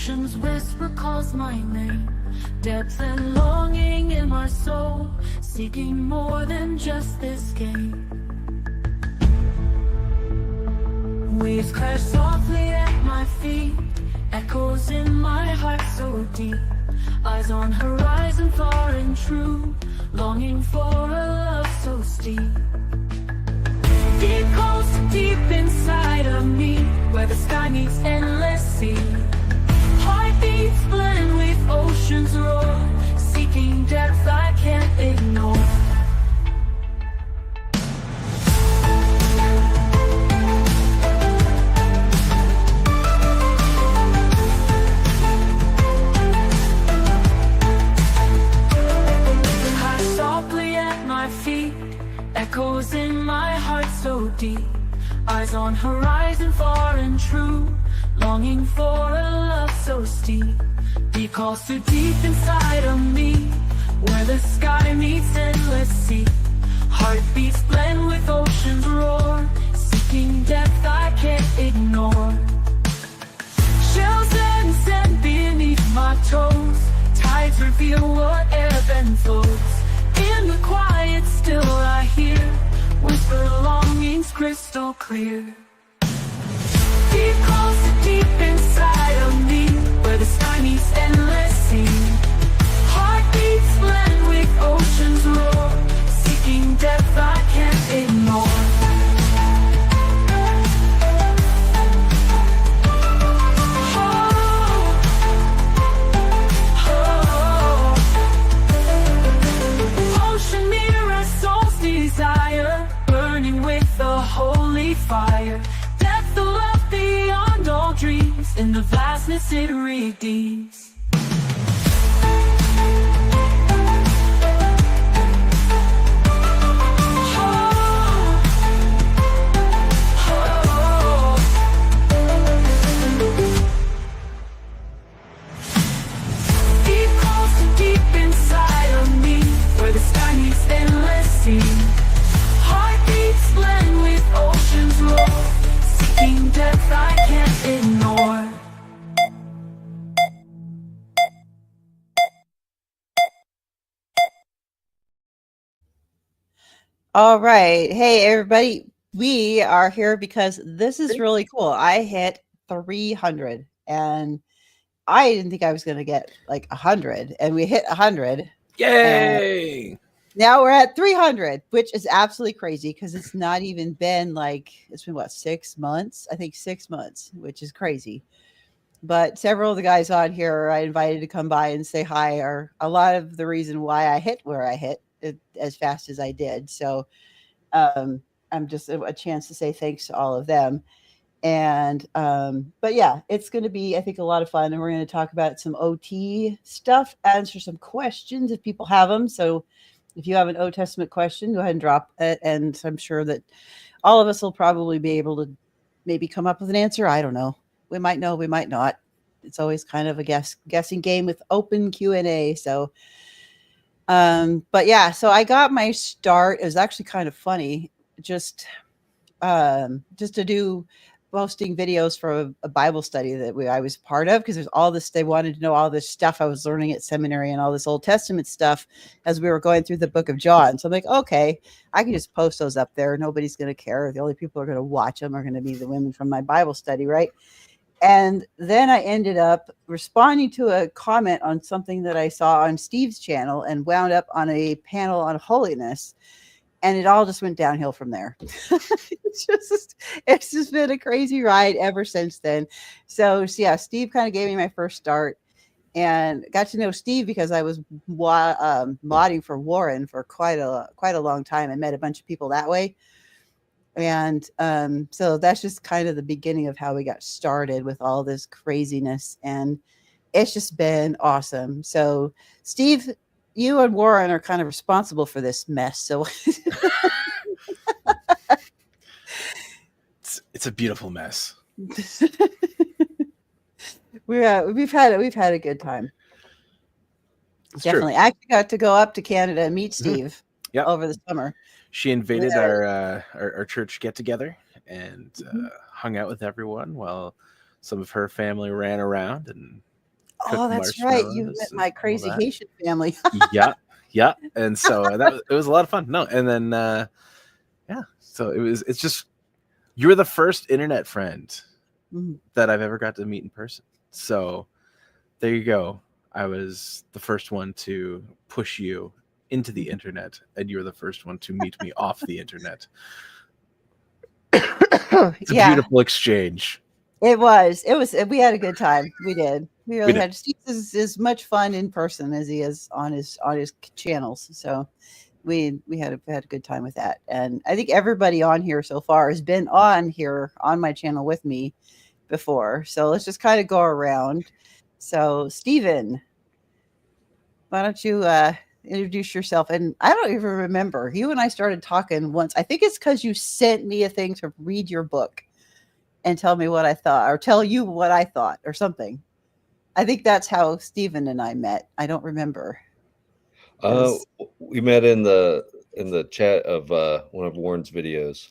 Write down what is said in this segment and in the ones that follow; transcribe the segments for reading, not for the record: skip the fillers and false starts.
ocean's whisper calls my name. Depth and longing in my soul, seeking more than just this game. Waves crash softly at my feet, echoes in my heart so deep. Eyes on horizon far and true, longing for a love so steep. Deep calls to deep inside of me, where the sky meets endless sea. Heartbeats blend with ocean's roar, seeking depth I can't ignore. Echoes in my heart so deep, eyes on horizon far and true, longing for a love so steep. Deep calls to deep inside of me, where the sky meets endless sea. Heartbeats blend with ocean's roar, seeking depth I can't ignore. Shells and sand beneath my toes, tides reveal what ebb and flows. In the quiet still I hear whisper longings crystal clear. Deep calls to deep inside of me, where the sky meets endless sea. Heartbeats blend with ocean's roar, seeking depth I can't ignore. Desire, burning with the holy fire. Depth of love beyond all dreams, in the vastness it redeems. Deep calls to deep inside of me, where the sky meets endless sea. Heartbeats blend with ocean's roar, seeking depth I can't ignore. All right. Hey, everybody. We are here because this is really cool. I hit 300 and I didn't think I was going to get like 100, and we hit 100. Yay! Now we're at 300, which is absolutely crazy because it's not even been like, it's been what, 6 months? I think 6 months, which is crazy. But several of the guys on here I invited to come by and say hi are a lot of the reason why I hit where I hit it as fast as I did. So I'm just a chance to say thanks to all of them. And but yeah, it's going to be, I think, a lot of fun, and we're going to talk about some OT stuff, answer some questions if people have them. So if you have an Old Testament question, go ahead and drop it, and I'm sure that all of us will probably be able to maybe come up with an answer. I don't know. We might know, we might not. It's always kind of a guessing game with open Q&A. So but yeah, so I got my start. It was actually kind of funny just to do posting videos for a Bible study that I was part of, because there's all this, they wanted to know all this stuff I was learning at seminary and all this Old Testament stuff as we were going through the book of John. So I'm like, okay, I can just post those up there. Nobody's going to care. The only people who are going to watch them are going to be the women from my Bible study, right? And then I ended up responding to a comment on something that I saw on Steve's channel and wound up on a panel on holiness. And it all just went downhill from there. It's just been a crazy ride ever since then. So yeah, Steve kind of gave me my first start, and got to know Steve because I was modding for Warren for quite a long time. I met a bunch of people that way. And so that's just kind of the beginning of how we got started with all this craziness. And it's just been awesome. So Steve, you and Warren are kind of responsible for this mess. So it's a beautiful mess. we've had a good time. It's definitely. True. I actually got to go up to Canada and meet Steve over the summer. She invaded our church get together and hung out with everyone while some of her family ran around, and Oh, that's right. You marshmallows met and my all crazy that. Haitian family. Yeah, yeah. And so it was a lot of fun. No, and then yeah, so it's just you're the first internet friend Mhm. that I've ever got to meet in person. So there you go. I was the first one to push you into the internet, and you were the first one to meet me off the internet. It's a Yeah, beautiful exchange. it was. It was. We had a good time. We did. We really did. had. Steve is as much fun in person as he is on his channels. So we had a good time with that. And I think everybody on here so far has been on here on my channel with me before. So let's just kind of go around. So Steven, why don't you introduce yourself? And I don't even remember. You and I started talking once. I think it's because you sent me a thing to read your book and tell me what I thought, or tell you what I thought, or something. I think that's how Steven and I met. I don't remember. We met in the chat of one of Warren's videos.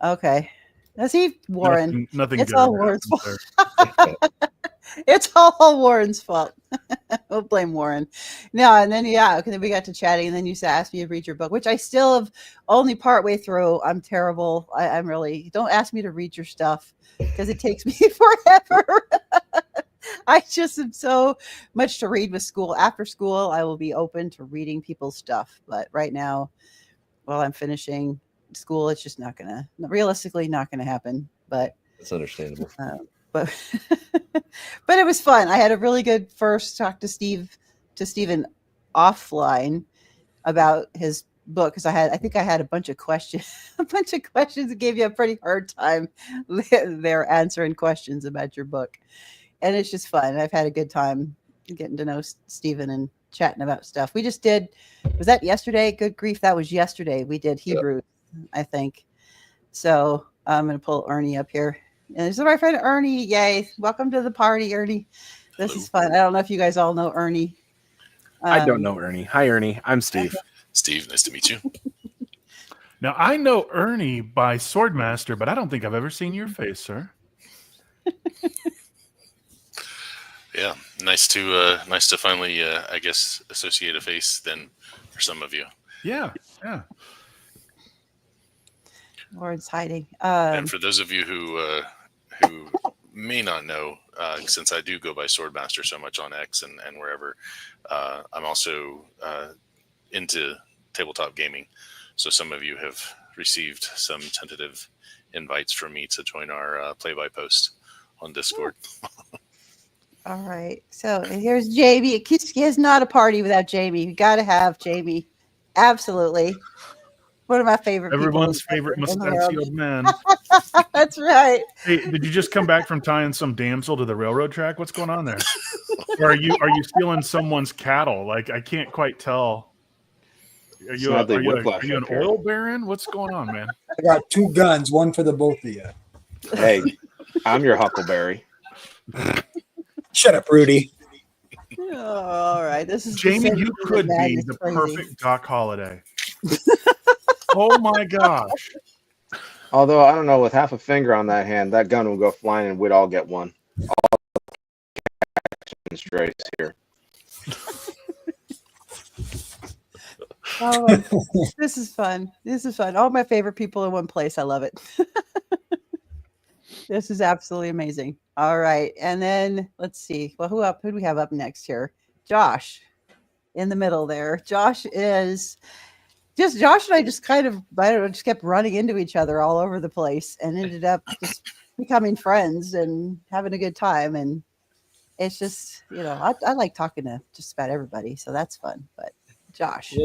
Okay. Now see, Warren. Nothing It's good all ever Warren's happens fault. there. It's all Warren's fault. We'll blame Warren. No, and then then we got to chatting, and then you asked me to read your book, which I still have only partway through. I'm terrible. I'm really don't ask me to read your stuff because it takes me forever. I just am so much to read with school. After school, I will be open to reading people's stuff, but right now, while I'm finishing school, it's just realistically not gonna happen. But It's understandable. but but it was fun. I had a really good first talk to Steven offline about his book because I think I had a bunch of questions that gave you a pretty hard time there answering questions about your book. And it's just fun. I've had a good time getting to know Steven and chatting about stuff. We just did, was that yesterday? Good grief, that was yesterday. We did Hebrew, I think. So I'm going to pull Ernie up here. And this is my friend Ernie. Yay. Welcome to the party, Ernie. This is fun. I don't know if you guys all know Ernie. I don't know Ernie. Hi, Ernie. I'm Steve. Steve, nice to meet you. Now, I know Ernie by Swordmaster, but I don't think I've ever seen your face, sir. Yeah, nice to finally, I guess, associate a face then for some of you. Yeah. Lauren's hiding. And for those of you who may not know, since I do go by Swordmaster so much on X and wherever, I'm also into tabletop gaming. So some of you have received some tentative invites from me to join our play-by-post on Discord. All right. So here's Jamie. Kiski is not a party without Jamie. You got to have Jamie. Absolutely. One of my favorite Everyone's people favorite in the world. mustachioed man. That's right. Hey, did you just come back from tying some damsel to the railroad track? What's going on there? Or are you stealing someone's cattle? Like, I can't quite tell. Are you an oil baron? What's going on, man? I got 2 guns, one for the both of you. Hey, I'm your Huckleberry. Shut up, Rudy. Oh, all right. This is Jamie, the you could be madness the crazy. perfect Doc Holliday. Oh my gosh. Although I don't know, with half a finger on that hand, that gun will go flying, and we'd all get one. All strays here. Oh, this is fun. This is fun. All my favorite people in one place. I love it. This is absolutely amazing. All right. And then let's see. Well, who do we have up next here? Josh in the middle there. Josh and I just kind of, I don't know, just kept running into each other all over the place and ended up just becoming friends and having a good time. And it's just, I like talking to just about everybody. So that's fun. But Josh.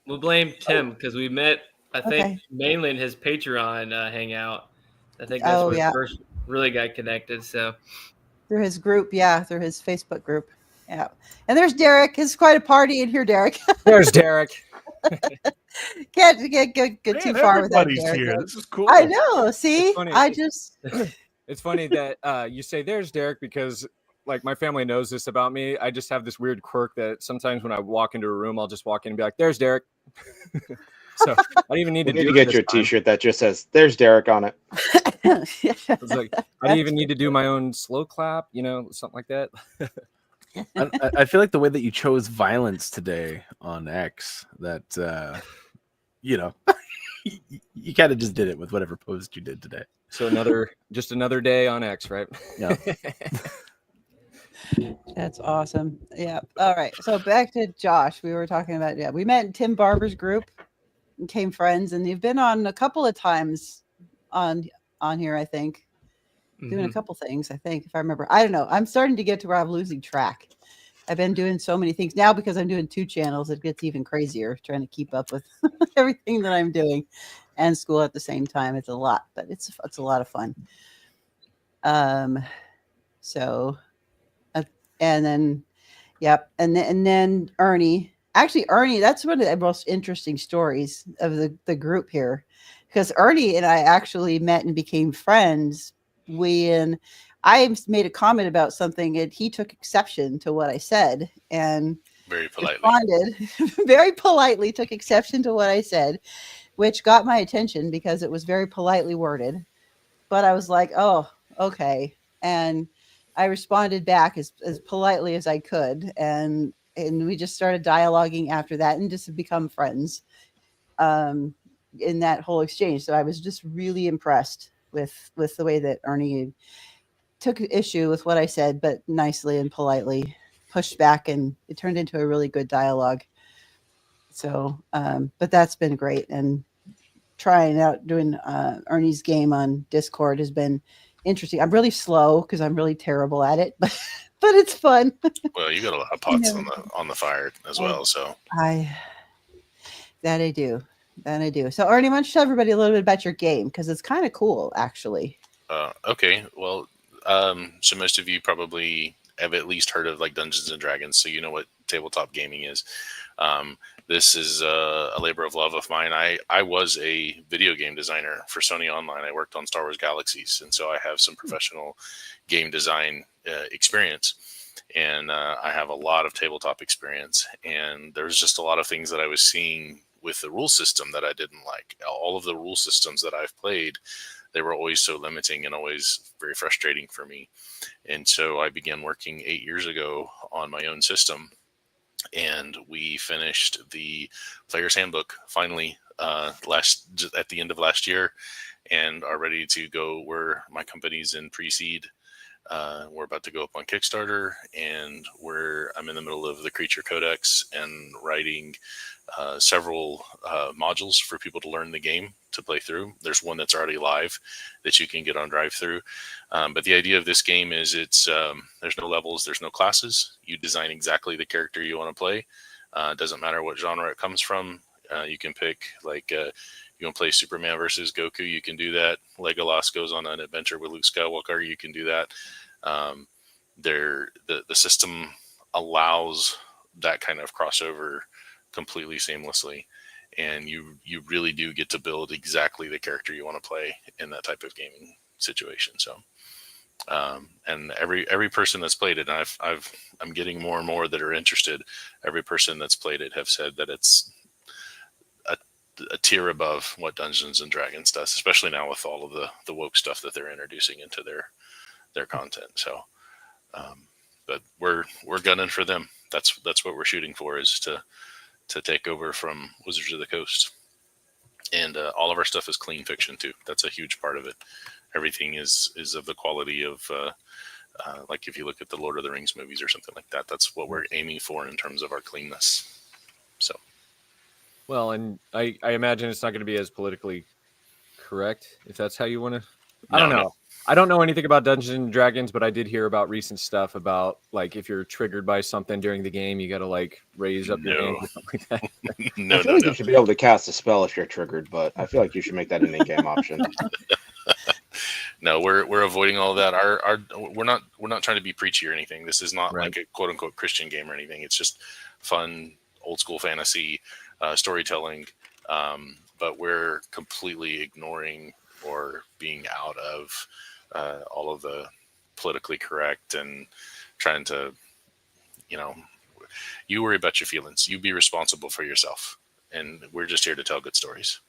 We'll blame Tim because we met, I think, Okay. mainly in his Patreon hangout. I think that's where we first really got connected. So through his group, through his Facebook group. Yeah. And there's Derek. It's quite a party in here, Derek. There's Derek. Can't get too far without everybody's Derek. here. This is cool. I know. See, It's funny. It's funny that you say there's Derek because like my family knows this about me. I just have this weird quirk that sometimes when I walk into a room, I'll just walk in and be like, "There's Derek." So I don't even need to get you a T-shirt that just says "There's Derek" on it. It's like I don't even need to do my own slow clap, something like that. I feel like the way that you chose violence today on X, that you kind of just did it with whatever post you did today. So just another day on X, right? Yeah. That's awesome. Yeah. All right. So back to Josh. We were talking about, we met in Tim Barber's group and became friends, and you've been on a couple of times on here, I think. Doing a couple things, I think, if I remember. I don't know. I'm starting to get to where I'm losing track. I've been doing so many things now because I'm doing 2 channels. It gets even crazier trying to keep up with everything that I'm doing and school at the same time. It's a lot, but it's a lot of fun. So, and then, yep. And then Ernie, actually Ernie, that's one of the most interesting stories of the group here, because Ernie and I actually met and became friends when I made a comment about something and he took exception to what I said and very politely responded, very politely took exception to what I said, which got my attention because it was very politely worded. But I was like, oh, okay. And I responded back as politely as I could. And we just started dialoguing after that and just become friends in that whole exchange. So I was just really impressed with the way that Ernie took issue with what I said, but nicely and politely pushed back, and it turned into a really good dialogue. So, but that's been great. And trying out doing Ernie's game on Discord has been interesting. I'm really slow because I'm really terrible at it, but it's fun. Well, you got a lot of pots on the fire as well. So I do. So Ernie, why don't you tell everybody a little bit about your game, because it's kind of cool, actually. Okay. Well, so most of you probably have at least heard of like Dungeons and Dragons, so you know what tabletop gaming is. This is a labor of love of mine. I was a video game designer for Sony Online. I worked on Star Wars Galaxies, and so I have some professional game design experience. And I have a lot of tabletop experience. And there's just a lot of things that I was seeing with the rule system that I didn't like. All of the rule systems that I've played, they were always so limiting and always very frustrating for me. And so I began working 8 years ago on my own system. And we finished the Player's Handbook finally at the end of last year, and are ready to go where my company's in pre-seed. We're about to go up on Kickstarter, and I'm in the middle of the Creature Codex and writing several modules for people to learn the game to play through. There's one that's already live that you can get on drive-through. But the idea of this game is there's no levels, there's no classes. You design exactly the character you want to play. It doesn't matter what genre it comes from. You can pick, like, you want to play Superman versus Goku, you can do that. Legolas goes on an adventure with Luke Skywalker, you can do that. The system allows that kind of crossover completely seamlessly, and you really do get to build exactly the character you want to play in that type of gaming situation. So and every person that's played it, and I'm getting more and more that are interested. Every person that's played it have said that it's a tier above what Dungeons and Dragons does, especially now with all of the woke stuff that they're introducing into their content. So but we're gunning for them. That's what we're shooting for, is to take over from Wizards of the Coast. And all of our stuff is clean fiction too. That's a huge part of it. Everything is of the quality of like if you look at the Lord of the Rings movies or something like that, that's what we're aiming for in terms of our cleanness. So, well, and I imagine it's not going to be as politically correct, if that's how you want to. I don't know. No. I don't know anything about Dungeons and Dragons, but I did hear about recent stuff about, like, if you're triggered by something during the game, you got to, like, raise up your hand or something like that. I feel like you should be able to cast a spell if you're triggered, but I feel like you should make that an in-game option. No, we're avoiding all of that. We're not trying to be preachy or anything. This is not like a quote unquote Christian game or anything. It's just fun, old school fantasy storytelling. But we're completely ignoring or being out of all of the politically correct and trying to, you worry about your feelings. You be responsible for yourself. And we're just here to tell good stories.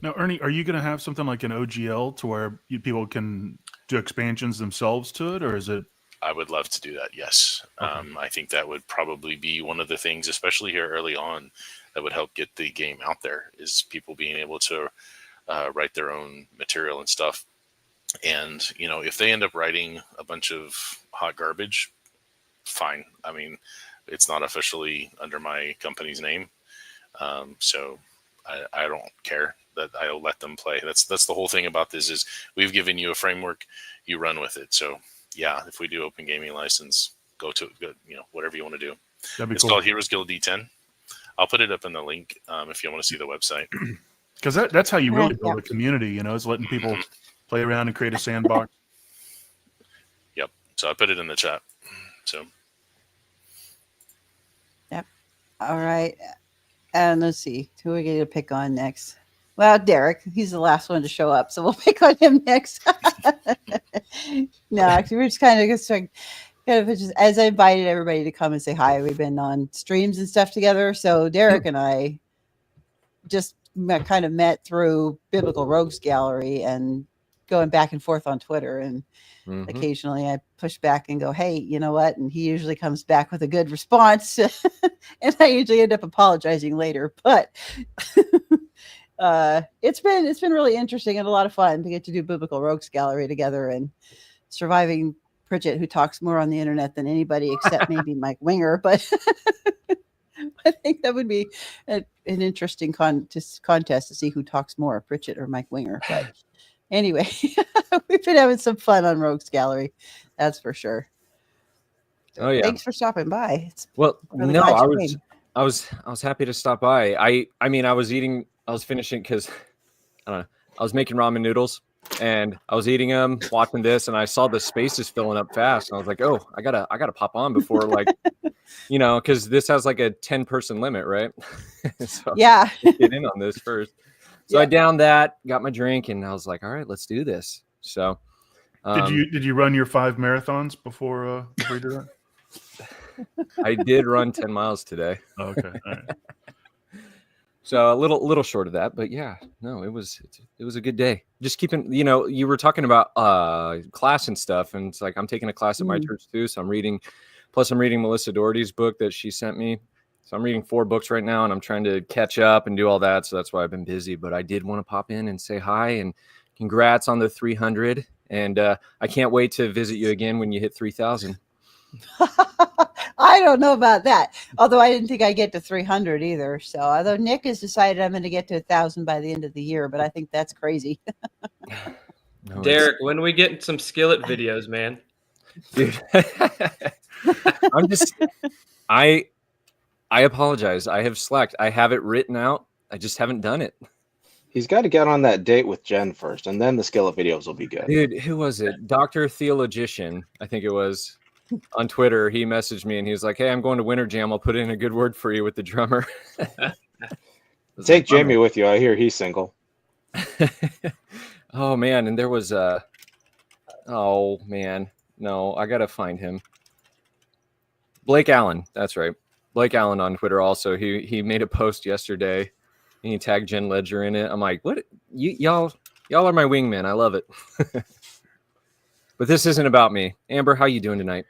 Now, Ernie, are you going to have something like an OGL to where people can do expansions themselves to it, or is it I would love to do that. Yes. I think that would probably be one of the things, especially here early on, that would help get the game out there, is people being able to write their own material and stuff. And, you know, if they end up writing a bunch of hot garbage, fine. I mean, it's not officially under my company's name. So I don't care. That I'll let them play. That's the whole thing about this, is we've given you a framework, you run with it. So yeah, if we do open gaming license, go, you know, whatever you want to do. It's called Heroes Guild D10. I'll put it up in the link if you want to see the website. Because that's how you really build a community, you know, is letting people play around and create a sandbox. Yep. So I put it in the chat. So. Yep. All right. And let's see, who are we going to pick on next? Well, Derek, he's the last one to show up, so we'll pick on him next. No, actually, we're just kind of just, as I invited everybody to come and say hi, we've been on streams and stuff together. So Derek and I just kind of met through Biblical Rogues Gallery and going back and forth on Twitter. And occasionally I push back and go, hey, you know what? And he usually comes back with a good response. And I usually end up apologizing later. But it's been really interesting and a lot of fun to get to do Biblical Rogues Gallery together, and surviving Pritchett, who talks more on the internet than anybody except maybe Mike Winger. But I think that would be an interesting contest to see who talks more, Pritchett or Mike Winger. But anyway, we've been having some fun on Rogues Gallery, that's for sure. Oh yeah, thanks for stopping by. Really I was happy to stop by. I mean, I was finishing because I don't know, I was making ramen noodles and I was eating them, watching this, and I saw the spaces filling up fast, and I was like, oh, I gotta pop on before, like, you know, because this has like a 10-person limit, right? So yeah, get in on this first. So I downed that, got my drink, and I was like, all right, let's do this. So did you run your 5 marathons before you did that? I did run 10 miles today. Oh, okay. All right. So a little short of that, but yeah, no, it was a good day. Just keeping, you know, you were talking about class and stuff, and it's like I'm taking a class at my church too. So I'm reading Melissa Doherty's book that she sent me. So I'm reading 4 books right now, and I'm trying to catch up and do all that. So that's why I've been busy. But I did want to pop in and say hi and congrats on the 300. And I can't wait to visit you again when you hit 3,000. I don't know about that. Although I didn't think I'd get to 300 either. So although Nick has decided I'm going to get to 1,000 by the end of the year, but I think that's crazy. No, Derek, when do we get some Skillet videos, man? Dude, I apologize. I have slacked. I have it written out. I just haven't done it. He's got to get on that date with Jen first, and then the Skillet videos will be good. Dude, who was it? Dr. Theologician, I think it was. On Twitter, he messaged me and he was like, hey, I'm going to Winter Jam. I'll put in a good word for you with the drummer. Take Jamie with you. I hear he's single. Oh, man. And there was oh, man. No, I got to find him. Blake Allen. That's right. Blake Allen on Twitter also. He made a post yesterday and he tagged Jen Ledger in it. I'm like, what? Y'all are my wingmen. I love it. But this isn't about me. Amber, how you doing tonight?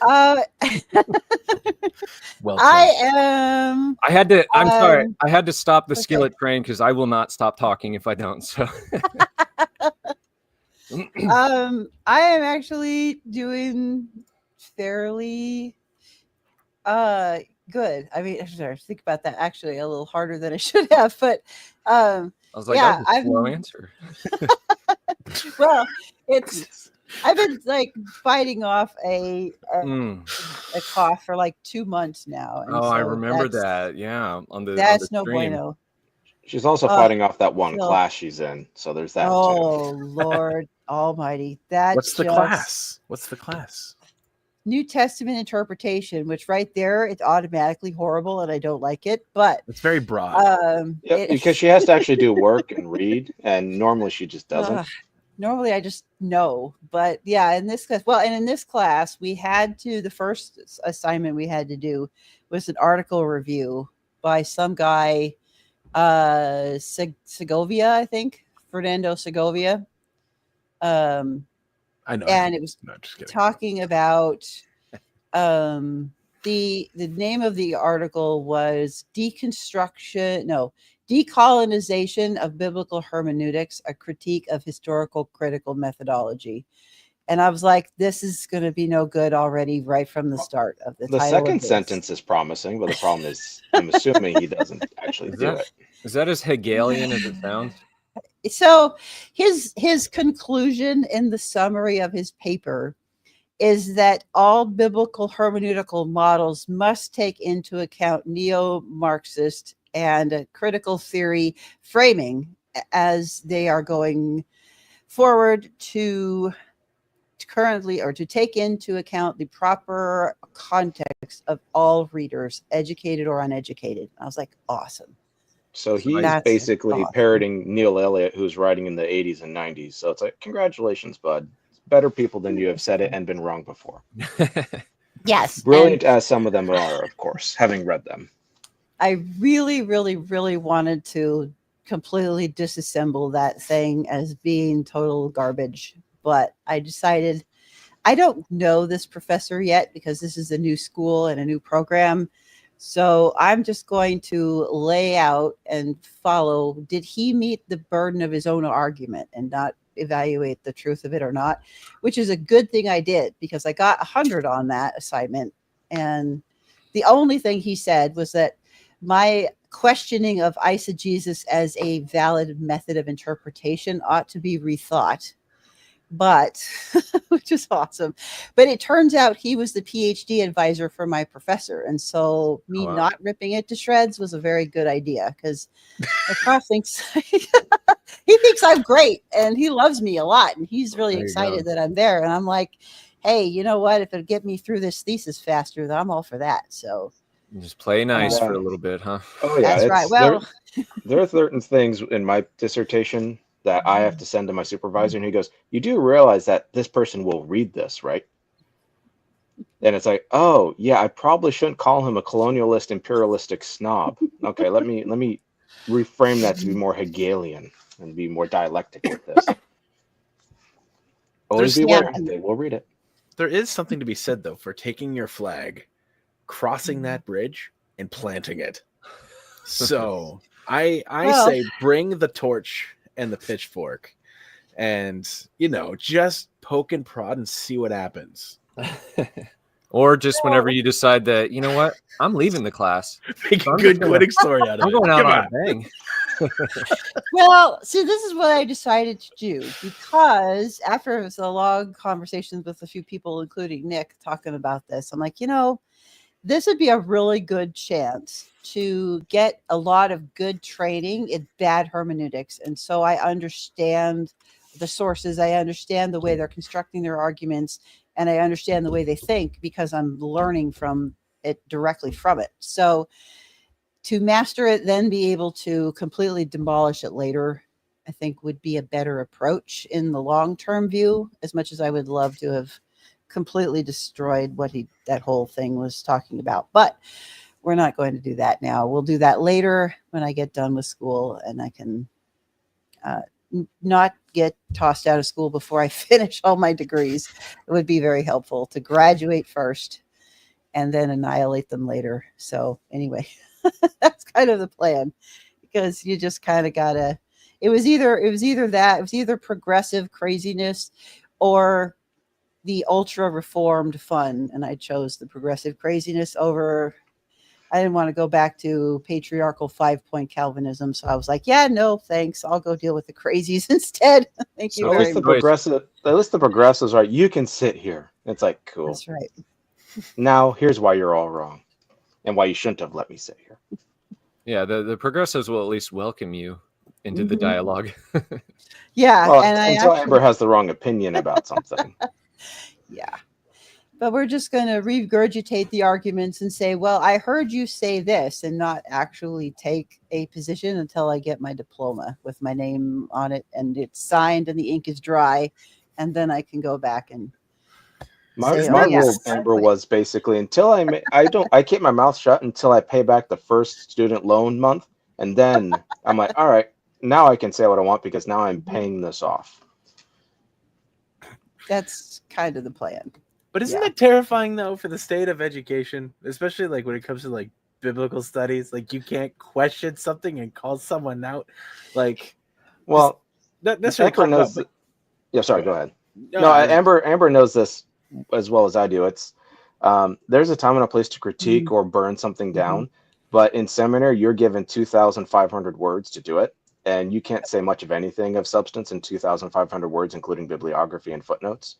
Well, I am. I'm sorry. I had to stop the Skillet train because I will not stop talking if I don't. So, I am actually doing fairly good. I mean, sorry, think about that. Actually, a little harder than I should have, but I was like, yeah, that was a slow answer. Well, I've been like fighting off a cough for like 2 months now. And I remember that. Yeah, that's on the no stream. bueno. She's also fighting off that one class she's in, so there's that. Oh too. Lord Almighty! What's the class? What's the class? New Testament interpretation, which right there, it's automatically horrible, and I don't like it. But it's very broad. Because she has to actually do work and read, and normally she just doesn't. Normally I just know, but yeah, in this class, we had the first assignment we had to do was an article review by some guy, Segovia, I think, Fernando Segovia. I know. And it was just kidding. talking about the name of the article was Decolonization of Biblical Hermeneutics, a critique of historical critical methodology. And I was like, this is going to be no good already right from the start of the title. The second sentence is promising, but the problem is I'm assuming he doesn't actually do it. Is that as Hegelian as it sounds? So his conclusion in the summary of his paper is that all biblical hermeneutical models must take into account neo-Marxist and critical theory framing as they are going forward to currently, or to take into account the proper context of all readers, educated or uneducated. I was like, awesome. So he's That's basically awesome. parroting Neil Elliott, who's writing in the 80s and 90s. So it's like, congratulations, bud. Better people than you have said it and been wrong before. Yes. Brilliant as some of them are, of course, having read them. I really, really, really wanted to completely disassemble that thing as being total garbage. But I decided I don't know this professor yet because this is a new school and a new program. So I'm just going to lay out and follow. Did he meet the burden of his own argument and not evaluate the truth of it or not? Which is a good thing I did, because I got 100 on that assignment. And the only thing he said was that my questioning of eisegesis as a valid method of interpretation ought to be rethought. But, which is awesome. But it turns out he was the PhD advisor for my professor. And so me not ripping it to shreds was a very good idea, because my prof thinks he thinks I'm great and he loves me a lot. And he's really excited that I'm there. And I'm like, hey, you know what? If it'll get me through this thesis faster, then I'm all for that. So just play nice for a little bit, huh? Oh, yeah. That's right. Well, there are certain things in my dissertation that I have to send to my supervisor, and he goes, you do realize that this person will read this, right? And it's like, oh yeah, I probably shouldn't call him a colonialist, imperialistic snob. Okay, let me reframe that to be more Hegelian and be more dialectic with this. Always be aware, they will read it. There is something to be said, though, for taking your flag, crossing that bridge, and planting it. So I say bring the torch and the pitchfork, and just poke and prod and see what happens. Or just whenever you decide that, you know what, I'm leaving the class. Make a good quitting story out of it. I'm going out on a bang. Well, see, this is what I decided to do, because after it was a long conversations with a few people, including Nick, talking about this, I'm like, this would be a really good chance to get a lot of good training in bad hermeneutics. And so I understand the sources, I understand the way they're constructing their arguments, and I understand the way they think because I'm learning from it directly from it. So to master it, then be able to completely demolish it later, I think would be a better approach in the long-term view, as much as I would love to have completely destroyed what that whole thing was talking about. But we're not going to do that now. We'll do that later when I get done with school and I can not get tossed out of school before I finish all my degrees. It would be very helpful to graduate first and then annihilate them later. So anyway, that's kind of the plan, because you just kind of gotta, it was either progressive craziness or the ultra reformed fun. And I chose the progressive craziness over, I didn't want to go back to patriarchal 5-point Calvinism. So I was like, yeah, no, thanks. I'll go deal with the crazies instead. Thank you very much. At least the progressives are, you can sit here. It's like, cool. That's right. Now here's why you're all wrong and why you shouldn't have let me sit here. Yeah, the progressives will at least welcome you into the dialogue. Yeah. Well, and until Amber has the wrong opinion about something. Yeah. But we're just going to regurgitate the arguments and say, well, I heard you say this, and not actually take a position until I get my diploma with my name on it and it's signed and the ink is dry. And then I can go back and my rule, Amber, was basically until I keep my mouth shut until I pay back the first student loan month. And then I'm like, all right, now I can say what I want because now I'm paying this off. that's kind of the plan. But isn't it terrifying though for the state of education, especially like when it comes to like biblical studies? Like you can't question something and call someone out. Like, well, not necessarily. Knows yeah, sorry, go ahead. No, Amber knows this as well as I do. It's there's a time and a place to critique or burn something down, but in seminary you're given 2,500 words to do it, and you can't say much of anything of substance in 2,500 words, including bibliography and footnotes.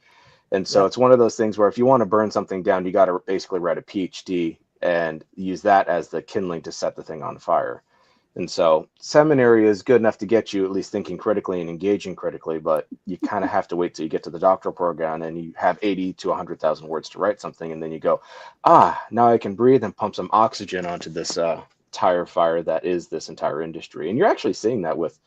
And so it's one of those things where if you want to burn something down, you got to basically write a PhD and use that as the kindling to set the thing on fire. And so seminary is good enough to get you at least thinking critically and engaging critically, but you kind of have to wait till you get to the doctoral program and you have 80 to 100,000 words to write something. And then you go, now I can breathe and pump some oxygen onto this tire fire that is this entire industry. And you're actually seeing that with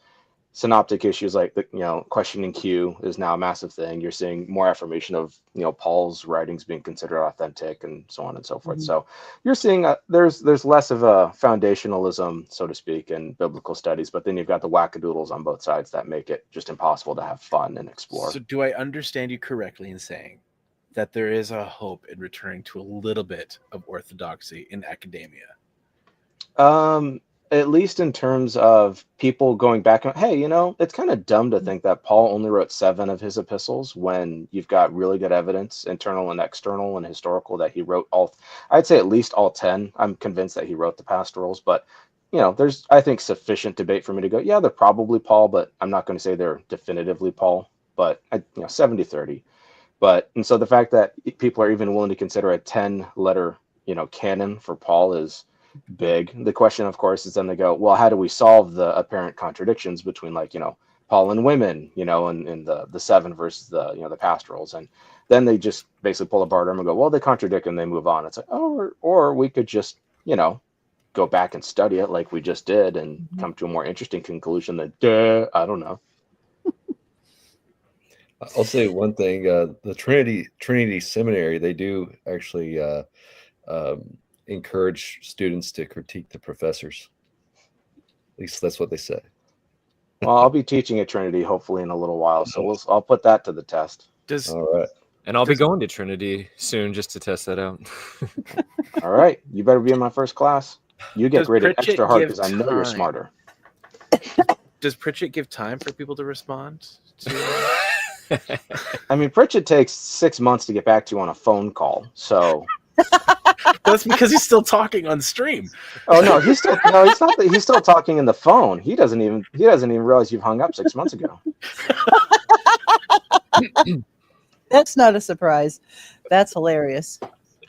synoptic issues like the questioning Q is now a massive thing. You're seeing more affirmation of Paul's writings being considered authentic and so on and so forth. So you're seeing there's less of a foundationalism, so to speak, in biblical studies, but then you've got the wackadoodles on both sides that make it just impossible to have fun and explore. So do I understand you correctly in saying that there is a hope in returning to a little bit of orthodoxy in academia? At least in terms of people going back and, hey, it's kind of dumb to think that Paul only wrote 7 of his epistles when you've got really good evidence, internal and external and historical, that he wrote I'd say at least all 10. I'm convinced that he wrote the pastorals, but there's, I think, sufficient debate for me to go, yeah, they're probably Paul, but I'm not going to say they're definitively Paul, but 70-30. And so the fact that people are even willing to consider a 10-letter, canon for Paul is big. The question, of course, is then they go, well, how do we solve the apparent contradictions between Paul and women, and the 7 versus the pastorals? And then they just basically pull apart them and go, well, they contradict, and they move on. It's like, or we could just, go back and study it like we just did and come to a more interesting conclusion that, I don't know. I'll say one thing, the Trinity Seminary, they do actually encourage students to critique the professors. At least that's what they say. Well, I'll be teaching at Trinity hopefully in a little while, so I'll put that to the test. All right. And I'll be going to Trinity soon just to test that out. All right. You better be in my first class. You get graded extra hard because I know you're smarter. Does Pritchett give time for people to respond to? I mean, Pritchett takes 6 months to get back to you on a phone call, so... That's because he's still talking on stream. Oh no, he's still talking in the phone. He doesn't even realize you've hung up 6 months ago. That's not a surprise. That's hilarious.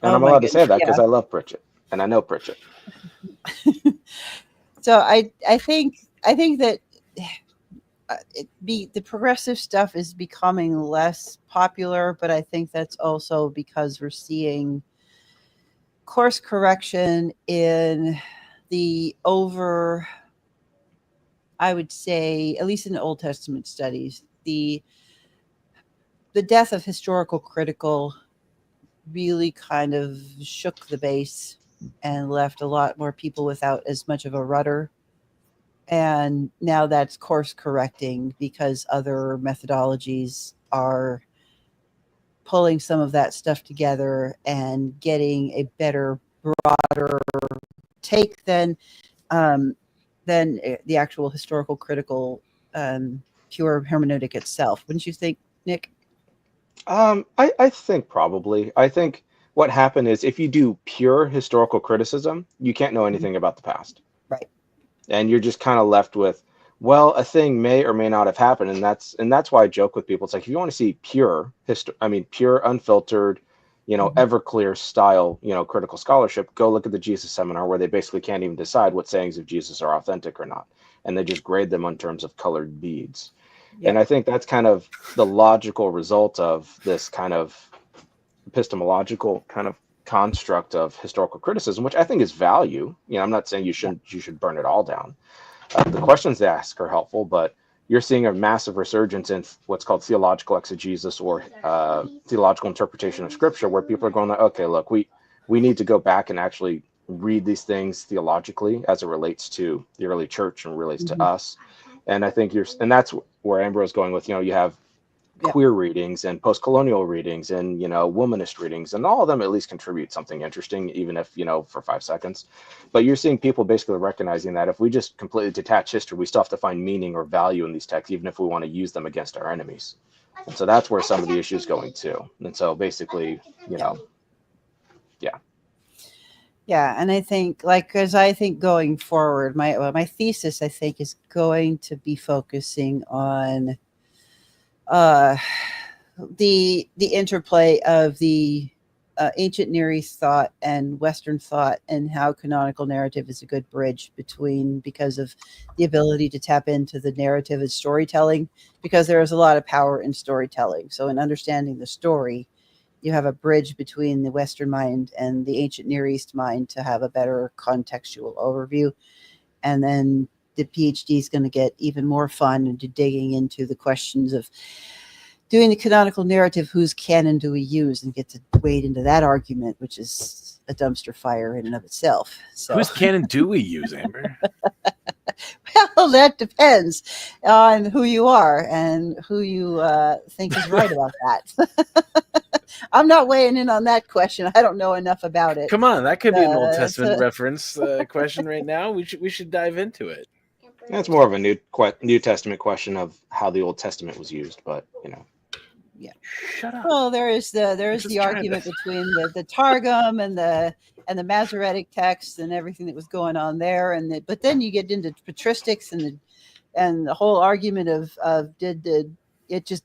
And I'm allowed to say that because I love Pritchett and I know Pritchett. So I think that the progressive stuff is becoming less popular, but I think that's also because we're seeing course correction in I would say, at least in the Old Testament studies, the death of historical critical really kind of shook the base and left a lot more people without as much of a rudder. And now that's course correcting because other methodologies are pulling some of that stuff together and getting a better, broader take than the actual historical critical pure hermeneutic itself. Wouldn't you think, Nick? I think probably. I think what happened is if you do pure historical criticism, you can't know anything about the past. Right. And you're just kind of left with, well, a thing may or may not have happened. And that's why I joke with people. It's like, if you want to see pure, unfiltered, Everclear style, critical scholarship, go look at the Jesus Seminar, where they basically can't even decide what sayings of Jesus are authentic or not. And they just grade them in terms of colored beads. Yeah. And I think that's kind of the logical result of this kind of epistemological kind of construct of historical criticism, which I think is value. I'm not saying you should burn it all down. The questions they ask are helpful, but you're seeing a massive resurgence in what's called theological exegesis or theological interpretation of scripture, where people are going like, okay, look, we need to go back and actually read these things theologically as it relates to the early church and relates to us. And I think and that's where Amber is going with, you have queer readings and post-colonial readings and, you know, womanist readings, and all of them at least contribute something interesting, even if, you know, for 5 seconds. But you're seeing people basically recognizing that if we just completely detach history, we still have to find meaning or value in these texts, even if we want to use them against our enemies. And so that's where some of the issues going to. And so basically, you know, Yeah, and I think, like, as I think going forward, my thesis, I think, is going to be focusing on the interplay of the ancient Near East thought and Western thought, and how canonical narrative is a good bridge between, because of the ability to tap into the narrative and storytelling, because there is a lot of power in storytelling. So in understanding the story, you have a bridge between the Western mind and the ancient Near East mind to have a better contextual overview. And then the PhD is going to get even more fun into digging into the questions of doing the canonical narrative, whose canon do we use, and get to wade into that argument, which is a dumpster fire in and of itself. So whose canon do we use, Amber? Well, that depends on who you are and who you think is right about that. I'm not weighing in on that question. I don't know enough about it. Come on, that could be an Old Testament reference question right now. We should dive into it. it's more of a New Testament question of how the Old Testament was used, but, you know. Yeah. Shut up. Well, there is the argument between the Targum and the Masoretic text and everything that was going on there, but then you get into patristics and the whole argument of it's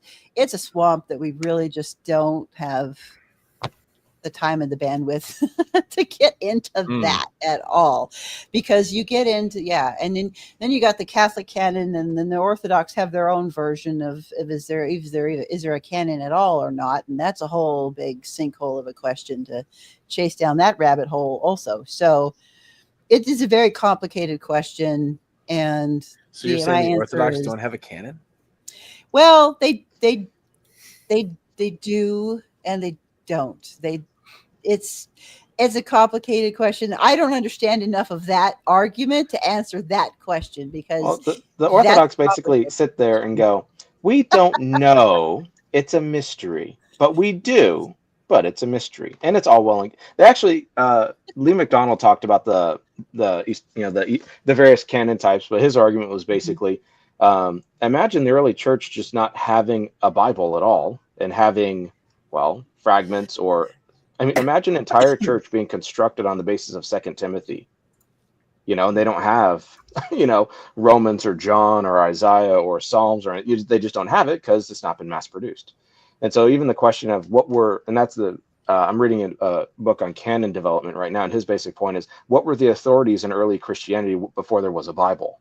a swamp that we really just don't have the time and the bandwidth to get into that at all, because you get into and then you got the Catholic canon, and then the Orthodox have their own version of is there a canon at all or not, and that's a whole big sinkhole of a question to chase down that rabbit hole also. So it is a very complicated question, and so you're saying the Orthodox don't have a canon? Well, they do and they don't. It's a complicated question. I don't understand enough of that argument to answer that question, because the Orthodox basically sit there and go, we don't know, it's a mystery, but we do, but it's a mystery, and it's all well. They actually, Lee McDonald talked about the various canon types, but his argument was basically, imagine the early church just not having a Bible at all and having, well, fragments, or imagine an entire church being constructed on the basis of 2 Timothy, and they don't have, Romans or John or Isaiah or Psalms, or they just don't have it because it's not been mass produced. And so even the question of I'm reading a book on canon development right now, and his basic point is, what were the authorities in early Christianity before there was a Bible?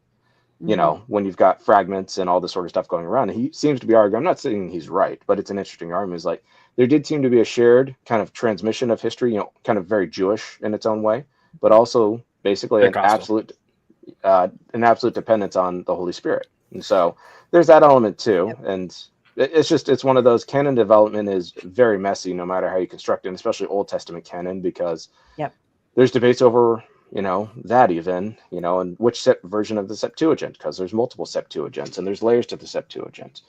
When you've got fragments and all this sort of stuff going around. And he seems to be arguing, I'm not saying he's right, but it's an interesting argument. It's like, there did seem to be a shared kind of transmission of history, kind of very Jewish in its own way, but also basically an absolute dependence on the Holy Spirit. And so there's that element too. Yep. And it's one of those, canon development is very messy, no matter how you construct it, and especially Old Testament canon, because there's debates over, that even, and which version of the Septuagint, because there's multiple Septuagints and there's layers to the Septuagint.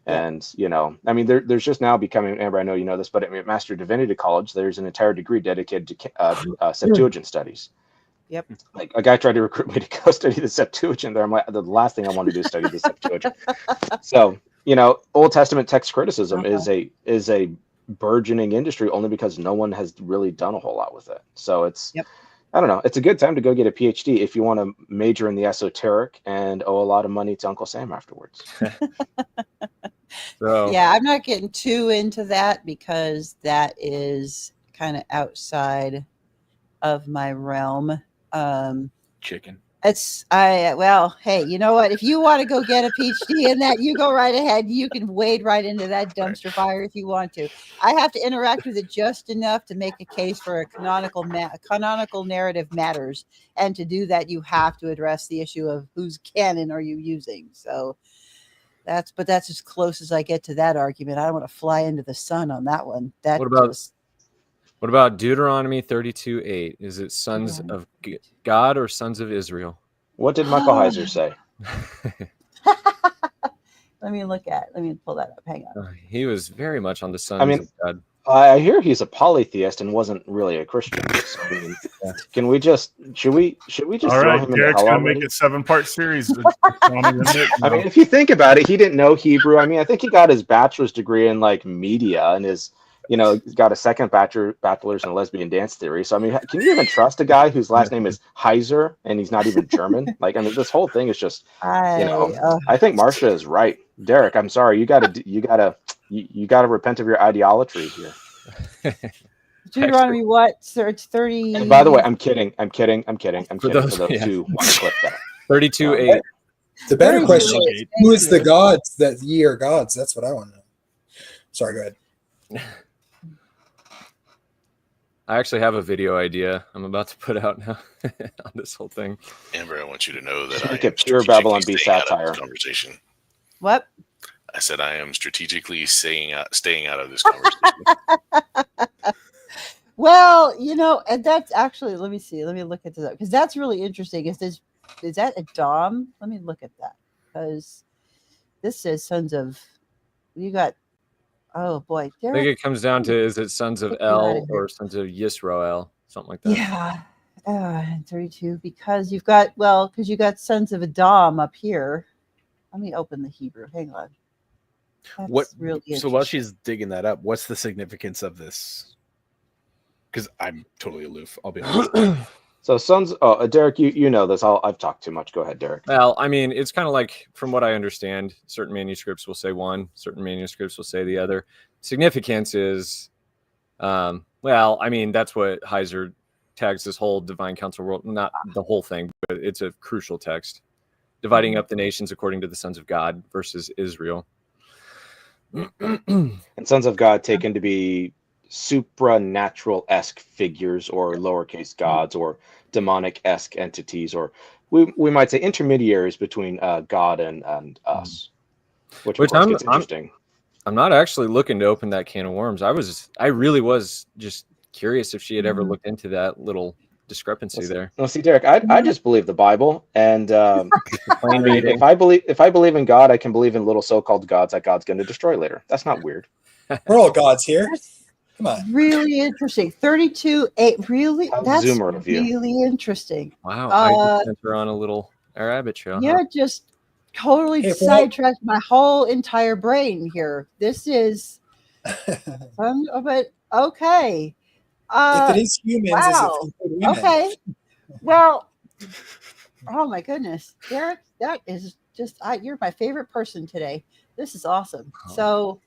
And, there's just now becoming, Amber, I know you know this, but at Master Divinity College, there's an entire degree dedicated to Septuagint studies. Yep. Like, a guy tried to recruit me to go study the Septuagint there. I'm like, the last thing I want to do is study the Septuagint. So, Old Testament text criticism is a burgeoning industry, only because no one has really done a whole lot with it. So it's, I don't know, it's a good time to go get a PhD if you want to major in the esoteric and owe a lot of money to Uncle Sam afterwards. Yeah, I'm not getting too into that, because that is kind of outside of my realm. Chicken. Hey, you know what? If you want to go get a PhD in that, you go right ahead. You can wade right into that dumpster fire if you want to. I have to interact with it just enough to make a case for a canonical narrative matters. And to do that, you have to address the issue of whose canon are you using. So that's as close as I get to that argument. I don't want to fly into the sun on that one. What about Deuteronomy 32:8? Is it sons of God or sons of Israel? What did Michael Heiser say? Let me look at. Let me pull that up. Hang on. He was very much on the sons of God. I hear he's a polytheist and wasn't really a Christian. So, I mean, can we just should we just All throw right, him in Derek's hell gonna already? make a 7-part series. I mean, if you think about it, he didn't know Hebrew. I mean, I think he got his bachelor's degree in like media and his, he's got a second bachelor's in lesbian dance theory. So I mean, can you even trust a guy whose last name is Heiser and he's not even German? Like, I mean, this whole thing is just, I think Marcia is right. Derek, I'm sorry, you gotta repent of your idolatry here. Deuteronomy what? So it's 30. And by the way, I'm kidding for those who want to clip that. 32:8. The better question is, who is the gods that ye are gods? That's what I want to know. Sorry, go ahead. I actually have a video idea I'm about to put out now on this whole thing. Amber, I want you to know that I Make am it pure Babylon B staying out of satire. this conversation. What? I said I am strategically staying out of this conversation. Well, and that's actually, let me see. Let me look into that because that's really interesting. Is that a Dom? Let me look at that because this says sons of. You got. Oh boy, I think it comes down to is it sons of El or sons of Yisrael, something like that. Yeah, 32 because you got sons of Adam up here. Let me open the Hebrew. Hang on. That's really so while she's digging that up, what's the significance of this? Because I'm totally aloof. I'll be honest. So sons. Oh, Derek, you know this. I've talked too much. Go ahead, Derek. Well, I mean, it's kind of like, from what I understand, certain manuscripts will say one, certain manuscripts will say the other. Significance is, well, I mean, that's what Heiser tags this whole divine council world. Not the whole thing, but it's a crucial text, dividing up the nations according to the sons of God versus Israel. And sons of God taken to be supranatural-esque figures or lowercase gods or demonic-esque entities, or we might say intermediaries between God and us, which of course gets interesting. I'm not actually looking to open that can of worms. I really was just curious if she had ever looked into that little discrepancy there. No, see, Derek, I just believe the Bible, and I mean, if I believe in God, I can believe in little so-called gods that God's going to destroy later. That's not weird. We're all gods here. Come on. Really interesting. 32:8. Really, that's Zoomer of you. really interesting. Wow, I just sent her on a little rabbit trail. Yeah, just totally sidetracked my whole entire brain here. This is, but okay. If it is humans, wow. is it for women? Okay. Well, oh my goodness, Derek, that is just you're my favorite person today. This is awesome. So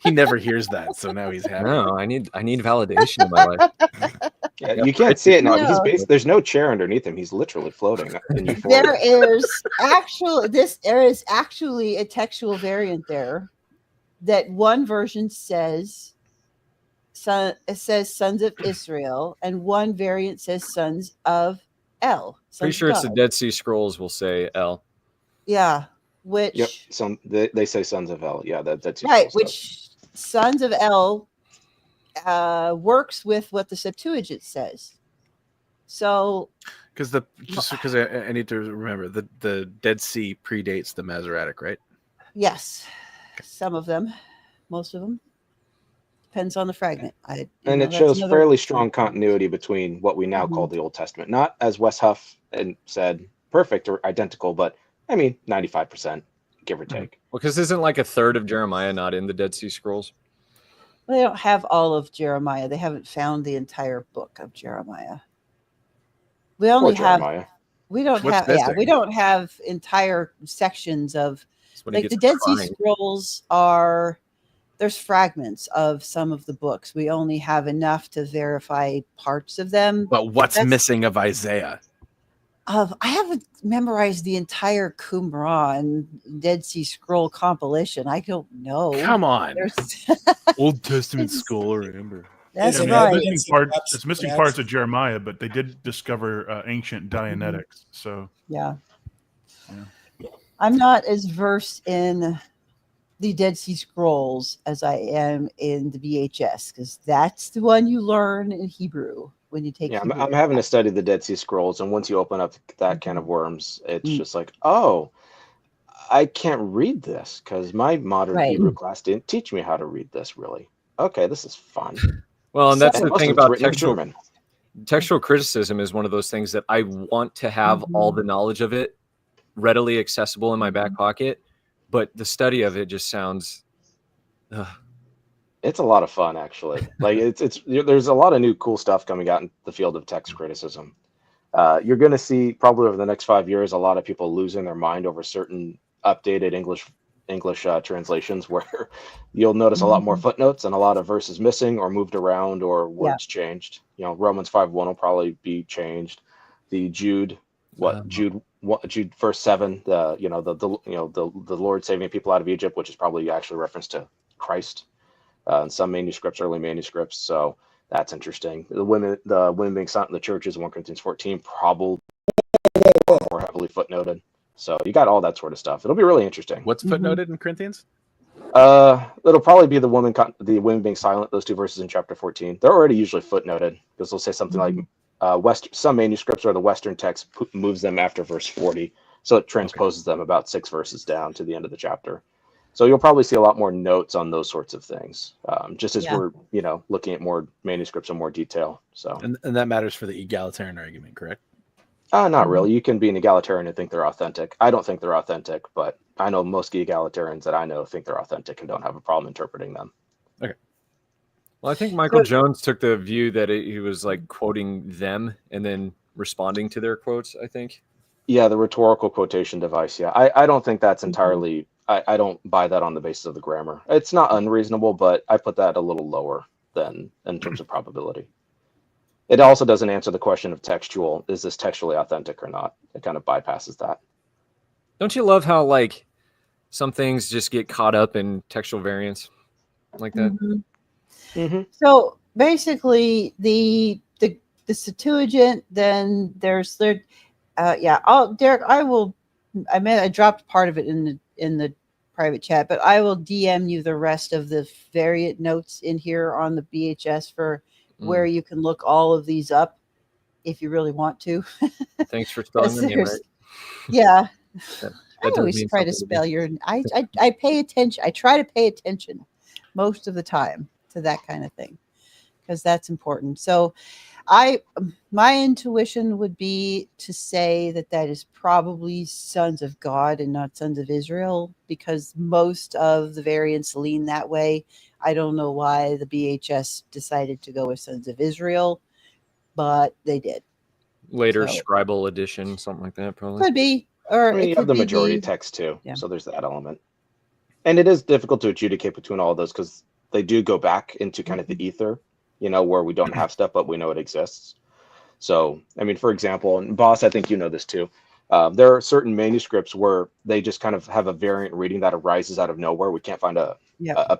he never hears that, so now he's happy. No, I need validation in my life. Yeah, you can't see it now. There's no chair underneath him. He's literally floating. There is actually a textual variant there that one version says it says sons of Israel, and one variant says sons of El. Pretty sure it's the Dead Sea Scrolls will say El. Yeah. Which they say sons of El. Yeah, that's right. Which sons of El works with what the Septuagint says. So, because I need to remember the Dead Sea predates the Masoretic, right? Yes, some of them, most of them. Depends on the fragment. And it shows fairly strong continuity between what we now call the Old Testament. Not, as Wes Huff said, perfect or identical, but I mean, 95%, give or take. Well, because isn't like a third of Jeremiah not in the Dead Sea Scrolls? Well, they don't have all of Jeremiah. They haven't found the entire book of Jeremiah. We only have. We don't have. Yeah, we don't have entire sections of. Like the Dead Sea Scrolls are. There's fragments of some of the books. We only have enough to verify parts of them. But what's missing of Isaiah? I haven't memorized the entire Qumran Dead Sea Scroll compilation. I don't know. Come on. Old Testament scholar, Amber. That's right. It's missing parts of Jeremiah, but they did discover ancient Dianetics. So yeah. I'm not as versed in the Dead Sea Scrolls as I am in the VHS, because that's the one you learn in Hebrew. When you take I'm having to study the Dead Sea Scrolls, and once you open up that can of worms, it's just like, oh, I can't read this because my modern Right. Hebrew class didn't teach me how to read this. Really? Okay, this is fun. Well, and that's And the most thing of it's about written in textual German. textual criticism is one of those things that I want to have all the knowledge of it readily accessible in my back pocket, but the study of it just sounds. It's a lot of fun, actually. Like it's there's a lot of new cool stuff coming out in the field of text criticism. You're going to see probably over the next 5 years a lot of people losing their mind over certain updated English translations, where you'll notice a lot more footnotes and a lot of verses missing or moved around or words changed. You know, Romans 5:1 will probably be changed. The Jude verse 7, the Lord saving people out of Egypt, which is probably actually a reference to Christ in some manuscripts, early manuscripts. So that's interesting. The women being silent in the churches, 1 Corinthians 14, probably more heavily footnoted. So you got all that sort of stuff. It'll be really interesting. What's footnoted in Corinthians? It'll probably be the women being silent. Those 2 verses in chapter 14. They're already usually footnoted because they'll say something like some manuscripts or the Western text moves them after verse 40, so it transposes them about 6 verses down to the end of the chapter. So you'll probably see a lot more notes on those sorts of things, just as we're looking at more manuscripts in more detail. So and that matters for the egalitarian argument, correct? Not really. You can be an egalitarian and think they're authentic. I don't think they're authentic, but I know most egalitarians that I know think they're authentic and don't have a problem interpreting them. Okay. Well, I think Michael Jones took the view that he was like quoting them and then responding to their quotes, I think. Yeah, the rhetorical quotation device. Yeah, I don't think that's entirely. I don't buy that on the basis of the grammar. It's not unreasonable, but I put that a little lower than in terms of probability. It also doesn't answer the question of textual. Is this textually authentic or not? It kind of bypasses that. Don't you love how like some things just get caught up in textual variance like that? So basically, the Septuagint. Then there's Derek. I dropped part of it in the private chat, but I will DM you the rest of the variant notes in here on the BHS for where you can look all of these up if you really want to. Thanks for spelling the name right. Yeah. That I always try to spell your. I pay attention. I try to pay attention most of the time to that kind of thing because that's important. So, my intuition would be to say that is probably sons of God and not sons of Israel, because most of the variants lean that way. I don't know why the BHS decided to go with sons of Israel, but they did. Later scribal edition, something like that, probably. Could be. Or you have the majority text too, so there's that element. And it is difficult to adjudicate between all of those because they do go back into kind of the ether, where we don't have stuff, but we know it exists. So, I mean, for example, and Boss, I think you know this too, there are certain manuscripts where they just kind of have a variant reading that arises out of nowhere. We can't find a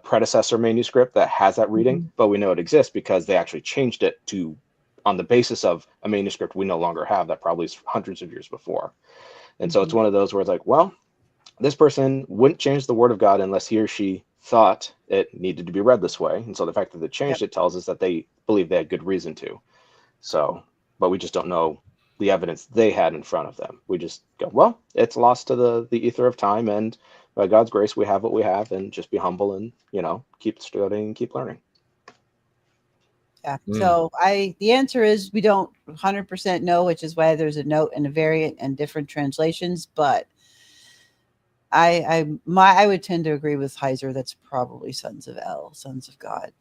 predecessor manuscript that has that reading, but we know it exists because they actually changed it on the basis of a manuscript we no longer have that probably is hundreds of years before. And so it's one of those where it's like, well, this person wouldn't change the word of God unless he or she thought it needed to be read this way. And so the fact that they changed it tells us that they believe they had good reason to. So, but we just don't know the evidence they had in front of them. We just go, well, it's lost to the ether of time, and by God's grace, we have what we have, and just be humble and, keep studying and keep learning. Yeah. So the answer is we don't 100% know, which is why there's a note and a variant and different translations. But I would tend to agree with Heiser. That's probably sons of El, sons of God.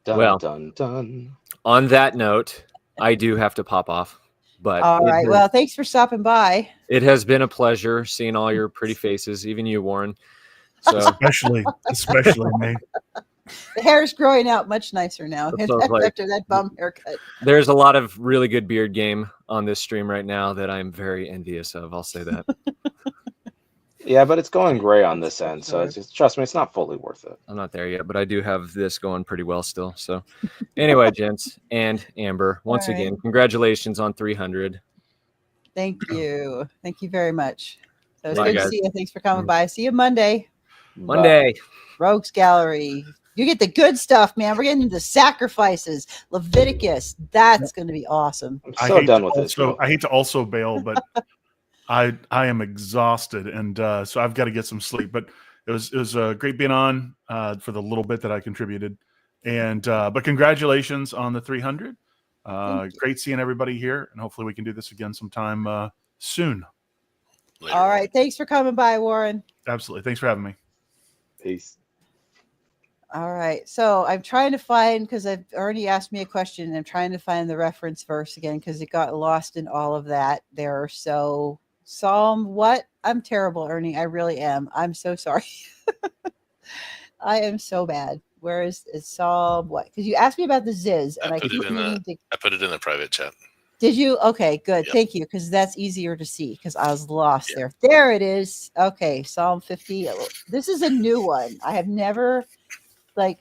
Dun. On that note, I do have to pop off. But all right. Well, thanks for stopping by. It has been a pleasure seeing all your pretty faces, even you, Warren. So especially me. The hair is growing out much nicer now after that bum haircut. There's a lot of really good beard game on this stream right now that I'm very envious of. I'll say that. Yeah, but it's going gray on this end, so trust me, it's not fully worth it. I'm not there yet, but I do have this going pretty well still. So anyway, gents and Amber, once again, congratulations on 300. Thank you. Thank you very much. So it's Bye, good guys. to see you. Thanks for coming by. See you Monday. Monday. Rogues Gallery. You get the good stuff, man. We're getting into sacrifices. Leviticus. That's going to be awesome. I'm so done with this. I hate to also bail, but I am exhausted, and so I've got to get some sleep. But it was great being on for the little bit that I contributed, and but congratulations on the 300. Great seeing everybody here, and hopefully we can do this again sometime soon. Later. All right, thanks for coming by, Warren. Absolutely, thanks for having me. Peace. All right, so I'm trying to find, because I've already asked me a question, and I'm trying to find the reference verse again because it got lost in all of that there. So Psalm what? I'm terrible, Ernie. I really am. I'm so sorry. I am so bad. Where is Psalm what? Because you asked me about the Ziz, and I put it in the private chat. Did you? Okay, good. Yep. Thank you, because that's easier to see because I was lost there. There it is. Okay, Psalm 50. This is a new one. I have never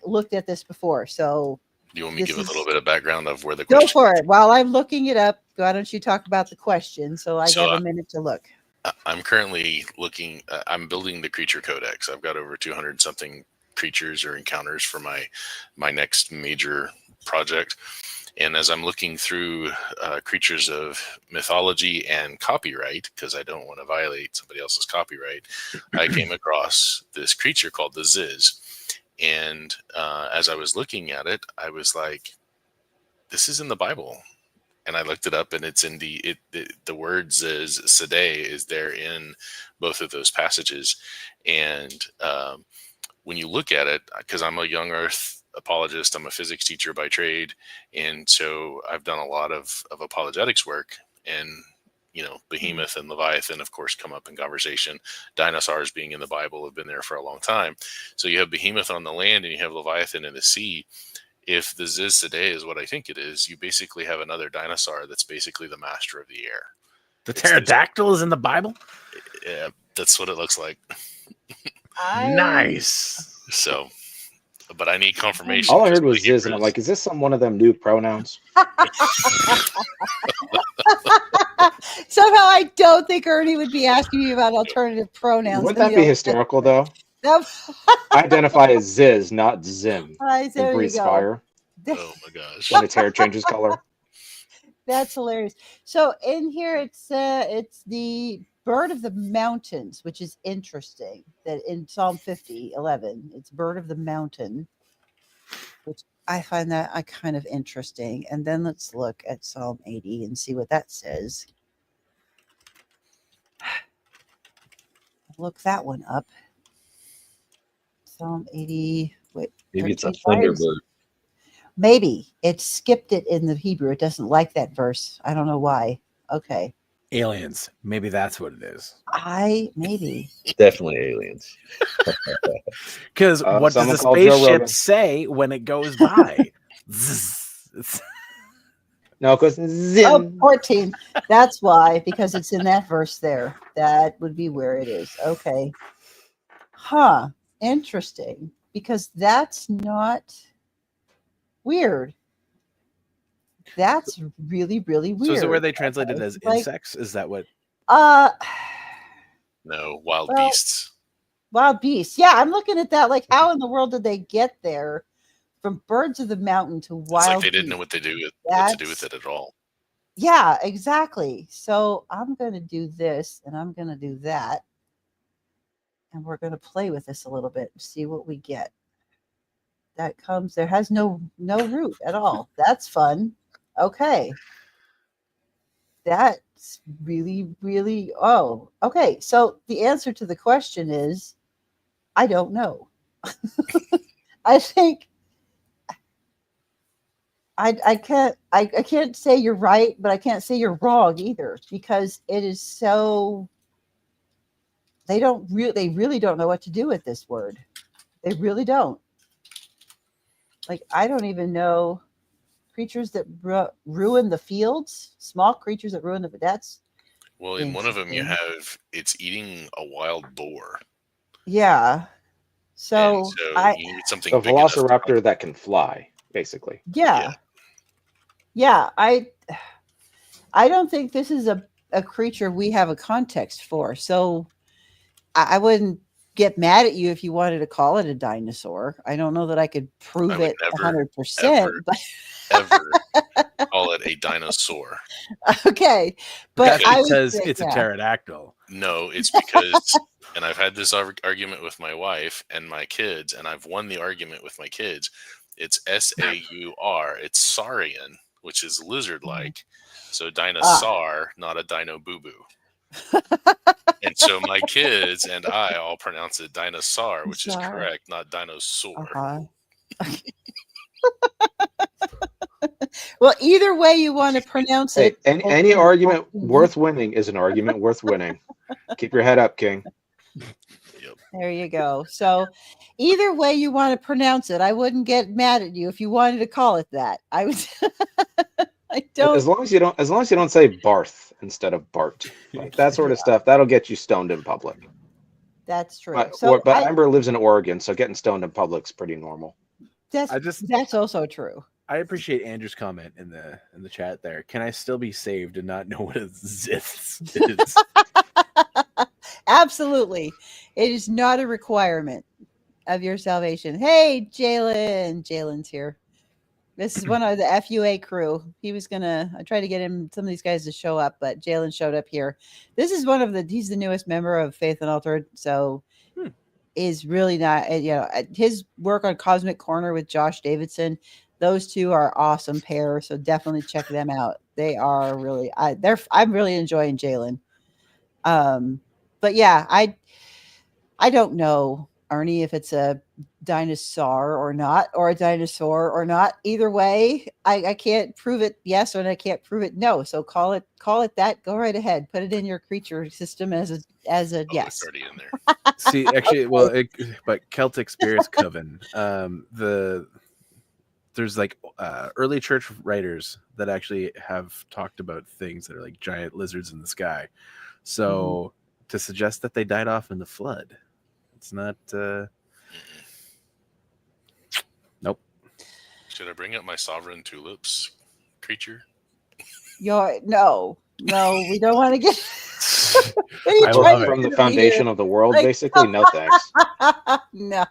looked at this before. So do you want me to give a little bit of background of where the go question for it? While I'm looking it up, why don't you talk about the question? So I got a minute to look. I'm currently looking. I'm building the creature codex. I've got over 200 something creatures or encounters for my next major project. And as I'm looking through creatures of mythology and copyright, because I don't want to violate somebody else's copyright, I came across this creature called the Ziz. And as I was looking at it, I was like, this is in the Bible. And I looked it up, and it's in the word Ziz, Sadeh, is there in both of those passages. And when you look at it, because I'm a young earth apologist, I'm a physics teacher by trade, and so I've done a lot of apologetics work, and Behemoth and Leviathan of course come up in conversation. Dinosaurs being in the Bible have been there for a long time. So you have Behemoth on the land and you have Leviathan in the sea. If the Ziz Sadeh is what I think it is, you basically have another dinosaur that's basically the master of the air. The pterodactyl is in the Bible? Yeah, that's what it looks like. Nice. So, but I need confirmation. All I heard was Ziz, and I'm like, is this one of them new pronouns? Somehow I don't think Ernie would be asking you about alternative pronouns. Wouldn't that be hysterical, though? I identify as Ziz, not Zim. There breathes you go. Fire. Oh my gosh. When its hair changes color. That's hilarious. So in here, it's the bird of the mountains, which is interesting. That in Psalm 50:11, it's bird of the mountain, which I find that kind of interesting. And then let's look at Psalm 80 and see what that says. Look that one up. Psalm 80. Wait, maybe it's a thunderbird. Maybe it skipped it in the Hebrew. It doesn't like that verse. I don't know why. Okay. Aliens. Maybe that's what it is. Maybe. Definitely aliens. Because what does the spaceship say when it goes by? No, it goes zim. 14. That's why, because it's in that verse there. That would be where it is. Okay. Huh. Interesting. Because that's not weird. That's really, really weird. So is it where they translate it as insects? Is that what? No, wild beasts. Wild beasts. Yeah, I'm looking at that. Like, how in the world did they get there from birds of the mountain to wild? It's like they didn't know what to do with it at all. Yeah, exactly. So I'm going to do this, and I'm going to do that, and we're going to play with this a little bit and see what we get. That comes. There has no root at all. That's fun. Okay. That's really, really. Oh, okay. So the answer to the question is, I don't know. I think I can't say you're right, but I can't say you're wrong either, because it is so. They really don't know what to do with this word. They really don't. Like, I don't even know. Creatures that ruin the fields, small creatures that ruin that's. Well, in one of them you have it's eating a wild boar. Yeah. So you need something. A velociraptor that can fly, basically. Yeah. I don't think this is a creature we have a context for. So I wouldn't get mad at you if you wanted to call it a dinosaur. I don't know that I could prove it 100%, but ever call it a dinosaur. Okay, but it says it's a pterodactyl. No, it's because, and I've had this argument with my wife and my kids, and I've won the argument with my kids. It's S-A-U-R. It's saurian, which is lizard-like. So dinosaur, not a dino boo-boo. And so my kids and I all pronounce it dinosaur, which is correct, not dinosaur. Well, either way you want to pronounce it. Any argument worth winning is an argument worth winning. Keep your head up, King. There you go. So either way you want to pronounce it, I wouldn't get mad at you if you wanted to call it that. I would. I don't. As long as you don't say Barth instead of Bart, like that sort of stuff, that'll get you stoned in public. That's true. But Amber lives in Oregon, so getting stoned in public is pretty normal. That's also true. I appreciate Andrew's comment in the chat there. Can I still be saved and not know what a zith is? Absolutely. It is not a requirement of your salvation. Hey, Jalen. Jalen's here. This is one of the FUA crew. He was I tried to get some of these guys to show up, but Jalen showed up here. This is he's the newest member of Faith Unaltered. So is really not, his work on Cosmic Corner with Josh Davidson. Those two are awesome pair. So definitely check them out. They are really, I'm really enjoying Jalen. But yeah, I don't know, Arnie, if it's a dinosaur or not, or a dinosaur or not. Either way, I can't prove it yes, or I can't prove it no. So call it that. Go right ahead. Put it in your creature system as a yes. Already in there. See, actually, but Celtic Spirits Coven, there's like early church writers that actually have talked about things that are like giant lizards in the sky. So to suggest that they died off in the flood, it's not. Nope. Should I bring up my sovereign tulips creature? No, we don't want to get. From the foundation of the world, basically. No thanks. No.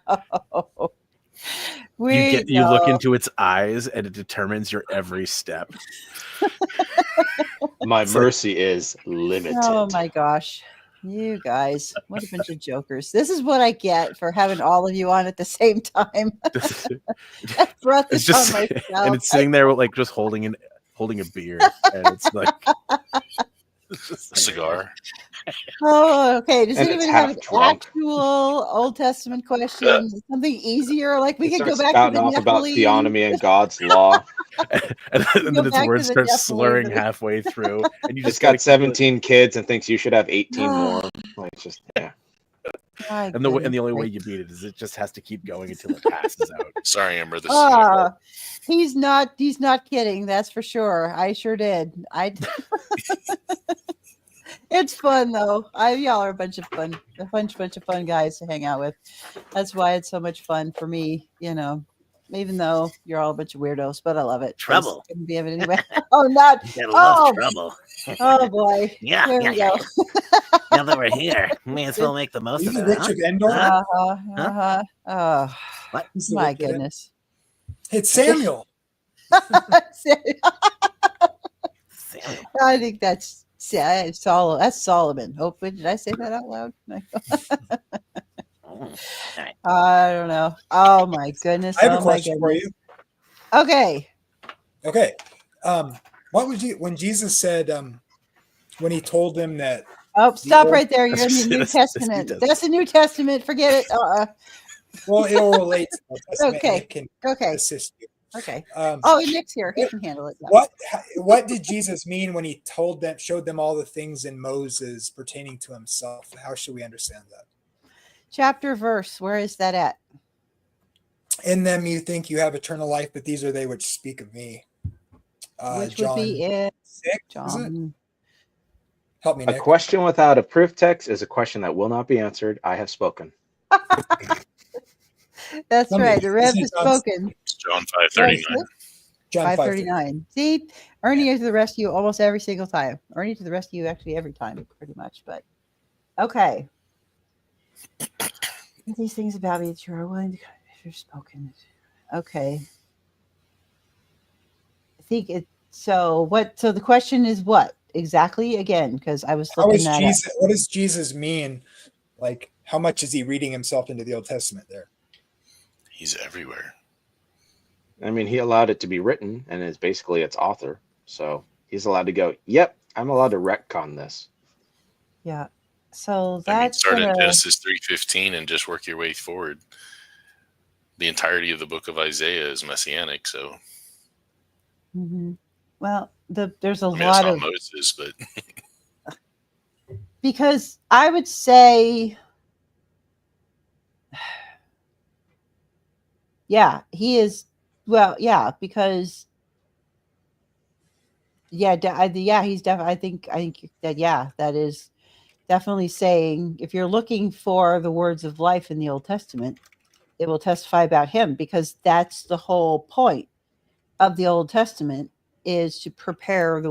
You look into its eyes and it determines your every step. My mercy is limited. Oh my gosh. You guys, what a bunch of jokers. This is what I get for having all of you on at the same time. I brought this on myself. And it's sitting there with like just holding a beer. And it's like a cigar. Oh, okay. Does anyone have an actual Old Testament question? Something easier? Like we could go back to the Nephilim. About theonomy and God's law. and then its words start slurring halfway through. And you just got 17 kids and thinks you should have 18 more. Like just And the only way you beat it is it just has to keep going until it passes out. Sorry, Amber. This he's not kidding. That's for sure. I sure did. It's fun though. Y'all are a bunch of fun guys to hang out with. That's why it's so much fun for me. Even though you're all a bunch of weirdos, but I love it. Trouble. Couldn't be of it anyway. Not. Trouble. Oh boy. Yeah. There we go. Now that we're here, may as well make the most of it. Richard Endor? Oh, what? My goodness. It's Samuel. I think that's Solomon. That's Solomon. Hopefully, did I say that out loud? I don't know. Oh my goodness. I have a question for you. Okay. What would you when Jesus said when he told them that? Oh, stop right there. You're in the New Testament. That's the New Testament. Forget it. Well, it'll relate to the Old Testament. Okay. And it can assist you. Okay. Nick's here. He can handle it. Yeah. What did Jesus mean when he showed them all the things in Moses pertaining to himself? How should we understand that? Chapter, verse. Where is that at? In them you think you have eternal life, but these are they which speak of me. Which John would be in 6, John. Help me, Nick. A question without a proof text is a question that will not be answered. I have spoken. That's right. The Rev has spoken. John 5:39. John 5:39. See, Ernie to the rescue almost every single time. Ernie to the rescue actually every time, pretty much. But okay. These things about me that you are willing to you're spoken. Okay. I think it. So what? So the question is what exactly again? Because I was looking at Jesus. What does Jesus mean? Like, how much is he reading himself into the Old Testament there? He's everywhere. I mean, he allowed it to be written, and is basically its author. So he's allowed to go, yep, I'm allowed to retcon this. Yeah. So that's start in Genesis 3:15 and just work your way forward. The entirety of the book of Isaiah is messianic. So, well, there's a lot it's not of Moses, but because I would say, yeah, he is. Well, yeah, because he's definitely. I think that that is definitely saying if you're looking for the words of life in the Old Testament, it will testify about him because that's the whole point of the Old Testament is to prepare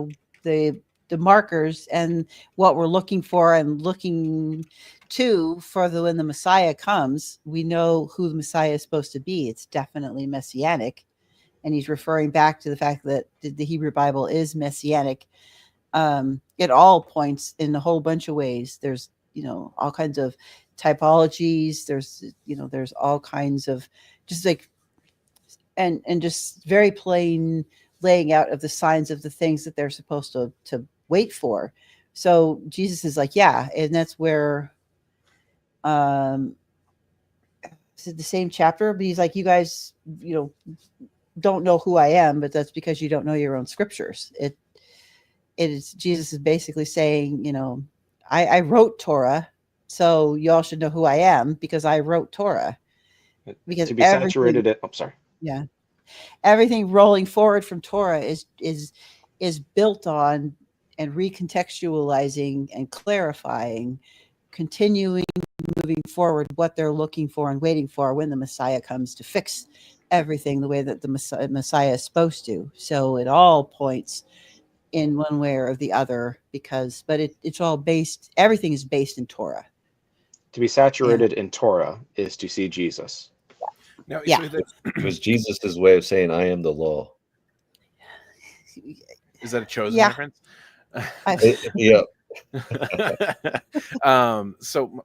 the markers and what we're looking for and looking to for when the Messiah comes. We know who the Messiah is supposed to be. It's definitely messianic. And he's referring back to the fact that the Hebrew Bible is messianic. It all points in a whole bunch of ways. There's, all kinds of typologies. There's all kinds of just like, and just very plain laying out of the signs of the things that they're supposed to wait for. So Jesus is like, yeah. And that's where, it's the same chapter, but he's like, you guys, don't know who I am, but that's because you don't know your own scriptures. It is Jesus is basically saying, I wrote Torah, so y'all should know who I am because I wrote Torah. Because to be saturated it. I'm sorry. Yeah, everything rolling forward from Torah is built on and recontextualizing and clarifying, continuing moving forward what they're looking for and waiting for when the Messiah comes to fix everything the way that the Messiah is supposed to. So it all points in one way or the other but it's all based, everything is based in Torah. To be saturated in Torah is to see Jesus. No, it was Jesus' way of saying, I am the law. Is that a Chosen reference? Yeah. So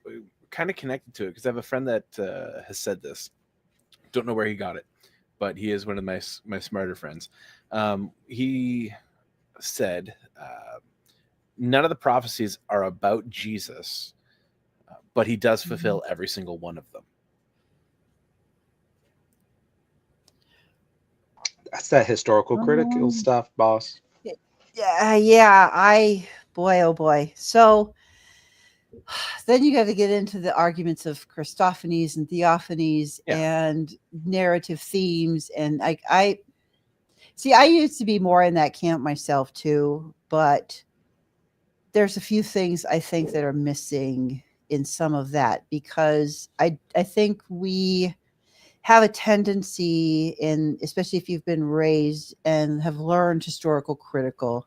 kind of connected to it because I have a friend that has said this. Don't know where he got it, but he is one of my smarter friends. He said none of the prophecies are about Jesus, but he does fulfill every single one of them. That's that historical critical stuff, boss. Yeah. Oh boy. So then you got to get into the arguments of Christophanies and theophanies and narrative themes. And I used to be more in that camp myself too, but there's a few things I think that are missing in some of that because I think we have a tendency especially if you've been raised and have learned historical critical,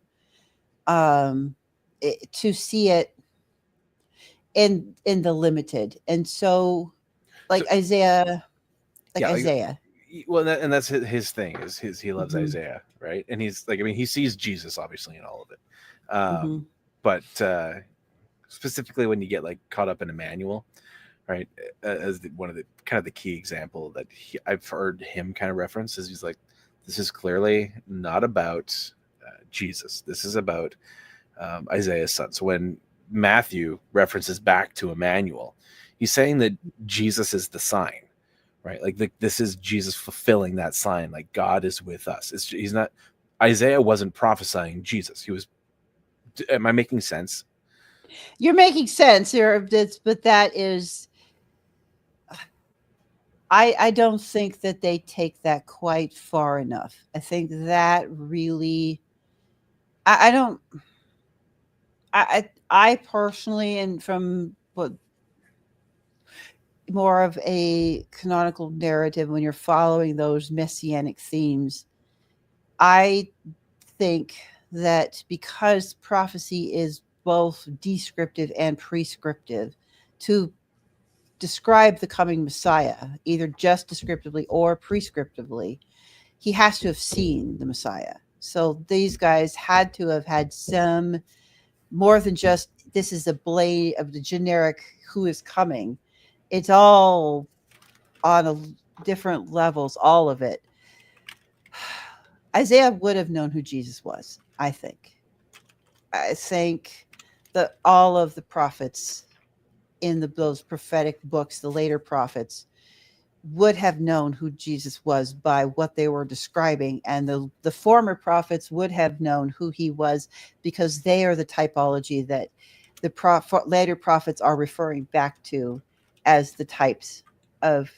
to see it in the limited. And so Isaiah. Well, and that's his thing is he loves Isaiah, right? And he's like, he sees Jesus obviously in all of it. But specifically when you get like caught up in Emmanuel, right? As one of the kind of the key example that I've heard him kind of reference is he's like, this is clearly not about Jesus. This is about Isaiah's son. So when Matthew references back to Emmanuel, he's saying that Jesus is the sign, right? Like this is Jesus fulfilling that sign. Like God is with us. He's not. Isaiah wasn't prophesying Jesus. He was. Am I making sense? You're making sense here, but that is. I don't think that they take that quite far enough. I think that really. I don't. I personally, and from what more of a canonical narrative, when you're following those messianic themes, I think that because prophecy is both descriptive and prescriptive, to describe the coming Messiah, either just descriptively or prescriptively, he has to have seen the Messiah. So these guys had to have had some more than just, this is a blade of the generic who is coming. It's all on a different levels, all of it. Isaiah would have known who Jesus was, I think. I think that all of the prophets in those prophetic books, the later prophets, would have known who Jesus was by what they were describing. And the former prophets would have known who he was because they are the typology that the later prophets are referring back to as the types of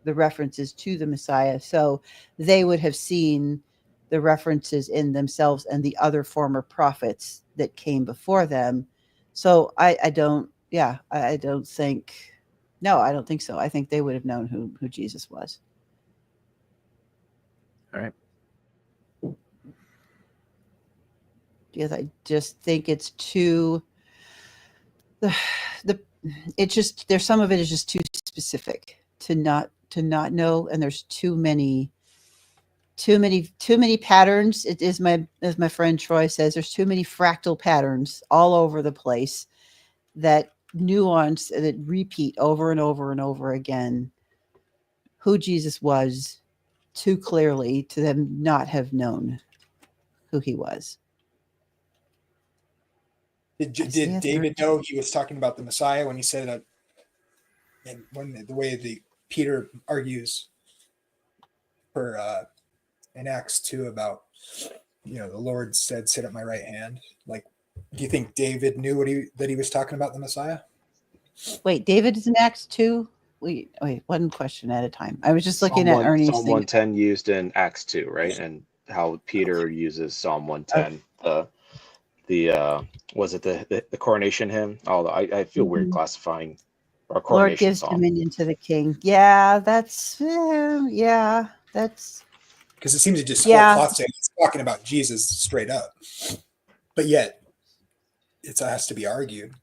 the references to the Messiah. So they would have seen the references in themselves and the other former prophets that came before them. So I don't think so. I think they would have known who Jesus was. All right. Because I just think it's too there's some of it is just too specific to not know, and there's too many patterns. It is as my friend Troy says, there's too many fractal patterns all over the place that nuance that repeat over and over and over again who Jesus was too clearly to them not have known who he was. Did David know he was talking about the Messiah when he said that? And when the way Peter argues for in Acts 2 about, the Lord said, "Sit at my right hand." Like, do you think David knew that he was talking about the Messiah? Wait, David is in Acts 2? Wait, one question at a time. I was just looking at Ernie's Psalm 110 used in Acts 2, right? And how Peter uses Psalm 110. Was it the coronation hymn? Although I feel weird classifying our coronation Lord gives song. dominion to the king. Yeah, that's because it seems to just saying it's talking about Jesus straight up, but yet it has to be argued.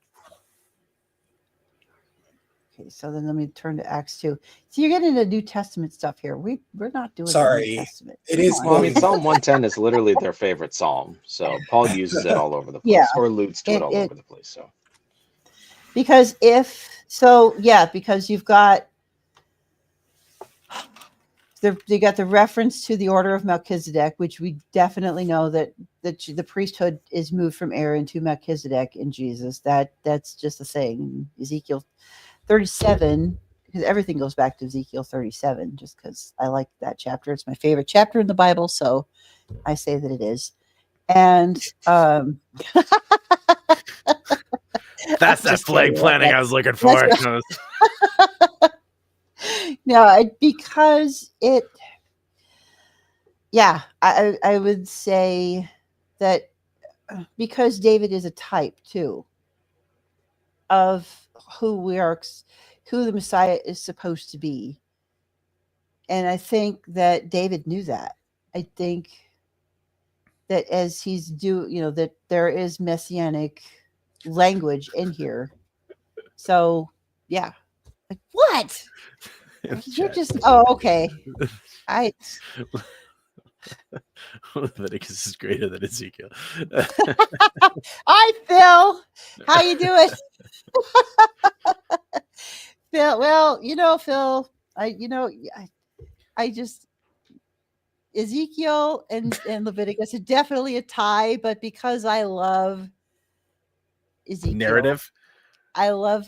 Okay, so then let me turn to Acts 2. So you're getting into New Testament stuff here. We're not doing Sorry. New Testament. It is. Well, I mean, Psalm 110 is literally their favorite psalm. So Paul uses it all over the place, or alludes to it all over the place. So because because you've got you got the reference to the order of Melchizedek, which we definitely know that the priesthood is moved from Aaron to Melchizedek in Jesus. That's just a thing. Ezekiel 37, because everything goes back to Ezekiel 37, just because I like that chapter. It's my favorite chapter in the Bible, so I say that it is. And that's that flag planning I was looking for. No, because I would say that because David is a type too of who the Messiah is supposed to be. And I think that David knew that. I think that as he's that there is messianic language in here. So yeah. Like, what? You're just okay. Leviticus is greater than Ezekiel. Hi, Phil. How you doing? Phil, well, Phil, I just Ezekiel and Leviticus are definitely a tie, but because I love Ezekiel narrative, I love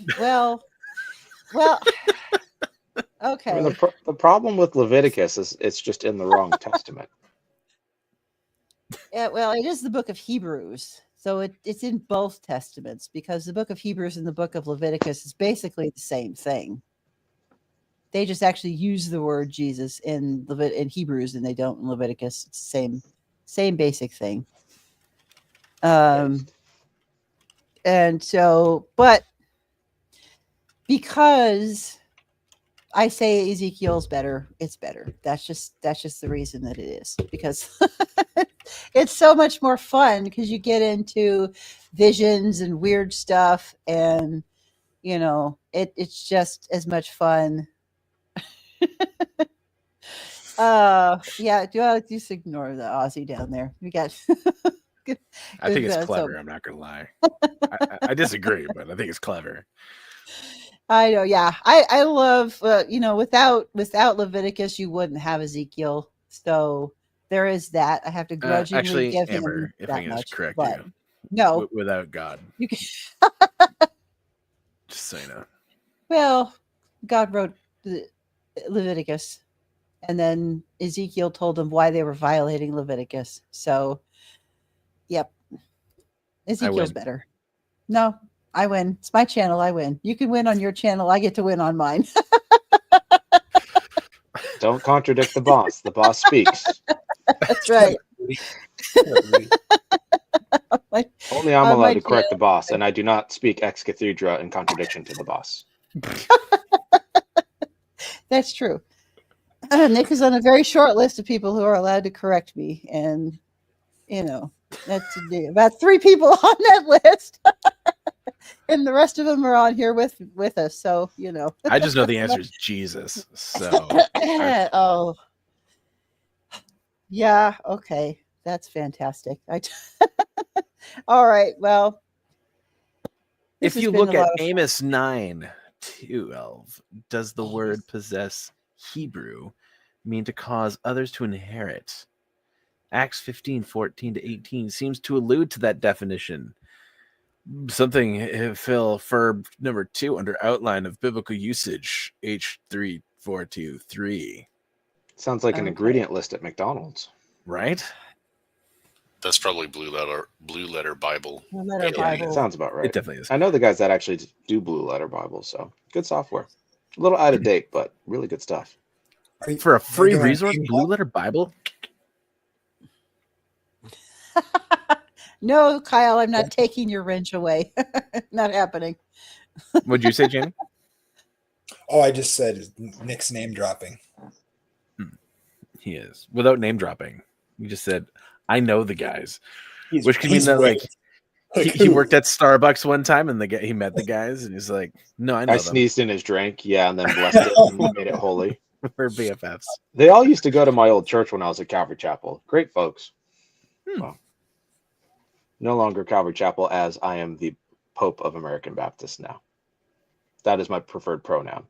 okay. I mean, the problem with Leviticus is it's just in the wrong testament. Yeah, well, it is the book of Hebrews, so it's in both testaments, because the book of Hebrews and the book of Leviticus is basically the same thing. They just actually use the word Jesus in Hebrews, and they don't in Leviticus. It's the same basic thing. And so, but because I say Ezekiel's better, it's better. That's just the reason that it is, because it's so much more fun, because you get into visions and weird stuff, and it's just as much fun. Yeah, just ignore the Aussie down there. We got I think it's clever. I'm not gonna lie. I disagree, but I think it's clever. I know. Yeah, I love. Without Leviticus, you wouldn't have Ezekiel. So there is that. I have to grudgingly actually, give Amber, him if that I can much. just correct but you, no, without God, you can. just so you know. Well, God wrote Leviticus, and then Ezekiel told them why they were violating Leviticus. So, yep, Ezekiel's better. No, I win. It's my channel. I win. You can win on your channel. I get to win on mine. Don't contradict the boss. The boss speaks. That's right. Only I'm allowed to correct the boss, and I do not speak ex cathedra in contradiction to the boss. That's true. Nick is on a very short list of people who are allowed to correct me, and that's about 3 people on that list, and the rest of them are on here with us. So I just know the answer is Jesus. So oh, yeah, okay, that's fantastic. All right, well, if you look at Amos 9:12, does the word possess Hebrew mean to cause others to inherit? Acts 15:14-18 seems to allude to that definition. Something Phil Ferb number 2 under outline of biblical usage H3423. Sounds like an ingredient list at McDonald's, right? That's probably Blue Letter Bible. Blue Letter Bible. Sounds about right. It definitely is. I know the guys that actually do Blue Letter Bible, so good software. A little out of date, but really good stuff. For a free resource, Blue Letter Bible? No, Kyle, I'm not taking your wrench away. Not happening. What'd you say, Jamie? Oh, I just said Nick's name dropping. He is. Without name dropping. You just said, I know the guys. Which could mean that he worked at Starbucks one time and he met the guys and he's like, no, I know them. Sneezed in his drink, and then blessed it and made it holy. We're BFFs. They all used to go to my old church when I was at Calvary Chapel. Great folks. Well, no longer Calvary Chapel, as I am the Pope of American Baptist now. That is my preferred pronoun.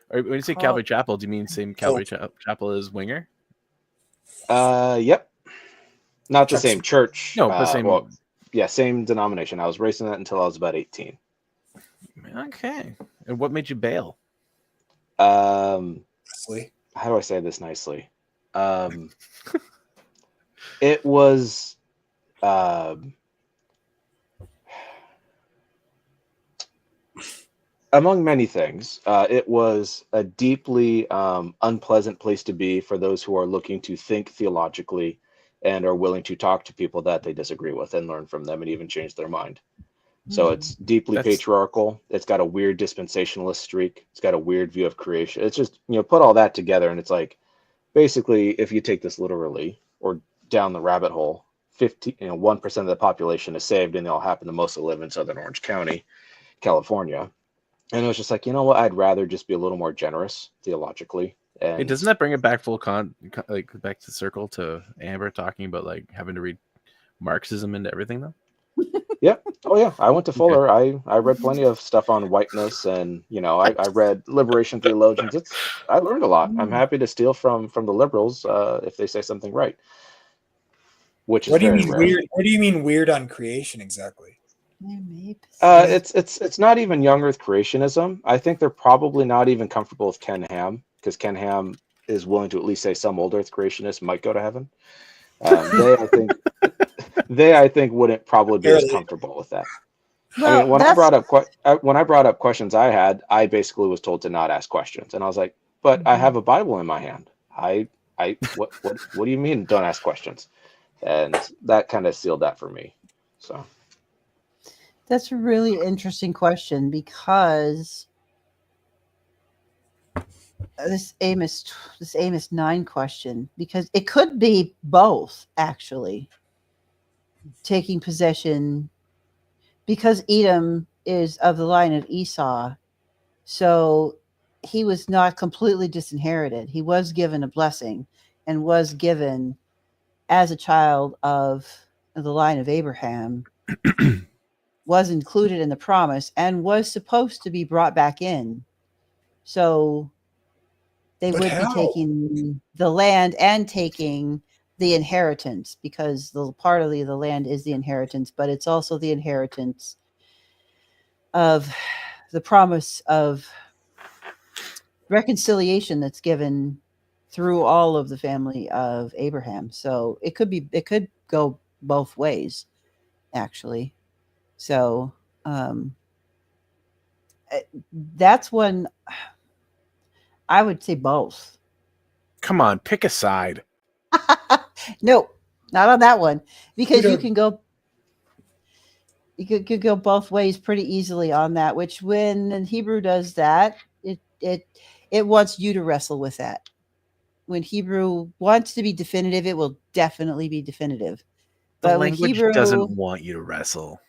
When you say Calvary Chapel, do you mean same Calvary Chapel as Winger? Yep. Not the same church. No, but same. Well, yeah, same denomination. I was raised in that until I was about 18. Okay. And what made you bail? How do I say this nicely? It was among many things. It was a deeply unpleasant place to be for those who are looking to think theologically and are willing to talk to people that they disagree with and learn from them and even change their mind. So it's deeply patriarchal. It's got a weird dispensationalist streak. It's got a weird view of creation. It's just, put all that together and it's like, basically, if you take this literally or down the rabbit hole, 1% of the population is saved, and they all happen to mostly live in Southern Orange County, California. And it was just like, you know what? I'd rather just be a little more generous theologically. And Hey, doesn't that bring it back back to circle to Amber talking about having to read Marxism into everything though? Yeah. Oh yeah. I went to Fuller. I read plenty of stuff on whiteness, and I read liberation theologians. I learned a lot. I'm happy to steal from the liberals if they say something right. Which is what do you very mean rare. weird? What do you mean weird on creation exactly? It's not even young Earth creationism. I think they're probably not even comfortable with Ken Ham, because Ken Ham is willing to at least say some old Earth creationists might go to heaven. They I think wouldn't probably be as comfortable with that. Well, I mean, when I brought up questions I had, I basically was told to not ask questions, and I was like, "But I have a Bible in my hand. What do you mean don't ask questions?" And that kind of sealed that for me. So that's a really interesting question, because this Amos 9 question, because it could be both actually taking possession, because Edom is of the line of Esau. So he was not completely disinherited. He was given a blessing and was given as a child of the line of Abraham, was included in the promise and was supposed to be brought back in. So they would be taking the land and taking the inheritance, because the part of the land is the inheritance, but it's also the inheritance of the promise of reconciliation that's given through all of the family of Abraham. So it could go both ways, actually. So that's one I would say both. Come on, pick a side. No, not on that one, because you can go. You could go both ways pretty easily on that. Which, when Hebrew does that, it wants you to wrestle with that. When Hebrew wants to be definitive, it will definitely be definitive. The language doesn't want you to wrestle.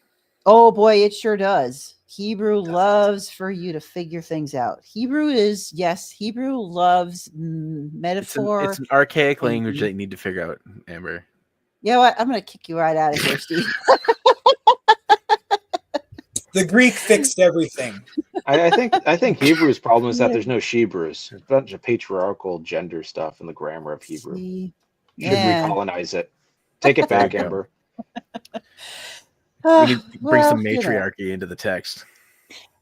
Oh boy, it sure does. Hebrew loves for you to figure things out. Hebrew loves metaphor. It's an archaic language that you need to figure out, Amber. You know what? I'm going to kick you right out of here, Steve. The Greek fixed everything. I think Hebrew's problem is that there's no Shebrus. There's a bunch of patriarchal gender stuff in the grammar of Hebrew. Should recolonize it. Take it back, Amber. We need to bring some matriarchy into the text.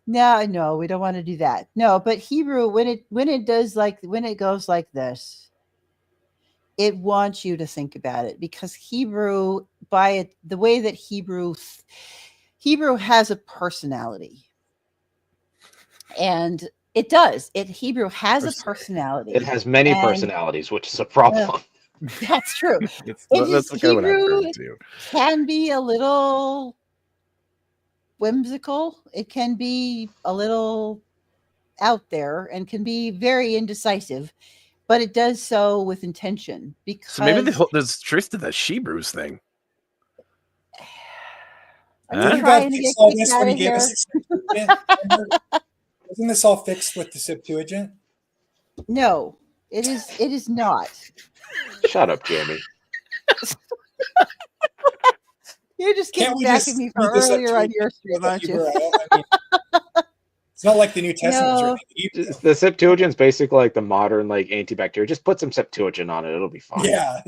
No, we don't want to do that. No, but Hebrew, when it goes like this, it wants you to think about it, because Hebrew, the way that Hebrew has a personality, and it does. Hebrew has a personality. It has many personalities, which is a problem. That's true. Hebrew can be a little whimsical. It can be a little out there and can be very indecisive, but it does so with intention. Because so maybe there's truth to the Shebrus thing. Wasn't this all fixed with the Septuagint? No, it is not. Shut up, Jamie. You're just getting back at me for earlier on your stream, aren't you? It's not like the New Testament. No. The Septuagint's basically like the modern antibacterial. Just put some Septuagint on it; it'll be fine. Yeah.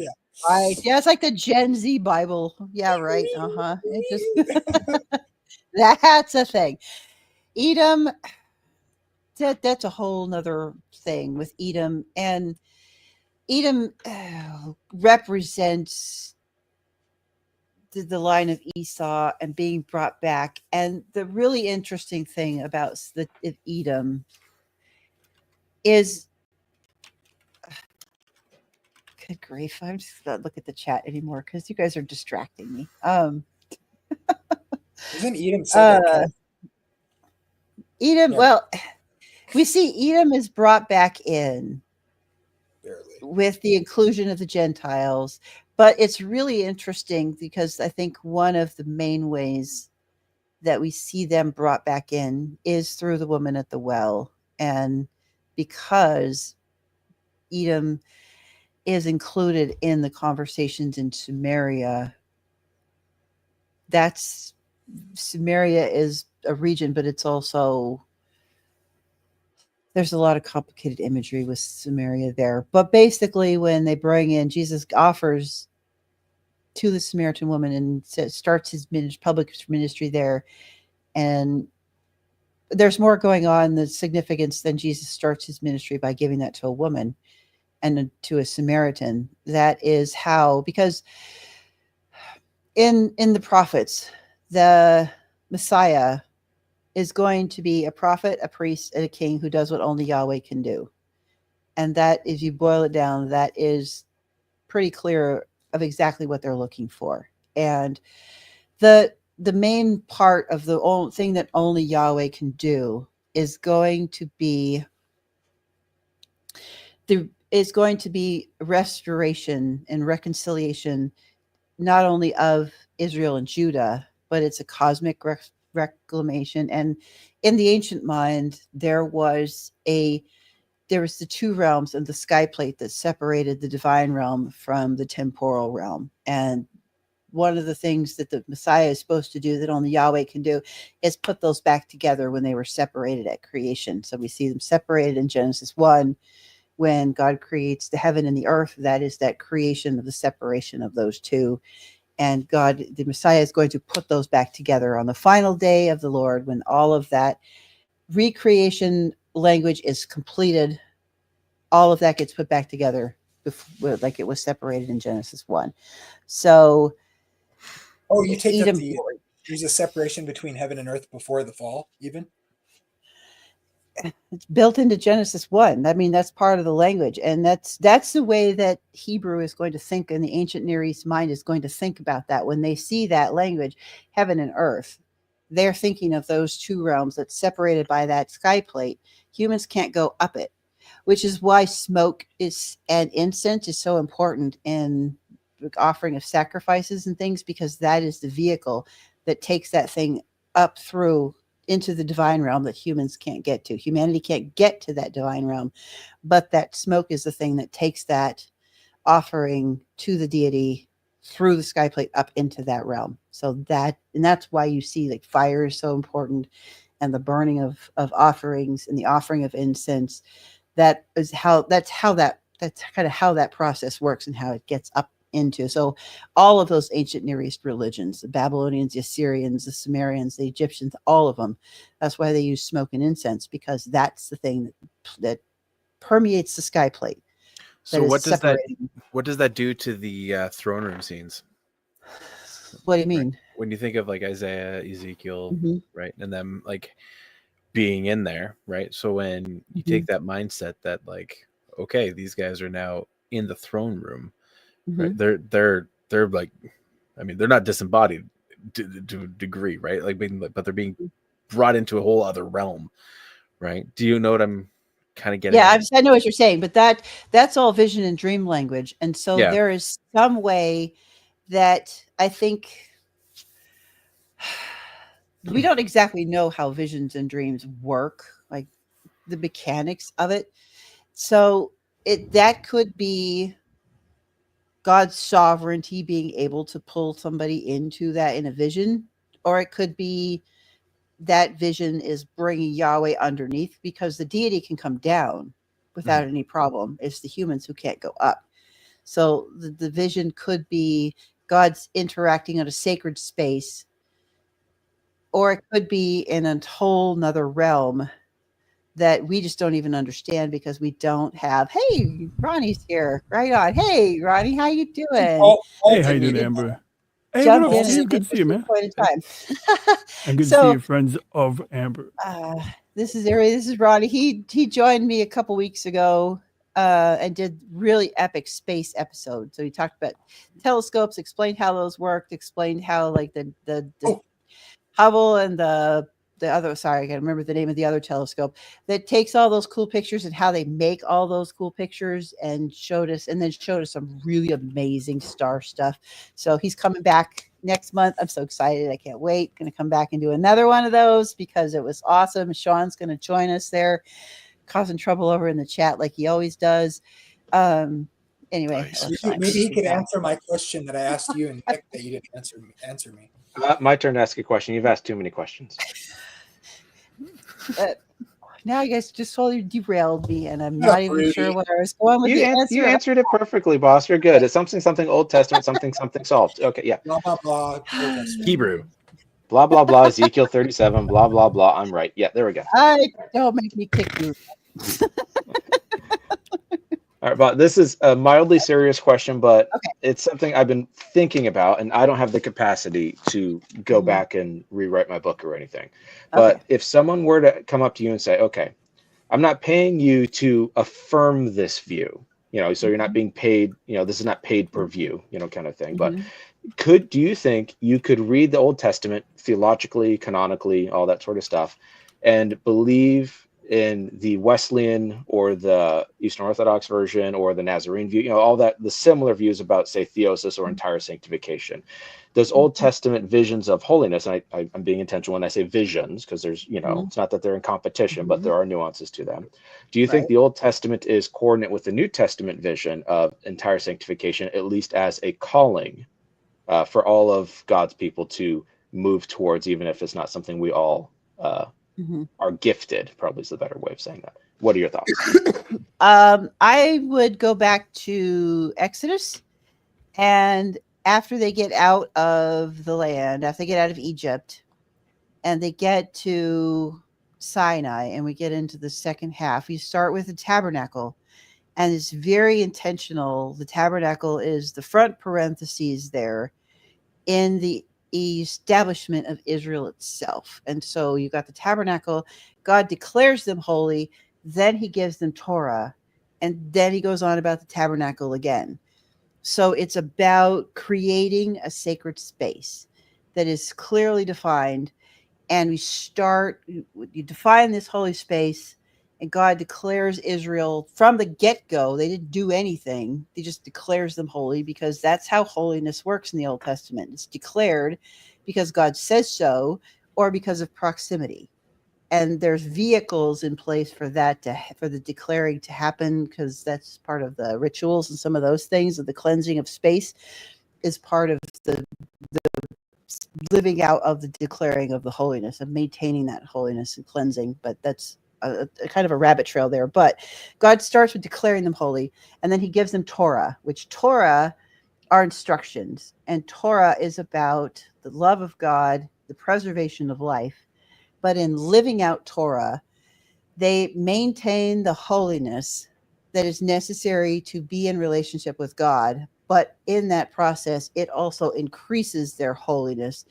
Right. Yeah, it's like the Gen Z Bible. Yeah, right. That's a thing. Edom. That's a whole nother thing with Edom, and Edom represents the line of Esau and being brought back. And the really interesting thing about Edom is, good grief, I'm just not look at the chat anymore because you guys are distracting me. Isn't Edom so Edom? Yeah. Well, we see Edom is brought back in with the inclusion of the Gentiles, but it's really interesting because I think one of the main ways that we see them brought back in is through the woman at the well, and because Edom is included in the conversations in Samaria. Samaria is a region, but it's also, there's a lot of complicated imagery with Samaria there. But basically, when they bring in, Jesus offers to the Samaritan woman and starts his public ministry there. And there's more going on, the significance, than Jesus starts his ministry by giving that to a woman and to a Samaritan. That is how, because in the prophets, the Messiah is going to be a prophet, a priest, and a king who does what only Yahweh can do. And that, if you boil it down, that is pretty clear of exactly what they're looking for. And the main part of the only thing that only Yahweh can do is going to be restoration and reconciliation, not only of Israel and Judah, but it's a cosmic reclamation. And in the ancient mind, there was the two realms and the sky plate that separated the divine realm from the temporal realm. And one of the things that the Messiah is supposed to do that only Yahweh can do is put those back together when they were separated at creation. So we see them separated in Genesis 1 when God creates the heaven and the earth. That is that creation of the separation of those two. And God, the Messiah, is going to put those back together on the final day of the Lord when all of that recreation language is completed. All of that gets put back together before, like it was separated in Genesis 1. So, you take that there's a separation between heaven and earth before the fall, even? It's built into Genesis 1. I mean, that's part of the language. And that's the way that Hebrew is going to think, and the ancient Near East mind is going to think about that. When they see that language, heaven and earth, they're thinking of those two realms that's separated by that sky plate. Humans can't go up it, which is why smoke and incense is so important in offering of sacrifices and things, because that is the vehicle that takes that thing up through into the divine realm that humans can't get to. Humanity can't get to that divine realm, but that smoke is the thing that takes that offering to the deity through the sky plate up into that realm. So that's why you see like fire is so important, and the burning of offerings and the offering of incense. That's kind of how that process works and how it gets up into. So all of those ancient Near East religions, the Babylonians, the Assyrians, the Sumerians, the Egyptians, all of them, that's why they use smoke and incense, because that's the thing that permeates the sky plate. So what does that do to the throne room scenes? What do you mean? When you think of like Isaiah, Ezekiel, right, and them like being in there, right? So when you take that mindset that like, okay, these guys are now in the throne room, right? They're like, I mean, they're not disembodied to a degree, right? Like, but they're being brought into a whole other realm, right? Do you know what I'm kind of getting? Yeah, I know what you're saying, but that's all vision and dream language, and so there is some way that I think we don't exactly know how visions and dreams work, like the mechanics of it. So that could be God's sovereignty being able to pull somebody into that in a vision, or it could be that vision is bringing Yahweh underneath, because the deity can come down without any problem. It's the humans who can't go up. So the vision could be God's interacting in a sacred space, or it could be in a whole nother realm that we just don't even understand because we don't have. Hey, Ronnie's here. Right on. Hey, Ronnie, how you doing? Hey, how you doing, Amber? Hey, Jump what up, in Steve? and Good to see you, man. point in time. And good to see you, friends of Amber. This is Ronnie. He joined me a couple weeks ago and did really epic space episode. So he talked about telescopes, explained how those worked, explained how like the Hubble and the other, sorry, I can't remember the name of the other telescope that takes all those cool pictures and how they make all those cool pictures, and showed us some really amazing star stuff. So he's coming back next month. I'm so excited. I can't wait. Going to come back and do another one of those because it was awesome. Sean's going to join us there, causing trouble over in the chat like he always does. Anyway, maybe he could answer my question that I asked you and Nick that you didn't answer me. My turn to ask a question. You've asked too many questions. Now you guys just totally derailed me, and I'm not even sure where I was going with the answer. You answered it perfectly, boss. You're good. It's something Old Testament, something solved. Okay, yeah. Blah, blah, blah. Hebrew. Blah, blah, blah. Ezekiel 37, blah, blah, blah. I'm right. Yeah, there we go. Don't make me kick you. All right, but this is a mildly serious question, but it's something I've been thinking about, and I don't have the capacity to go back and rewrite my book or anything. But if someone were to come up to you and say, okay, I'm not paying you to affirm this view, so you're not being paid, this is not paid per view, kind of thing. But do you think you could read the Old Testament theologically, canonically, all that sort of stuff, and believe in the Wesleyan or the Eastern Orthodox version or the Nazarene view, all that, the similar views about, say, theosis or entire sanctification. Those Old Testament visions of holiness, and I'm being intentional when I say visions, because there's, it's not that they're in competition, but there are nuances to them. Do you think the Old Testament is coordinate with the New Testament vision of entire sanctification, at least as a calling for all of God's people to move towards, even if it's not something we all are gifted, probably is the better way of saying that. What are your thoughts? I would go back to Exodus, and after they get out of the land, after they get out of Egypt and they get to Sinai and we get into the second half, we start with the tabernacle, and it's very intentional. The tabernacle is the front parentheses there in the establishment of Israel itself. And so you got the tabernacle, God declares them holy, then he gives them Torah, and then he goes on about the tabernacle again. So it's about creating a sacred space that is clearly defined. And you define this holy space, and God declares Israel from the get-go. They didn't do anything. He just declares them holy, because that's how holiness works in the Old Testament. It's declared because God says so, or because of proximity. And there's vehicles in place for that, for the declaring to happen, because that's part of the rituals and some of those things. Of the cleansing of space is part of the living out of the declaring of the holiness, of maintaining that holiness and cleansing. But that's a kind of a rabbit trail there. But God starts with declaring them holy, and then he gives them Torah, which Torah are instructions. And Torah is about the love of God, the preservation of life. But in living out Torah, they maintain the holiness that is necessary to be in relationship with God. But in that process, it also increases their holiness,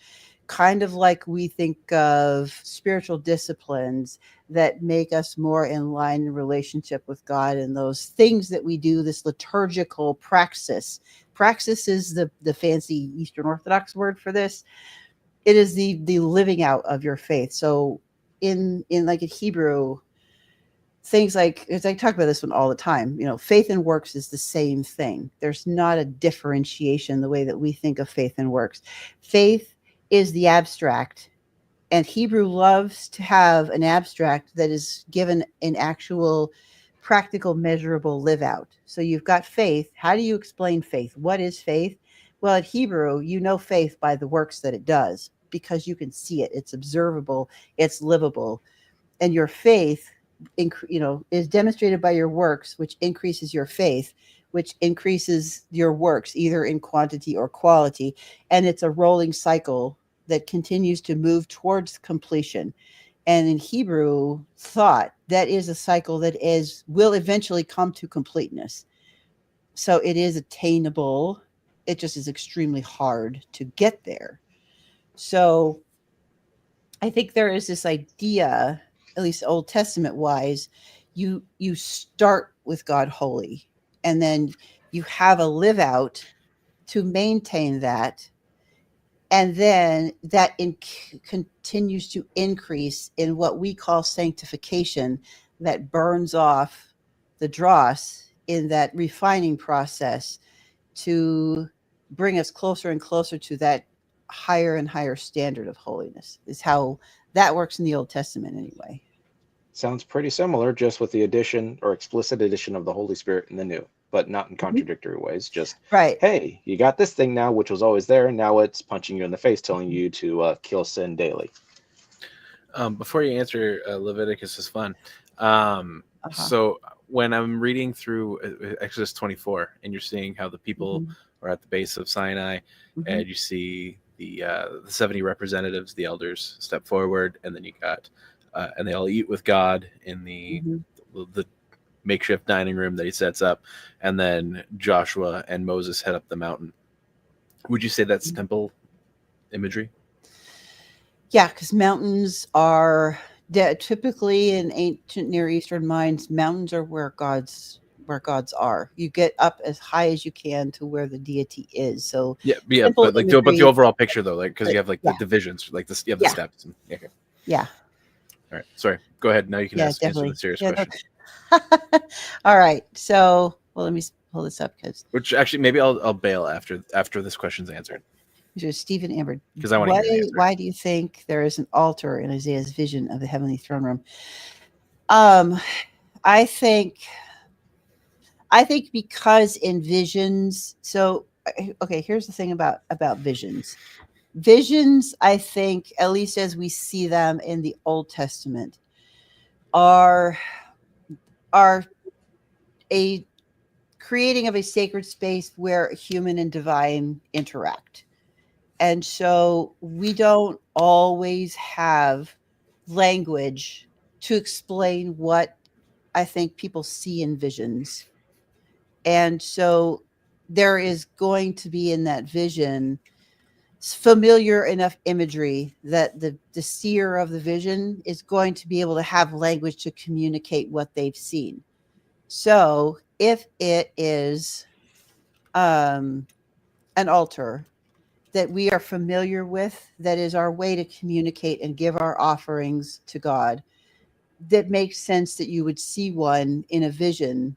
kind of like we think of spiritual disciplines that make us more in line in relationship with God, and those things that we do, this liturgical praxis. Praxis is the fancy Eastern Orthodox word for this. It is the living out of your faith. So in like in Hebrew, things like, as I talk about this one all the time, faith and works is the same thing. There's not a differentiation the way that we think of faith and works. Faith is the abstract, and Hebrew loves to have an abstract that is given an actual practical, measurable live out. So you've got faith. How do you explain faith? What is faith? Well, at Hebrew, faith by the works that it does, because you can see it. It's observable. It's livable. And your faith, is demonstrated by your works, which increases your faith, which increases your works, either in quantity or quality. And it's a rolling cycle that continues to move towards completion. And in Hebrew thought, that is a cycle that will eventually come to completeness. So it is attainable. It just is extremely hard to get there. So I think there is this idea, at least Old Testament wise, you start with God holy, and then you have a live out to maintain that. And then that continues to increase in what we call sanctification, that burns off the dross in that refining process to bring us closer and closer to that higher and higher standard of holiness, is how that works in the Old Testament anyway. Sounds pretty similar, just with the addition or explicit addition of the Holy Spirit in the new, but not in contradictory ways. Just, hey, you got this thing now, which was always there, and now it's punching you in the face, telling you to kill sin daily. Before you answer, Leviticus is fun. So when I'm reading through Exodus 24, and you're seeing how the people are at the base of Sinai, and you see the 70 representatives, the elders, step forward, and then you got and they all eat with God in the makeshift dining room that he sets up, and then Joshua and Moses head up the mountain. Would you say that's temple imagery? Yeah, because mountains are typically in ancient Near Eastern minds, mountains are where gods are. You get up as high as you can to where the deity is. So but like but the overall picture though, like because you have like the divisions, like this, you have the steps. Yeah. All right. Sorry. Go ahead. Now you can answer the serious question. All right. So, well, let me pull this up because. Which actually, maybe I'll bail after this question's answered. Stephen Amber. Because I want to hear the answer. Why do you think there is an altar in Isaiah's vision of the heavenly throne room? I think because in visions. So, okay, here's the thing about visions. Visions, I think, at least as we see them in the Old Testament, are a creating of a sacred space where human and divine interact. And so we don't always have language to explain what I think people see in visions. And so there is going to be in that vision familiar enough imagery that the seer of the vision is going to be able to have language to communicate what they've seen. So if it is an altar that we are familiar with, that is our way to communicate and give our offerings to God, that makes sense that you would see one in a vision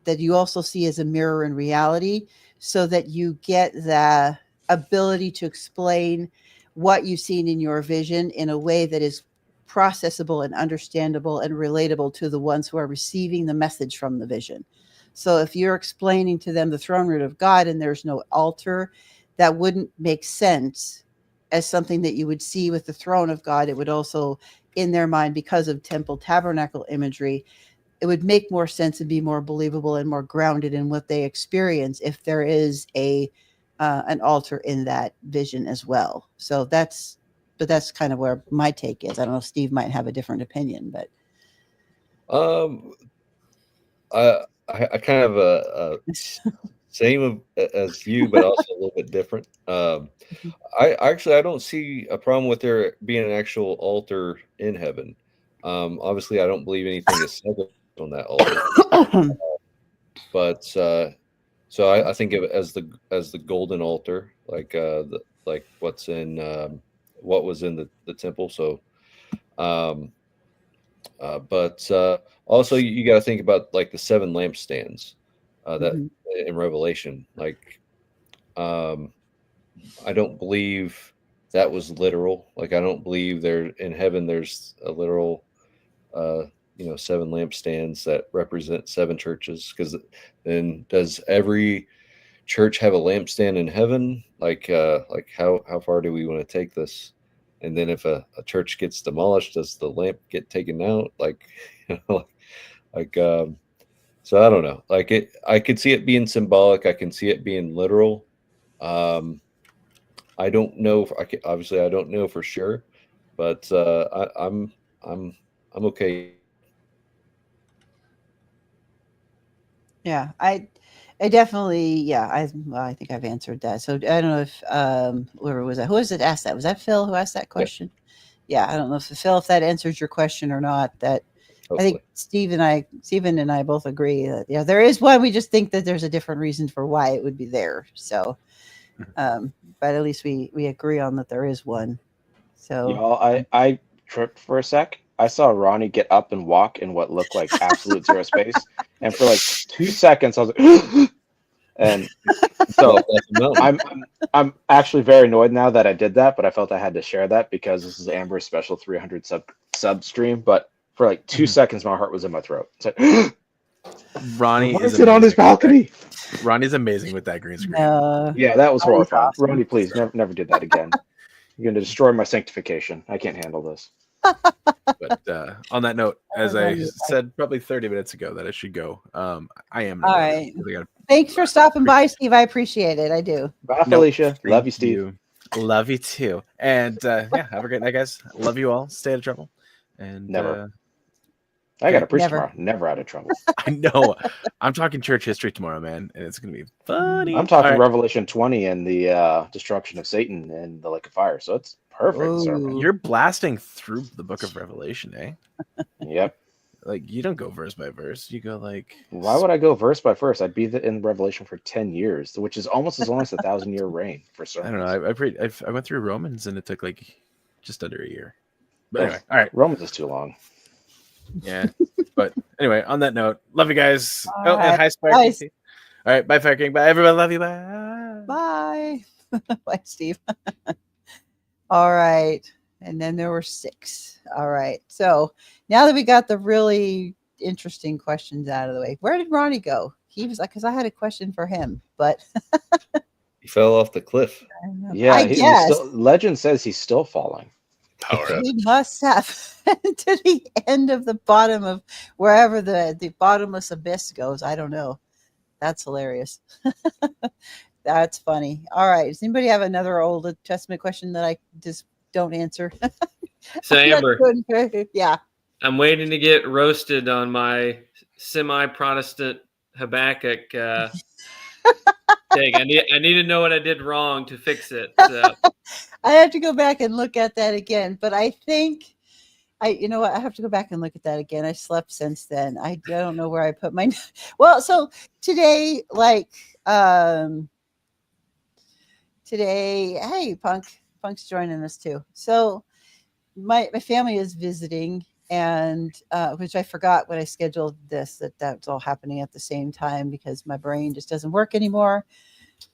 that you also see as a mirror in reality, so that you get the ability to explain what you've seen in your vision in a way that is processable and understandable and relatable to the ones who are receiving the message from the vision. So if you're explaining to them the throne room of God and there's no altar, that wouldn't make sense as something that you would see with the throne of God. It would also, in their mind, because of temple tabernacle imagery, it would make more sense and be more believable and more grounded in what they experience if there is an altar in that vision as well. So that's kind of where my take is. I don't know if Steve might have a different opinion, but I kind of a same as you, but also a little bit different. I don't see a problem with there being an actual altar in heaven. Obviously, I don't believe anything is said on that altar, but so I think of it as the golden altar, like what's in what was in the temple. So, but also you got to think about like the 7 lampstands that in Revelation. Like, I don't believe that was literal. Like, I don't believe there in heaven there's a literal 7 lampstands that represent 7 churches, because then does every church have a lampstand in heaven? Like how far do we want to take this? And then if a church gets demolished, does the lamp get taken out? So I don't know. Like, I could see it being symbolic. I can see it being literal. I don't know. Obviously I don't know for sure, but I'm okay. yeah, I definitely, I think I've answered that. So I don't know if whoever was that, who was it asked that? Was that Phil who asked that question? Yeah, I don't know if Phil, if that answers your question or not. That hopefully. I think Stephen and I both agree that there is one. We just think that there's a different reason for why it would be there. So, but at least we agree on that there is one. So I tripped for a sec. I saw Ronnie get up and walk in what looked like absolute zero space, and for like 2 seconds I was like, and so I'm actually very annoyed now that I did that, but I felt I had to share that because this is Amber's special 300 sub stream. But for like 2 seconds, my heart was in my throat. It's like, Ronnie is it on his balcony? Ronnie's amazing with that green screen. Yeah, that was horrifying. Awesome. Ronnie, please never do that again. You're going to destroy my sanctification. I can't handle this. But on that note, as I said probably 30 minutes ago that I should go, I am. All right. Thanks for stopping by, Steve. I appreciate it. I do. Bye, Felicia. Love you, Steve. Love you too. And have a great night, guys. Love you all. Stay out of trouble. And never. I got to preach tomorrow. Never out of trouble. I know. I'm talking church history tomorrow, man, and it's going to be funny. I'm talking Revelation 20 and the destruction of Satan and the lake of fire. So it's perfect. You're blasting through the book of Revelation, eh? Yep. Like, you don't go verse by verse. You go like. Why would I go verse by verse? I'd be in Revelation for 10 years, which is almost as long as 1,000-year reign for sermons. I don't know. I went through Romans and it took like just under a year. But anyway, all right. Romans is too long. Yeah. But anyway, on that note, love you guys. All right. And hi, Spire Bye. King. All right, bye, Fire King. Bye, everybody. Love you. Bye. Bye. Bye, Steve. All right. And then there were 6. All right. So now that we got the really interesting questions out of the way, where did Ronnie go? He was like, because I had a question for him, but he fell off the cliff. Yeah, I guess. Legend says he's still falling. He must have to the end of the bottom of wherever the bottomless abyss goes. I don't know. That's hilarious. That's funny. All right. Does anybody have another Old Testament question that I just don't answer? So Amber, yeah, I'm waiting to get roasted on my semi-Protestant Habakkuk take. I need to know what I did wrong to fix it. So. I have to go back and look at that again. But I think you know what? I have to go back and look at that again. I slept since then. I don't know where I put my. Well, so today, today, hey, Punk's joining us too. So my family is visiting, and which I forgot when I scheduled this that's all happening at the same time because my brain just doesn't work anymore.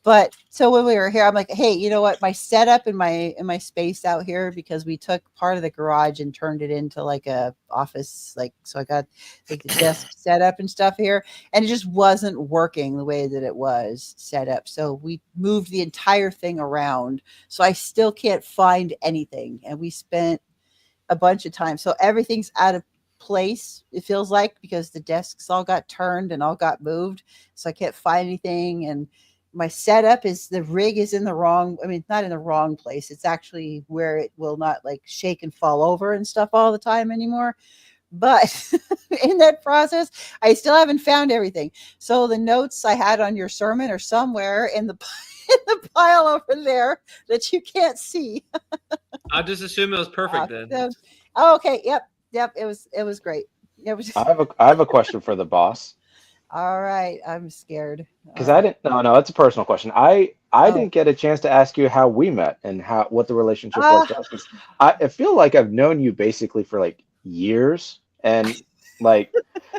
But so when we were here, I'm like, hey, you know what? My setup in my space out here, because we took part of the garage and turned it into like a office, so I got like the desk set up and stuff here, and it just wasn't working the way that it was set up. So we moved the entire thing around. So I still can't find anything, and we spent a bunch of time. So everything's out of place, it feels like, because the desks all got turned and all got moved. So I can't find anything, and my setup is the rig is in the wrong, not in the wrong place. It's actually where it will not like shake and fall over and stuff all the time anymore. But in that process, I still haven't found everything. So the notes I had on your sermon are somewhere in the pile over there that you can't see. I'll just assume it was perfect then. Okay. Yep. It was great. It was. I have a question for the boss. All right, I'm scared. Because I didn't. No, it's a personal question. I didn't get a chance to ask you how we met and what the relationship was. To us. 'Cause I feel like I've known you basically for like years, and like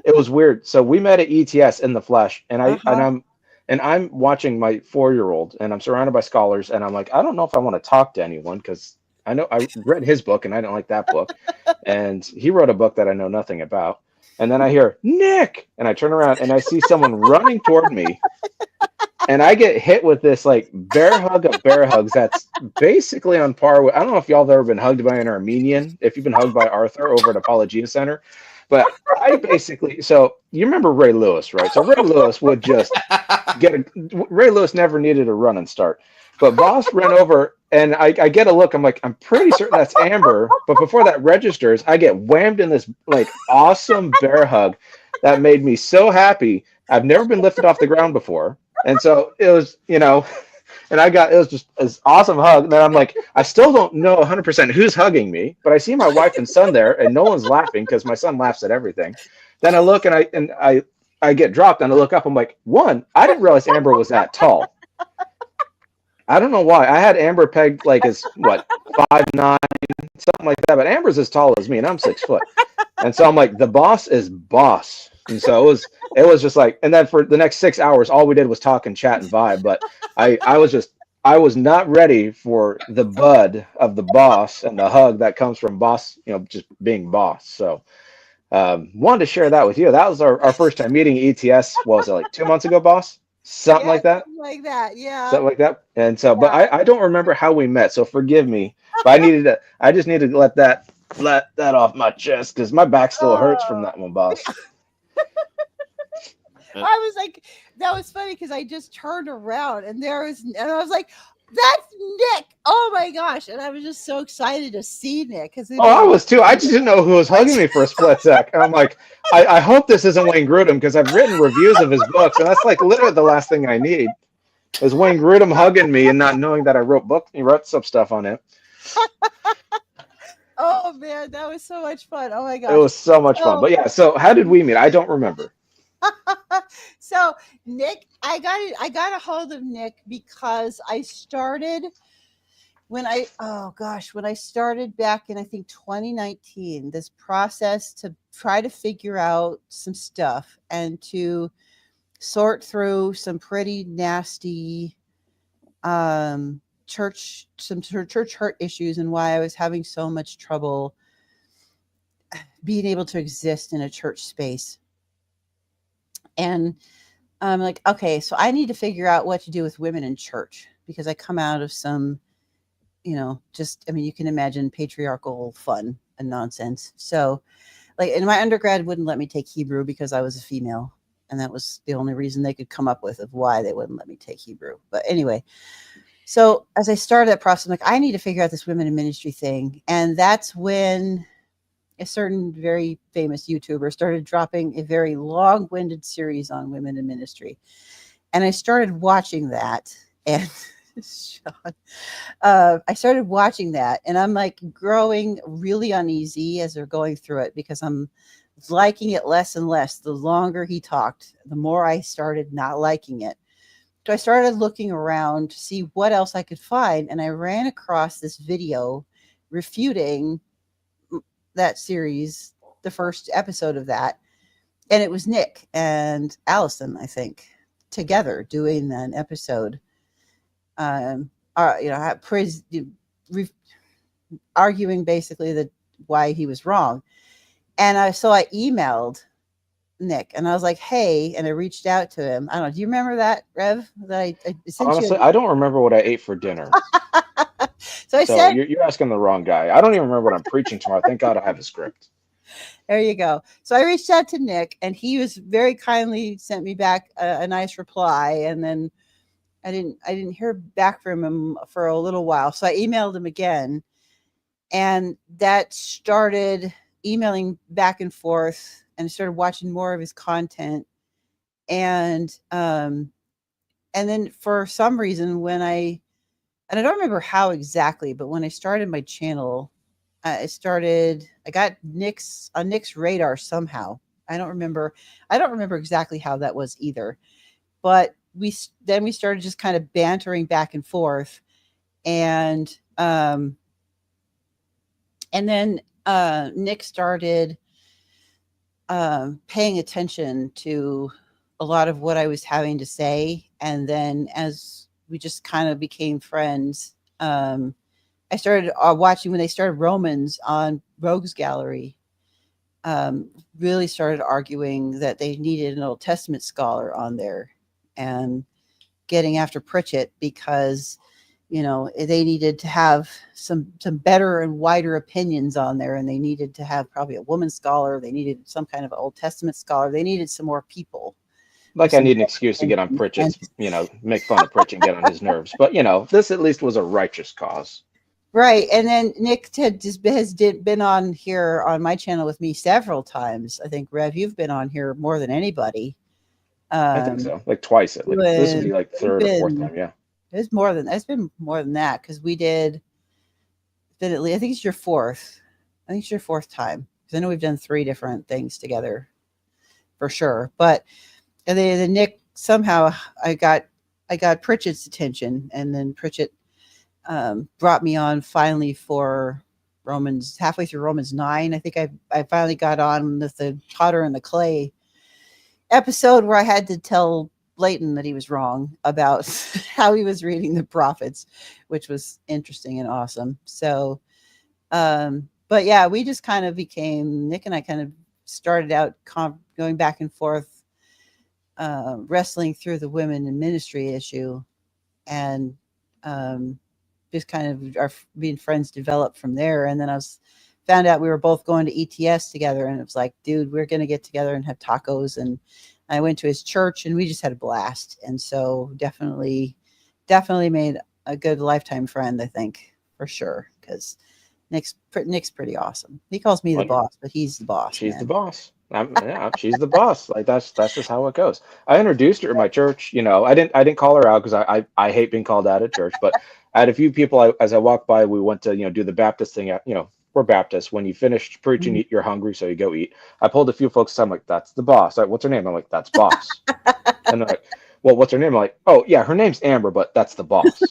it was weird. So we met at ETS in the flesh, and I'm watching my 4-year-old, and I'm surrounded by scholars, and I'm like, I don't know if I want to talk to anyone because I know I read his book and I didn't like that book, and he wrote a book that I know nothing about. And then I hear Nick, and I turn around and I see someone running toward me, and I get hit with this like bear hug of bear hugs. That's basically on par with. I don't know if y'all have ever been hugged by an Armenian. If you've been hugged by Arthur over at Apologia Center, but I basically. So you remember Ray Lewis, right? So Ray Lewis would just Ray Lewis never needed a run and start, but Boss ran over. And I get a look. I'm like, I'm pretty certain that's Amber. But before that registers, I get whammed in this like awesome bear hug that made me so happy. I've never been lifted off the ground before, and so it was, and it was just an awesome hug. And then I'm like, I still don't know 100% who's hugging me, but I see my wife and son there, and no one's laughing because my son laughs at everything. Then I look and I get dropped, and I look up. I'm like, I didn't realize Amber was that tall. I don't know why. I had Amber pegged like as 5'9", something like that. But Amber's as tall as me, and I'm 6 foot. And so I'm like, the boss is boss. And so it was just like, and then for the next 6 hours, all we did was talk and chat and vibe. But I was not ready for the bud of the boss and the hug that comes from boss, just being boss. So wanted to share that with you. That was our first time meeting ETS. What was it, like 2 months ago, boss? Something like that. Something like that, yeah. Something like that. And so, but I don't remember how we met, so forgive me. But I just needed to let that off my chest because my back still hurts from that one, boss. I was like, that was funny because I just turned around and I was like, that's Nick. Oh my gosh. And I was just so excited to see Nick. I was too. I just didn't know who was hugging me for a split sec. And I'm like, I hope this isn't Wayne Grudem because I've written reviews of his books. And that's like literally the last thing I need is Wayne Grudem hugging me and not knowing that I wrote some stuff on it. Oh man, that was so much fun. Oh my gosh. It was so much fun. But yeah, so how did we meet? I don't remember. So Nick, I got a hold of Nick because I started when I started back in, I think 2019, this process to try to figure out some stuff and to sort through some pretty nasty church hurt issues and why I was having so much trouble being able to exist in a church space. And I'm like, okay, so I need to figure out what to do with women in church, because I come out of some, you can imagine patriarchal fun and nonsense. So like, and my undergrad wouldn't let me take Hebrew because I was a female. And that was the only reason they could come up with of why they wouldn't let me take Hebrew. But anyway, so as I started that process, I'm like, I need to figure out this women in ministry thing. And that's when a certain very famous YouTuber started dropping a very long-winded series on women in ministry. And I started watching that. And Sean, I started watching that. And I'm like growing really uneasy as they're going through it, because I'm liking it less and less. The longer he talked, the more I started not liking it. So I started looking around to see what else I could find. And I ran across this video refuting that series, the first episode of that. And it was Nick and Allison, I think, together doing an episode, arguing basically that why he was wrong. And so I emailed Nick and I was like, hey, and I reached out to him. I don't know. Do you remember that, Rev? That I sent Honestly, you I don't remember what I ate for dinner. So I said, you're asking the wrong guy. I don't even remember what I'm preaching tomorrow. Thank God I have a script. There you go. So I reached out to Nick and he was very kindly sent me back a nice reply. And then I didn't hear back from him for a little while. So I emailed him again, and that started emailing back and forth, and started watching more of his content. And then for some reason, I don't remember how exactly, but when I started my channel, I got Nick's radar somehow. I don't remember exactly how that was either, but we started just kind of bantering back and forth. And then Nick started paying attention to a lot of what I was having to say. And then as we just kind of became friends, I started watching when they started Romans on Rogues Gallery, really started arguing that they needed an Old Testament scholar on there and getting after Pritchett because, they needed to have some better and wider opinions on there. And they needed to have probably a woman scholar. They needed some kind of Old Testament scholar. They needed some more people. Like I need an excuse to get on Pritchett, make fun of Pritchett and get on his nerves. But, this at least was a righteous cause. Right. And then Nick has been on here on my channel with me several times. I think, Rev, you've been on here more than anybody. I think so. Like twice at least. This would be like third or fourth time. Yeah. It's been more than that, because we did at least, I think it's your fourth. I think it's your fourth time, because I know we've done 3 different things together for sure. But the Nick, somehow I got Pritchett's attention, and then Pritchett brought me on finally for Romans, halfway through Romans 9. I think I finally got on with the Potter and the Clay episode where I had to tell Leighton that he was wrong about how he was reading the prophets, which was interesting and awesome. So, but yeah, we just kind of became, Nick and I kind of started out going back and forth, wrestling through the women in ministry issue, and just kind of our being friends developed from there. And then I found out we were both going to ETS together, and it was like, dude, we're going to get together and have tacos. And I went to his church and we just had a blast. And so definitely made a good lifetime friend, I think, for sure. Because Nick's pretty awesome. He calls me the boss, but he's the boss. She's the boss. She's the boss. Like that's just how it goes. I introduced her in my church. I didn't call her out because I hate being called out at church. But I had a few people as I walked by. We went to do the Baptist thing. We're Baptists. When you finish preaching, you're hungry, so you go eat. I pulled a few folks. I'm like, that's the boss. Like, what's her name? I'm like, that's boss. And they're like, well, what's her name? I'm like, oh yeah, her name's Amber, but that's the boss.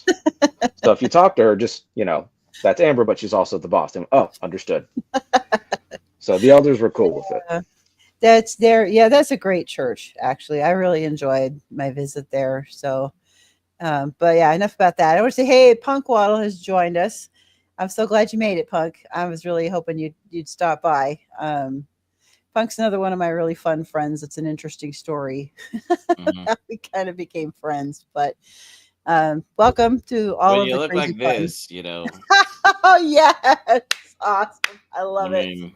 So if you talk to her, just, that's Amber, but she's also the boss. And, oh, understood. So the elders were cool with it. That's there. Yeah, that's a great church, actually. I really enjoyed my visit there. So, but yeah, enough about that. I want to say, hey, Punk Waddle has joined us. I'm so glad you made it, Punk. I was really hoping you'd stop by. Punk's another one of my really fun friends. It's an interesting story. How we kind of became friends, but welcome to all of you the look crazy like fun. this, Oh yes, awesome. I love it.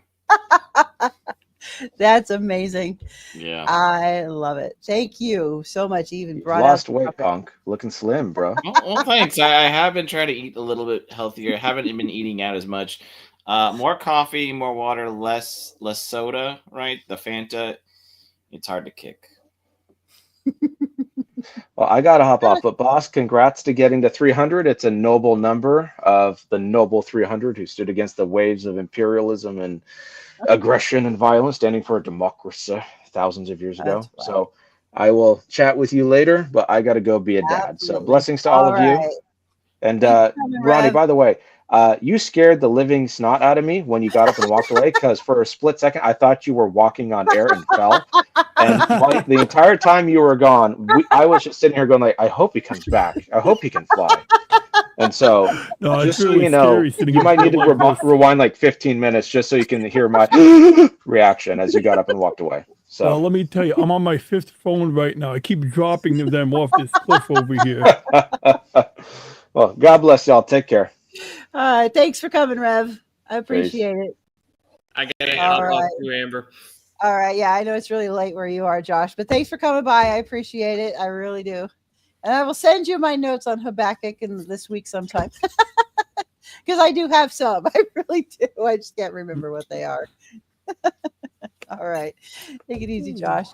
That's amazing. Yeah, I love it. Thank you so much. Even brought Lost up weight, Punk. Looking slim, bro. well, thanks. I have been trying to eat a little bit healthier. I haven't been eating out as much. More coffee, more water, less soda. Right, the Fanta. It's hard to kick. Well, I gotta hop off, but boss, congrats to getting to 300. It's a noble number of the noble 300 who stood against the waves of imperialism and aggression and violence, standing for a democracy thousands of years ago. Right. So I will chat with you later, but I gotta go be a dad. Absolutely. So blessings to all of you. And Ronnie, by the way, you scared the living snot out of me when you got up and walked away, because for a split second I thought you were walking on air and fell. And the entire time you were gone, I was just sitting here going like, I hope he comes back. I hope he can fly. And so, just so you know, you might need to rewind like 15 minutes just so you can hear my reaction as you got up and walked away. So well, let me tell you, I'm on my 5th phone right now. I keep dropping them off this cliff over here. Well, God bless y'all. Take care. Thanks for coming, Rev. I appreciate it. I get it. I'll talk to Amber. All right. Yeah, I know it's really late where you are, Josh, but thanks for coming by. I appreciate it. I really do. And I will send you my notes on Habakkuk in this week sometime. Because I do have some. I really do. I just can't remember what they are. All right. Take it easy, Josh.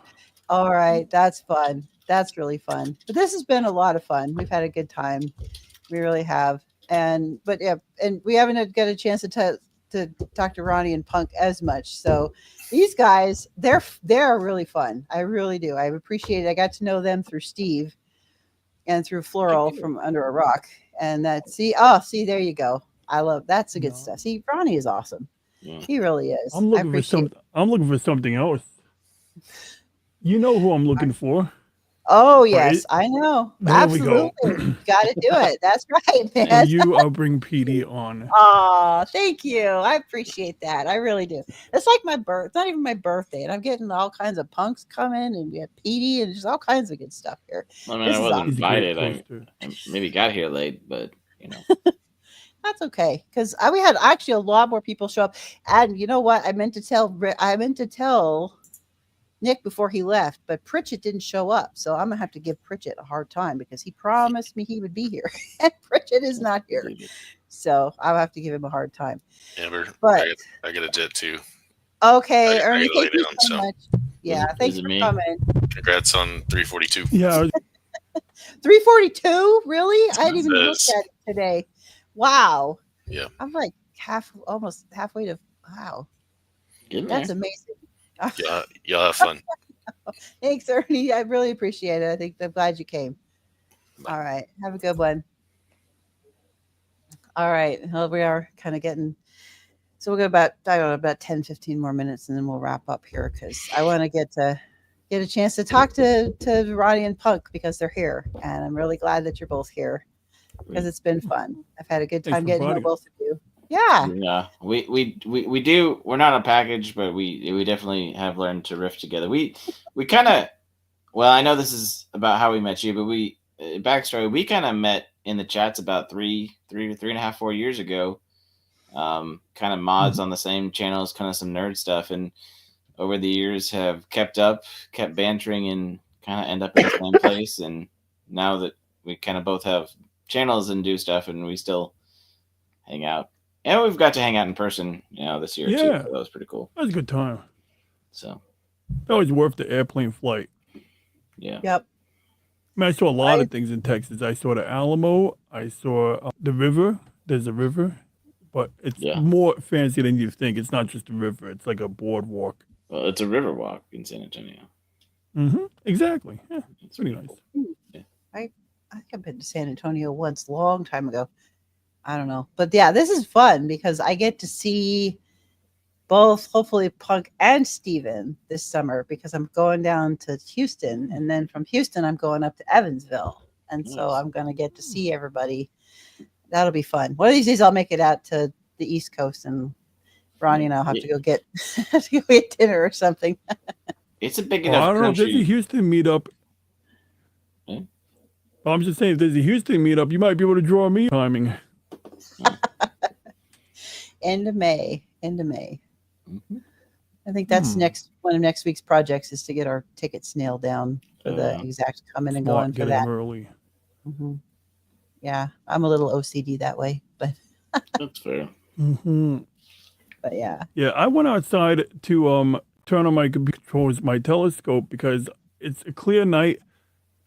All right. That's fun. That's really fun. But this has been a lot of fun. We've had a good time. We really have. And we haven't got a chance to talk to Ronnie and Punk as much. So these guys, they're really fun. I really do. I appreciate it. I got to know them through Steve and through Floral from Under a Rock. And see, there you go. I love that's the good stuff. See, Ronnie is awesome. Yeah. He really is. I'm looking for something else. You know who I'm looking for. Oh yes, right? I know. There absolutely. Got to do it. That's right, man. And I'll bring PD on. Oh, thank you. I appreciate that. I really do. It's like my birth. It's not even my birthday, and I'm getting all kinds of punks coming, and we have PD, and just all kinds of good stuff here. I mean, I wasn't invited. I maybe got here late, but That's okay, because we had actually a lot more people show up. And you know what? I meant to tell Nick before he left, but Pritchett didn't show up. So I'm going to have to give Pritchett a hard time because he promised me he would be here. And Pritchett is not here. So I'll have to give him a hard time. Amber, but I got a jet too. Okay, Ernie, thank you so much. Yeah, thanks for coming. Congrats on 342. Yeah. 342? Really? I didn't even look at it today. Wow. Yeah. I'm like almost halfway to wow. That's amazing. Yeah, y'all have fun. Thanks, Ernie. I really appreciate it. I'm glad you came. All right. Have a good one. All right. Well, we are kind of getting so we'll go about 10, 15 more minutes and then we'll wrap up here because I want to get a chance to talk to Ronnie and Punk because they're here. And I'm really glad that you're both here because it's been fun. I've had a good time getting to know both of you. Yeah. We do. We're not a package, but we definitely have learned to riff together. We kind of. Well, I know this is about how we met you, but backstory. We kind of met in the chats about 3 and a half, 4 years ago. Kind of mods on the same channels, kind of some nerd stuff, and over the years have kept bantering, and kind of end up in the same place. And now that we kind of both have channels and do stuff, and we still hang out. And we've got to hang out in person, this year too. So that was pretty cool. That was a good time. So that was worth the airplane flight. Yeah. Yep. I mean, I saw a lot of things in Texas. I saw the Alamo. I saw the river. There's a river, but it's more fancy than you think. It's not just a river. It's like a boardwalk. Well, it's a river walk in San Antonio. Mm-hmm. Exactly. Yeah, it's pretty nice. Yeah. I think I've been to San Antonio once, long time ago. I don't know. But yeah, this is fun because I get to see both, hopefully, Punk and Steven this summer because I'm going down to Houston. And then from Houston, I'm going up to Evansville. And so I'm going to get to see everybody. That'll be fun. One of these days, I'll make it out to the East Coast, and Ronnie and I'll have to go get dinner or something. It's a big enough I don't know if country. there's a Houston meetup. Well, I'm just saying, if there's a Houston meetup, you might be able to draw me timing. End of May. I think that's one of next week's projects is to get our tickets nailed down for the exact coming and going for that. Early. Yeah, I'm a little OCD that way, but that's fair. But yeah. Yeah, I went outside to turn on my computer controls, my telescope, because it's a clear night.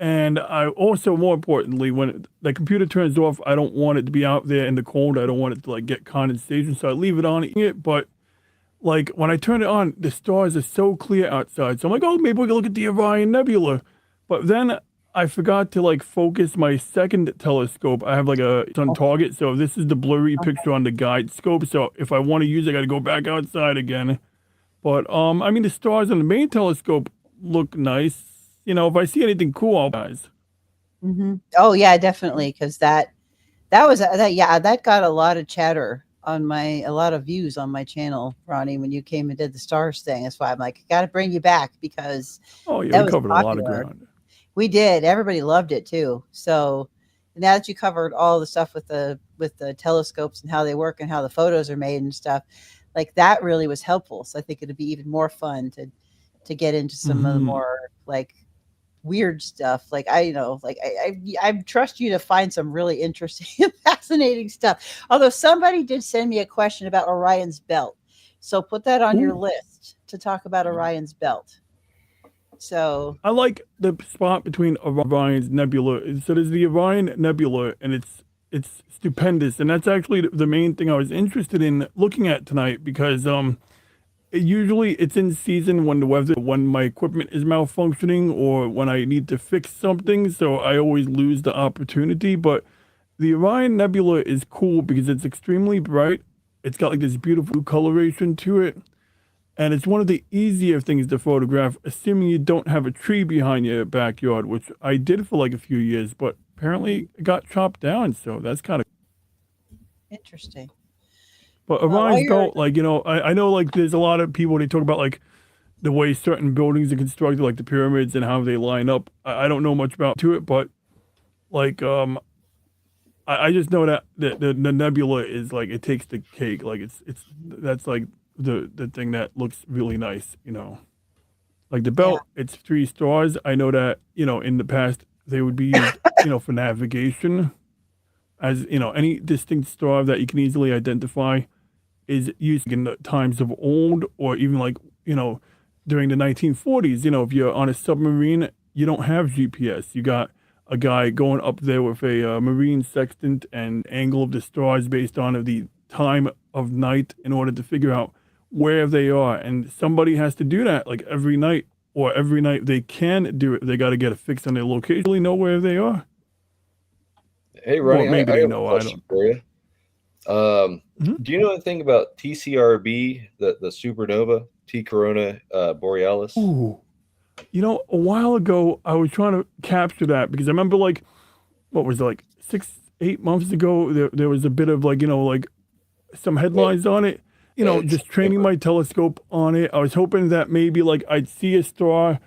And I also, more importantly, when the computer turns off, I don't want it to be out there in the cold. I don't want it to like get condensation, so I leave it on it. But like when I turn it on, the stars are so clear outside. So I'm like, oh, maybe we can look at the Orion Nebula. But then I forgot to like focus my second telescope. I have like it's on target, so this is the blurry picture on the guide scope. So if I want to use it, I got to go back outside again. But I mean, the stars on the main telescope look nice. You know, if I see anything cool, I'll guys. Oh yeah, definitely, because that got a lot of chatter on a lot of views on my channel, Ronnie, when you came and did the stars thing. That's why I'm like, got to bring you back because we covered a lot of ground. We did. Everybody loved it too. So now that you covered all the stuff with the telescopes and how they work and how the photos are made and stuff, like that really was helpful. So I think it'd be even more fun to get into some of the more like weird stuff. Like I trust you to find some really interesting and fascinating stuff. Although somebody did send me a question about Orion's belt. So put that on your list to talk about Orion's belt. So I like the spot between Orion's Nebula. So there's the Orion Nebula, and it's stupendous. And that's actually the main thing I was interested in looking at tonight because usually it's in season when my equipment is malfunctioning or when I need to fix something, so I always lose the opportunity. But the Orion Nebula is cool because it's extremely bright. It's got like this beautiful coloration to it, and it's one of the easier things to photograph, assuming you don't have a tree behind your backyard, which I did for like a few years, but apparently it got chopped down, so that's kind of interesting. But Orion's belt, like, you know, I know, like, there's a lot of people, they talk about, like, the way certain buildings are constructed, like the pyramids and how they line up. I don't know much about it, but, like, I just know that the nebula is, like, it takes the cake. Like, that's, like, the thing that looks really nice, you know. Like, the belt, it's 3 stars. I know that, you know, in the past, they would be used, you know, for navigation. As, you know, any distinct star that you can easily identify is used in the times of old, or even like, you know, during the 1940s. You know, if you're on a submarine, you don't have GPS. You got a guy going up there with a marine sextant and angle of the stars based on the time of night in order to figure out where they are. And somebody has to do that like every night, or every night they can do it. They got to get a fix on their location, really know where they are. Hey, Ronnie, maybe I they have know. a question for you. Do you know anything about TCRB, the supernova, T Corona Borealis? Ooh. You know, a while ago, I was trying to capture that because I remember, like, what was it, like 6-8 months ago, there was a bit of, like, you know, like some headlines on it. You know, just training my telescope on it. I was hoping that maybe, like, I'd see a star,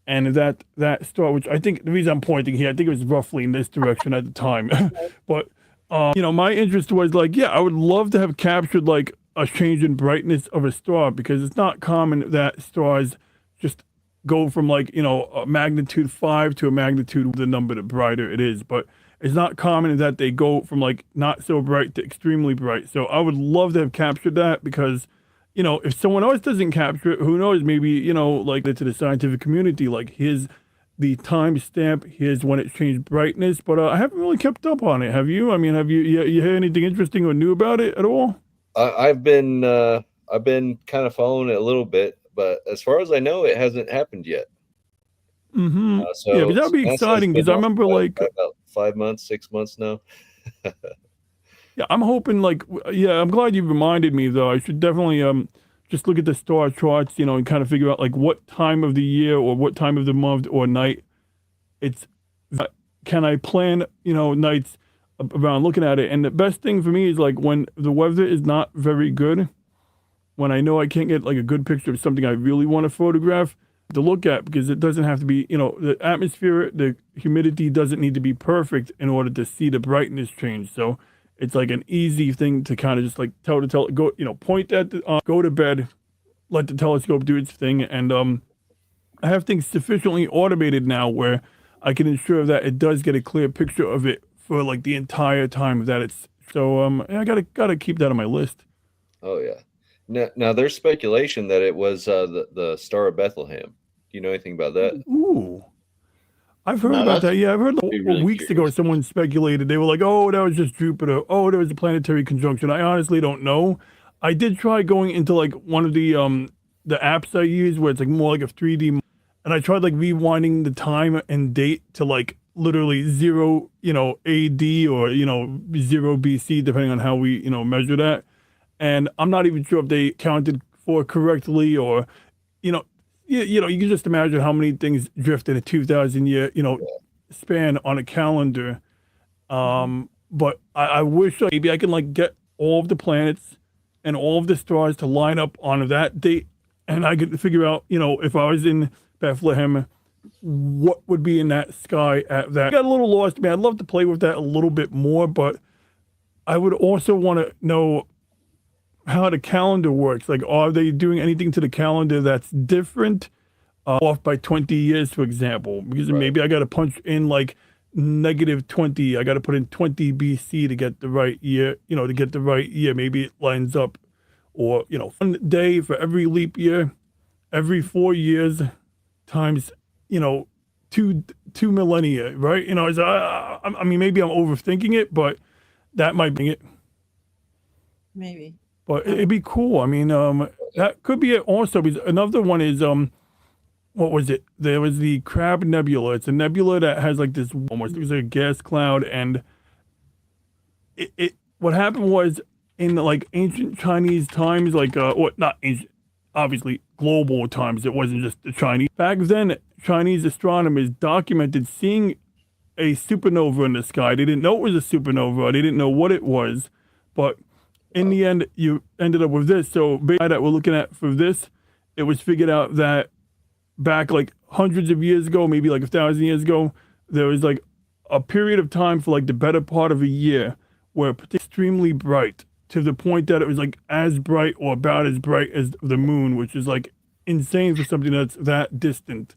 and that star, which I think the reason I'm pointing here, I think it was roughly in this direction at the time. But, you know, my interest was like, yeah, I would love to have captured like a change in brightness of a star, because it's not common that stars just go from like, you know, a magnitude 5 to a magnitude, the number the brighter it is. But it's not common that they go from like not so bright to extremely bright. So I would love to have captured that, because you know, if someone else doesn't capture it, who knows, maybe, you know, like to the scientific community, like here's the timestamp, here's when it changed brightness. But I haven't really kept up on it. Have you? I mean, have you heard anything interesting or new about it at all? I've been kind of following it a little bit, but as far as I know, it hasn't happened yet. So yeah, but that would be exciting, because I remember like about 5 months, 6 months now. Yeah, I'm hoping I'm glad you reminded me though. I should definitely just look at the star charts, and kind of figure out like what time of the year or what time of the month or night it's. Can I plan, nights around looking at it? And the best thing for me is like when the weather is not very good, when I know I can't get like a good picture of something I really want to photograph to look at, because it doesn't have to be, the atmosphere, the humidity doesn't need to be perfect in order to see the brightness change. So it's like an easy thing to kind of just like tell go, point at go to bed, let the telescope do its thing. And I have things sufficiently automated now where I can ensure that it does get a clear picture of it for like the entire time that it's. So I gotta keep that on my list. Oh yeah. Now there's speculation that it was the Star of Bethlehem. Do you know anything about that? Ooh. I've heard about that. Yeah, I've heard weeks ago someone speculated. They were like, oh, that was just Jupiter. Oh, there was a planetary conjunction. I honestly don't know. I did try going into like one of the apps I use where it's like more like a 3D, and I tried like rewinding the time and date to like literally 0, AD or, 0 BC, depending on how we, measure that. And I'm not even sure if they counted for correctly or, you can just imagine how many things drift in a 2,000 year, span on a calendar. But I wish maybe I can like get all of the planets and all of the stars to line up on that date, and I could figure out, if I was in Bethlehem, what would be in that sky at that. I got a little lost, man. I'd love to play with that a little bit more, but I would also want to know how the calendar works. Like, are they doing anything to the calendar that's different, off by 20 years, for example? Because maybe I got to punch in like -20. I got to put in 20 BC to get the right year, Maybe it lines up, or, one day for every leap year, every 4 years times, two millennia, right? I mean, maybe I'm overthinking it, but that might be it. Maybe. But it'd be cool. I mean, that could be it also. Because another one is, what was it? There was the Crab Nebula. It's a nebula that has like this almost looks like a gas cloud. And what happened was in like ancient Chinese times, like, not ancient, obviously global times. It wasn't just the Chinese. Back then, Chinese astronomers documented seeing a supernova in the sky. They didn't know it was a supernova. They didn't know what it was. But in the end, you ended up with this. So based on that we're looking at for this, it was figured out that back like hundreds of years ago, maybe like 1,000 years ago, there was like a period of time for like the better part of a year where it was extremely bright, to the point that it was like as bright or about as bright as the moon, which is like insane for something that's that distant.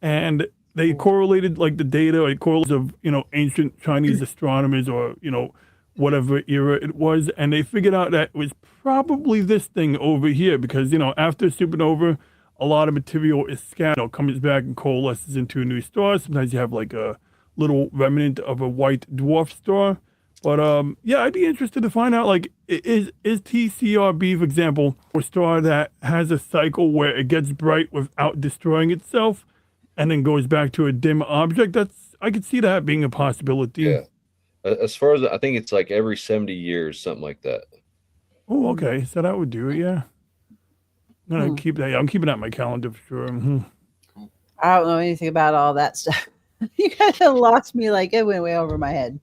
And they correlated like the data, like correlates of, ancient Chinese astronomers or, whatever era it was. And they figured out that it was probably this thing over here because, after supernova, a lot of material is scattered, comes back and coalesces into a new star. Sometimes you have like a little remnant of a white dwarf star. But I'd be interested to find out, like, is TCRB, for example, a star that has a cycle where it gets bright without destroying itself and then goes back to a dim object? I could see that being a possibility. Yeah. As far as I think it's like every 70 years, something like that. Oh, okay. So that would do it, yeah. I'm gonna keep that. Yeah, I'm keeping that on my calendar for sure. Mm-hmm. I don't know anything about all that stuff. You guys have lost me. Like, it went way over my head.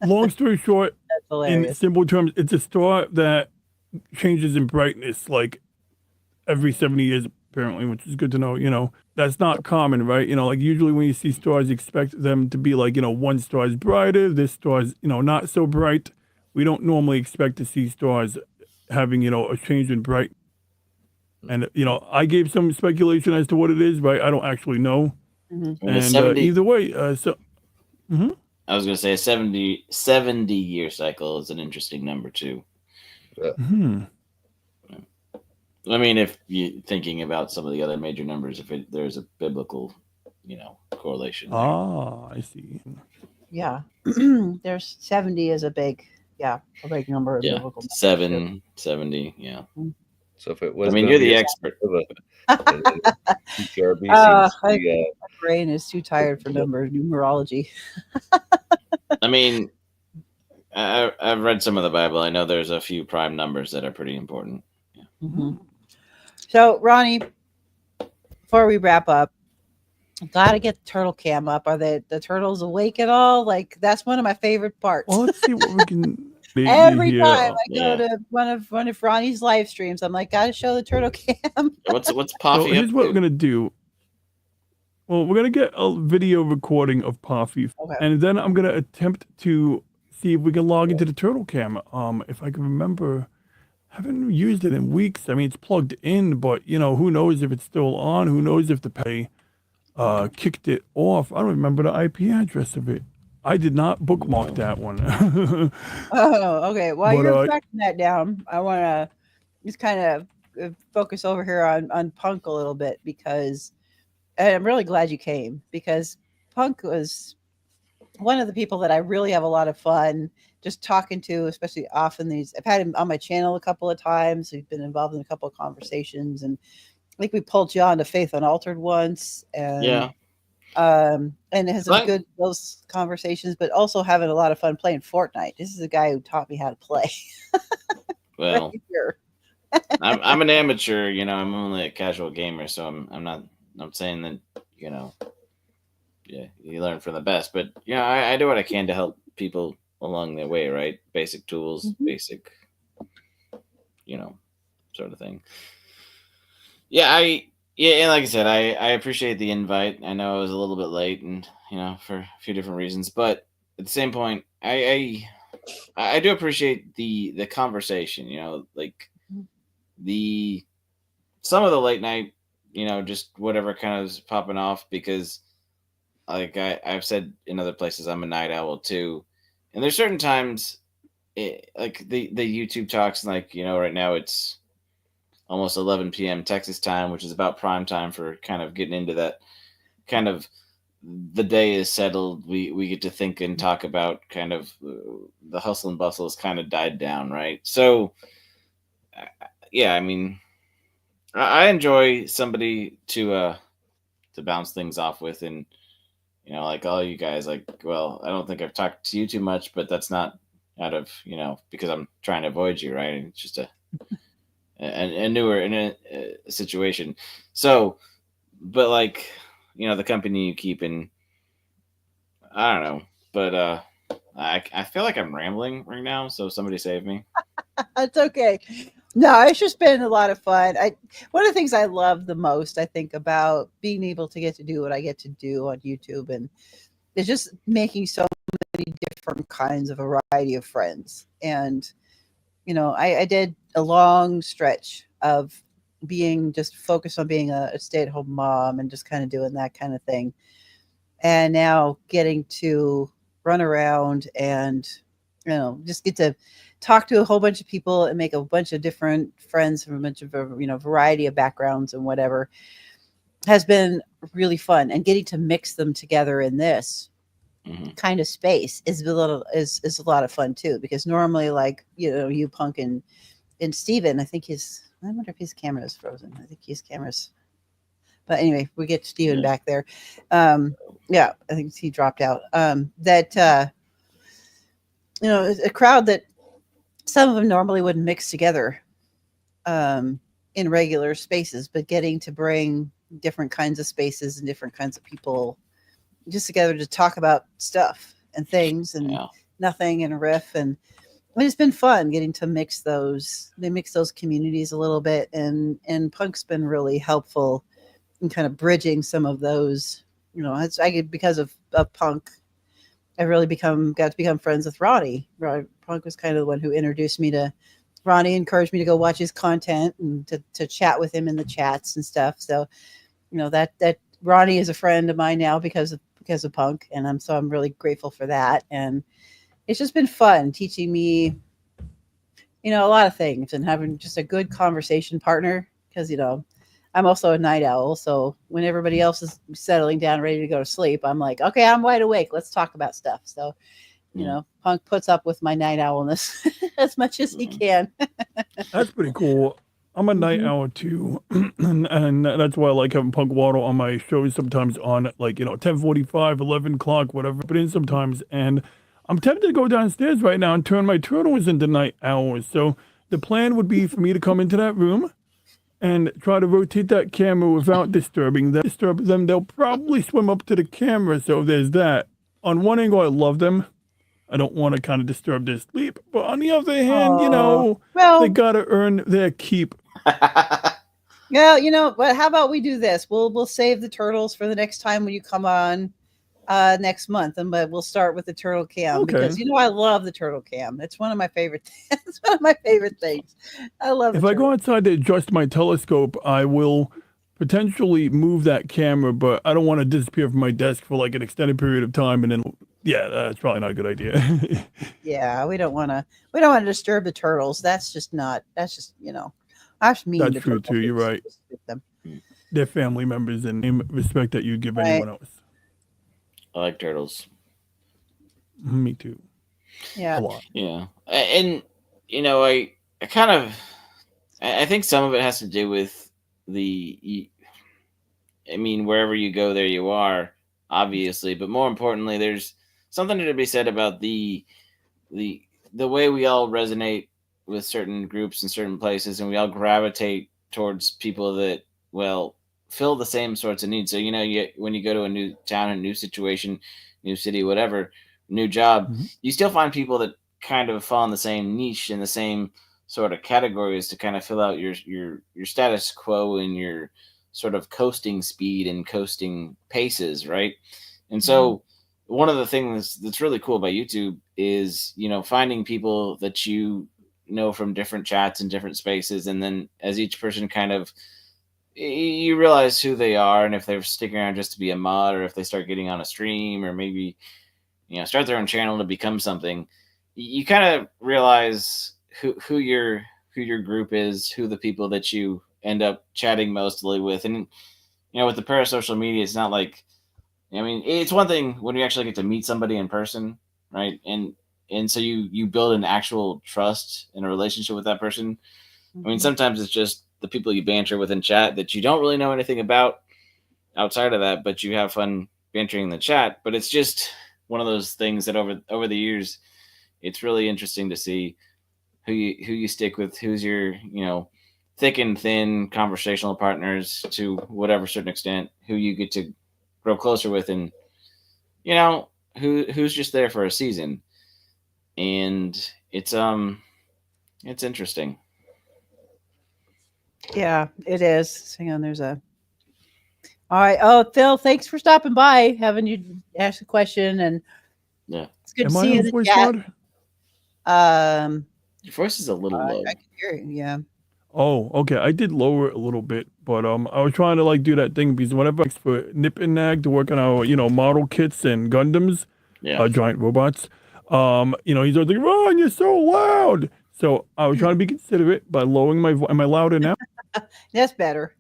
Long story short, that's hilarious. In simple terms, it's a star that changes in brightness like every 70 years, apparently, which is good to know. That's not common, right? Like usually when you see stars, you expect them to be like, one star is brighter, this star is, not so bright. We don't normally expect to see stars having, a change in bright. And, I gave some speculation as to what it is, but I don't actually know. Mm-hmm. And either way, I was going to say a 70 year cycle is an interesting number too. Mm-hmm. I mean, if you're thinking about some of the other major numbers, there's a biblical, correlation. I see. Yeah. There's 70 is a big number of biblical numbers. 70, yeah. Mm-hmm. So if it was, you're the expert. My brain is too tired for numerology. mean, I've read some of the Bible. I know there's a few prime numbers that are pretty important. Yeah. Mm-hmm. So, Ronnie, before we wrap up, gotta get the turtle cam up. Are the turtles awake at all? Like, that's one of my favorite parts. Well, let's see what we can. Every time I go to one of Ronnie's live streams, I'm like, gotta show the turtle cam. What's So Puffy? here's what we're gonna do. Well, we're gonna get a video recording of Puffy, Okay. and then I'm gonna attempt to see if we can log into the turtle cam. If I can remember, I haven't used it in weeks. I mean, it's plugged in, but who knows if it's still on? Who knows if the pay kicked it off? I don't remember the IP address of it. I did not bookmark that one. Oh, okay. While But, you're tracking that down, I want to just kind of focus over here on Punk a little bit because and I'm really glad you came because Punk was one of the people that I really have a lot of fun just talking to, especially often these. I've had him on my channel a couple of times. We've been involved in a couple of conversations, and I think we pulled you on to Faith Unaltered once. And, Yeah. And it has some good those conversations, but also having a lot of fun playing Fortnite. This is a guy who taught me how to play. Well, Right here. I'm an amateur. I'm only a casual gamer, so I'm not. I'm saying that yeah, you learn from the best, but I do what I can to help people along their way, right? Basic tools, basic, sort of thing. Yeah, and like I said, I appreciate the invite. I know I was a little bit late, and for a few different reasons, but at the same point, I do appreciate the conversation. Like some of the late night, just whatever kind of is popping off because, like I've said in other places, I'm a night owl too, and there's certain times, like the YouTube talks, like right now it's almost 11 p.m. Texas time, which is about prime time for kind of getting into that kind of the day is settled. We get to think and talk about kind of the hustle and bustle has kind of died down, right? So, yeah, I mean, I enjoy somebody to bounce things off with, and like all you guys, like, well, I don't think I've talked to you too much, but that's not out of because I'm trying to avoid you, right? It's just a newer in a situation. So, but like, the company you keep in, I don't know, but I feel like I'm rambling right now. So somebody save me. It's okay. No, it's just been a lot of fun. One of the things I love the most, I think, about being able to get to do what I get to do on YouTube, and it's just making so many different kinds of variety of friends. And I did a long stretch of being just focused on being a stay-at-home mom and just kind of doing that kind of thing. And now getting to run around and, just get to talk to a whole bunch of people and make a bunch of different friends from a bunch of, variety of backgrounds and whatever has been really fun. And getting to mix them together in this kind of space is a lot of fun too, because normally, like, you Punk and Steven, I wonder if his camera is frozen. I think his camera's, but anyway, we get Steven back there. Yeah, I think he dropped out. A crowd that some of them normally wouldn't mix together in regular spaces, but getting to bring different kinds of spaces and different kinds of people just together to talk about stuff and things and nothing and riff, and it's been fun getting to mix those communities a little bit, and Punk's been really helpful in kind of bridging some of those. Because of Punk, I really got to become friends with Ronnie. Punk was kind of the one who introduced me to Ronnie, encouraged me to go watch his content and to chat with him in the chats and stuff. So, that Ronnie is a friend of mine now because of Punk, and I'm really grateful for that. And it's just been fun teaching me, a lot of things, and having just a good conversation partner, because, I'm also a night owl. So when everybody else is settling down, ready to go to sleep, I'm like, okay, I'm wide awake. Let's talk about stuff. So, Punk puts up with my night owlness as much as he can. That's pretty cool. I'm a night owl too, and that's why I like having Punk Waddle on my shows sometimes on, like, 10:45, 11 o'clock, whatever, but in sometimes. And I'm tempted to go downstairs right now and turn my turtles into night owls. So the plan would be for me to come into that room and try to rotate that camera without disturbing them. Disturb them, they'll probably swim up to the camera. So there's that. On one angle, I love them. I don't want to kind of disturb their sleep. But on the other hand, they got to earn their keep. Yeah, but how about we do this? We'll save the turtles for the next time when you come on next month, but we'll start with the turtle cam because I love the turtle cam. It's one of my favorite. It's one of my favorite things. I love. If I go outside to adjust my telescope, I will potentially move that camera, but I don't want to disappear from my desk for like an extended period of time, and then that's probably not a good idea. Yeah, we don't want to disturb the turtles. That's just mean. That's true too. You're right. They're family members and respect that you give anyone else. I like turtles. Me too. Yeah. A lot. Yeah. And, I think some of it has to do with wherever you go, there you are, obviously. But more importantly, there's something to be said about the way we all resonate with certain groups in certain places, and we all gravitate towards people that, fill the same sorts of needs. So, when you go to a new town, a new situation, new city, whatever, new job, you still find people that kind of fall in the same niche in the same sort of categories to kind of fill out your status quo and your sort of coasting speed and coasting paces, right? And so one of the things that's really cool about YouTube is, finding people that you know from different chats and different spaces, and then as each person kind of you realize who they are, and if they're sticking around just to be a mod, or if they start getting on a stream, or maybe start their own channel to become something, you kind of realize who your group is, who the people that you end up chatting mostly with. And with the parasocial media, it's not like, it's one thing when you actually get to meet somebody in person, right? And so you build an actual trust and a relationship with that person. Sometimes it's just the people you banter with in chat that you don't really know anything about outside of that, but you have fun bantering the chat. But it's just one of those things that over the years, it's really interesting to see who you stick with, who's your, thick and thin conversational partners to whatever certain extent, who you get to grow closer with, and, who's just there for a season. And it's interesting. Yeah, it is. Hang on, all right. Oh, Phil, thanks for stopping by, having you ask a question, and it's good to see you in the chat. Your voice is a little low. I can hear you. Yeah. Oh, okay. I did lower it a little bit, but I was trying to do that thing because whenever I asked for Nip and Nag to work on our model kits and Gundams, giant robots, he's always like, "Ron, you're so loud." So I was trying to be considerate by lowering my voice. Am I louder now? That's better.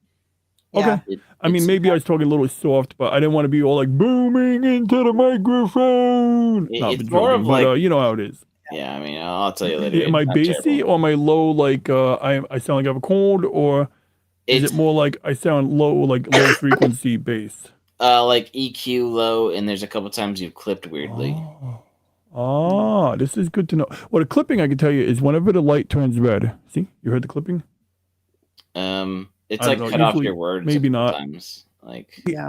Okay. Yeah. Maybe I was talking a little soft, but I didn't want to be all booming into the microphone. It's more of but you know how it is. Yeah, I'll tell you later. Am I bassy or am I low? I sound like I have a cold, or is it more like I sound low, like low frequency bass? Like EQ low, and there's a couple times you've clipped weirdly. Oh, this is good to know. Well, the clipping I can tell you is whenever the light turns red. See, you heard the clipping? It's like cut off your words. Maybe not. Sometimes.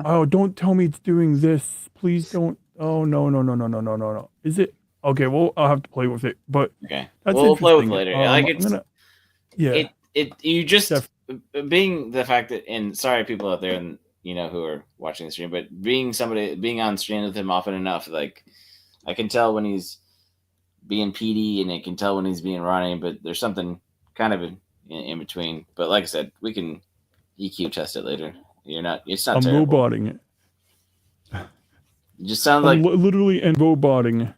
Oh, don't tell me it's doing this. Please don't. Oh no. Is it? Okay, well, I'll have to play with it. But okay, that's we'll play with it later. You just being the fact that, and sorry, people out there, and who are watching the stream, but being on stream with him often enough, I can tell when he's being PD, and I can tell when he's being Ronnie, but there's something kind of in between. But like I said, we can EQ test it later. It's not. I'm terrible. roboting it. It just sounds like literally and roboting.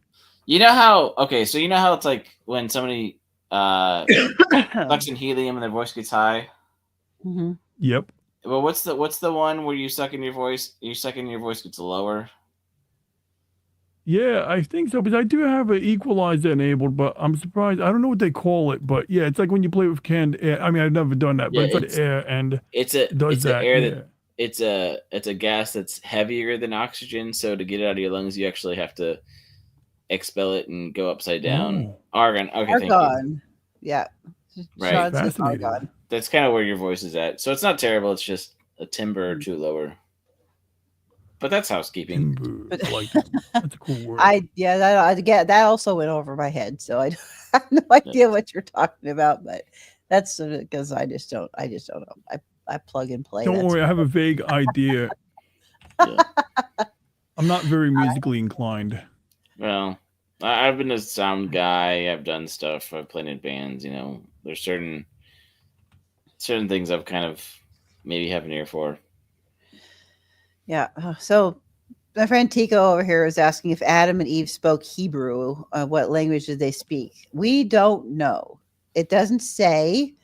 You know how it's like when somebody sucks in helium and their voice gets high. Mm-hmm. Yep. Well, what's the one where you suck in your voice? You suck in your voice gets lower. Yeah, I think so, because I do have an equalizer enabled, but I'm surprised. I don't know what they call it, but yeah, it's like when you play with canned air. I've never done that, but it's like air, and it's a gas that's heavier than oxygen. So to get it out of your lungs, you actually have to expel it and go upside down. Argon. Okay, thank you. Argon. Yeah. Right. Sean says Fascinating. Argon. That's kind of where your voice is at. So it's not terrible. It's just a timbre or two lower. But that's housekeeping. Timber. I like it. That's a cool word. That also went over my head, so I have no idea what you're talking about. But that's because I just don't know. I plug and play. Don't worry, I have a vague idea. I'm not very musically inclined. Well, I've been a sound guy. I've done stuff. I've played in bands. You know, there's certain things I've kind of maybe have an ear for. Yeah. So my friend Tico over here is asking if Adam and Eve spoke Hebrew. What language did they speak? We don't know. It doesn't say.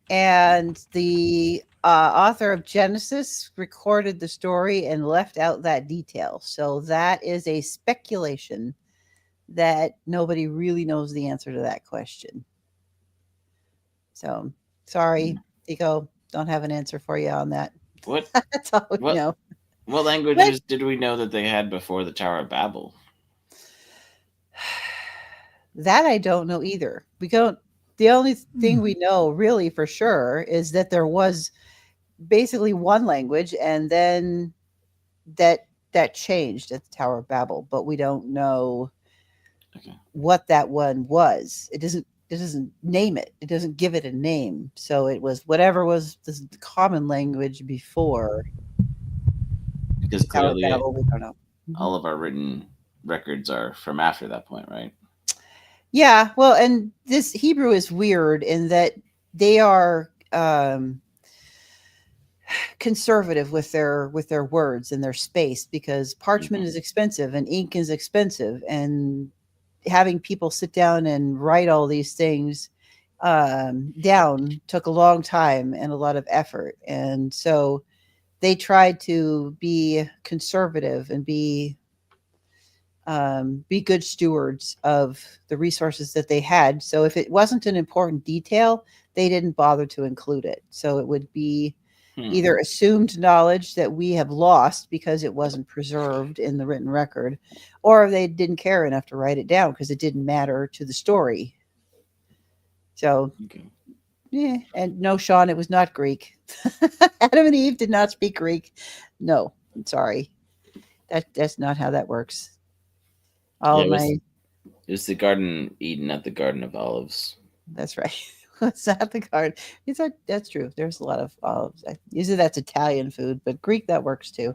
And the author of Genesis recorded the story and left out that detail. So that is a speculation that nobody really knows the answer to that question. So sorry, Tico, don't have an answer for you on that. What? That's all we know. What languages did we know that they had before the Tower of Babel? That I don't know either. The only thing we know really for sure is that there was basically one language, and then that changed at the Tower of Babel, but we don't know what that one was. It doesn't name it. It doesn't give it a name. So it was whatever was the common language before. Because clearly, Babel, we don't know. all of our written records are from after that point, right? Yeah, well, and this Hebrew is weird in that they are conservative with their words and their space, because parchment is expensive and ink is expensive, and having people sit down and write all these things down took a long time and a lot of effort, and so they tried to be conservative and be good stewards of the resources that they had. So if it wasn't an important detail, they didn't bother to include it. So it would be either assumed knowledge that we have lost because it wasn't preserved in the written record, or they didn't care enough to write it down because it didn't matter to the story. So, yeah. And no, Sean, it was not Greek. Adam and Eve did not speak Greek. No, I'm sorry. That's not how that works. It was the Garden of Eden, not the Garden of Olives. That's right. It's not the garden. That's true. There's a lot of olives. Usually that's Italian food, but Greek, that works too.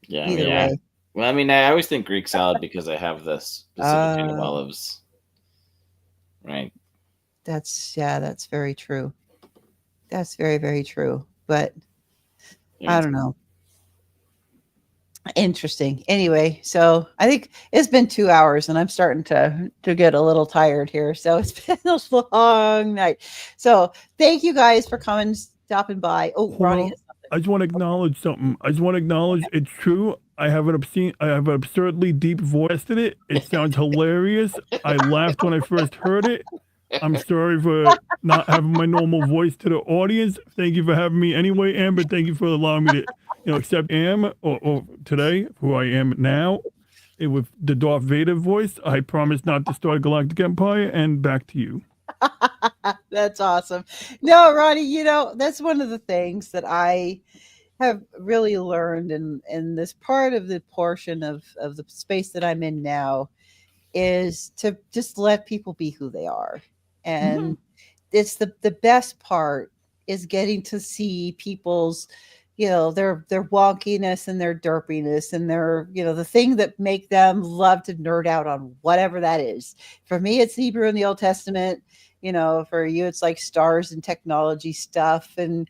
Yeah. Either way. Well, I mean, I always think Greek salad because I have the specific kind of olives. Right. That's very true. That's very, very true. But I don't know. Interesting. Anyway, so I think it's been 2 hours and I'm starting to get a little tired here. So it's been a long night. So thank you guys for coming, stopping by. Oh, Ronnie has something. I just want to acknowledge something. I just want to acknowledge it's true. I have an absurdly deep voice in it. It sounds hilarious. I laughed when I first heard it. I'm sorry for not having my normal voice to the audience. Thank you for having me anyway, Amber. Thank you for allowing me to, accept or today, who I am now, with the Darth Vader voice. I promise not to start Galactic Empire, and back to you. That's awesome. No, Ronnie, that's one of the things that I have really learned in this part of the portion of the space that I'm in now is to just let people be who they are. And it's the best part is getting to see people's, their wonkiness and their derpiness and their, the thing that make them love to nerd out on whatever that is. For me, it's Hebrew in the Old Testament. For you, it's like stars and technology stuff. And,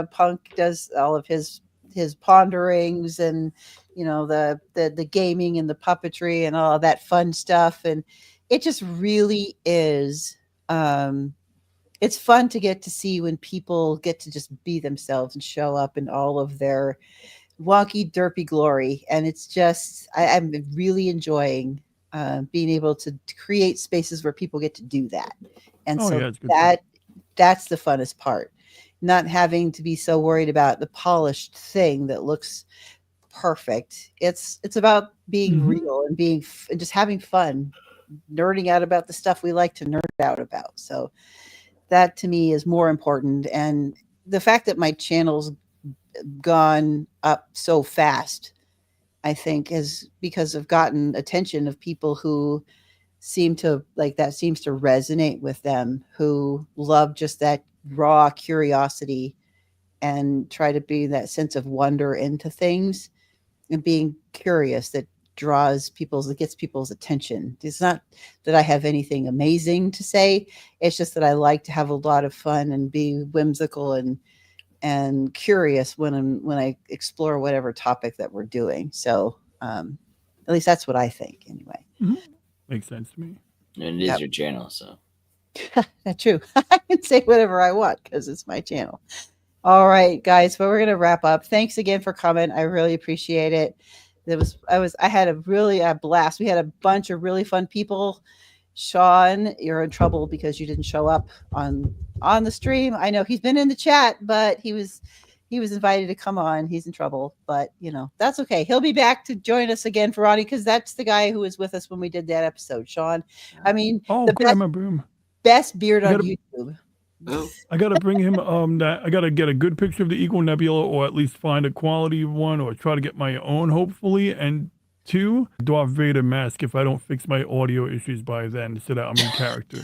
Punk does all of his ponderings and, the gaming and the puppetry and all of that fun stuff. And it just really is. It's fun to get to see when people get to just be themselves and show up in all of their wonky, derpy glory. And it's just, I'm really enjoying being able to create spaces where people get to do that. And that's the funnest part. Not having to be so worried about the polished thing that looks perfect. It's about being Mhm. real and and just having fun, nerding out about the stuff we like to nerd out about. So that to me is more important. And the fact that my channel's gone up so fast, I think, is because I've gotten attention of people who seem to like that seems to resonate with them, who love just that raw curiosity and try to be that sense of wonder into things and being curious that gets people's attention. It's not that I have anything amazing to say. It's just that I like to have a lot of fun and be whimsical and curious when I explore whatever topic that we're doing. So at least that's what I think anyway. Mhm. Makes sense to me. And it is your channel, so that's true. I can say whatever I want because it's my channel. All right, guys, but we're gonna wrap up. Thanks again for coming. I really appreciate it. I had a blast. We had a bunch of really fun people. Sean, you're in trouble because you didn't show up on the stream. I know he's been in the chat, but he was invited to come on. He's in trouble, but that's okay. He'll be back to join us again, Ferrani, because that's the guy who was with us when we did that episode. Sean, I mean, the best beard on YouTube. I gotta bring him. I gotta get a good picture of the Eagle Nebula, or at least find a quality one, or try to get my own, hopefully. And 2, Darth Vader mask if I don't fix my audio issues by then, so that I'm in character.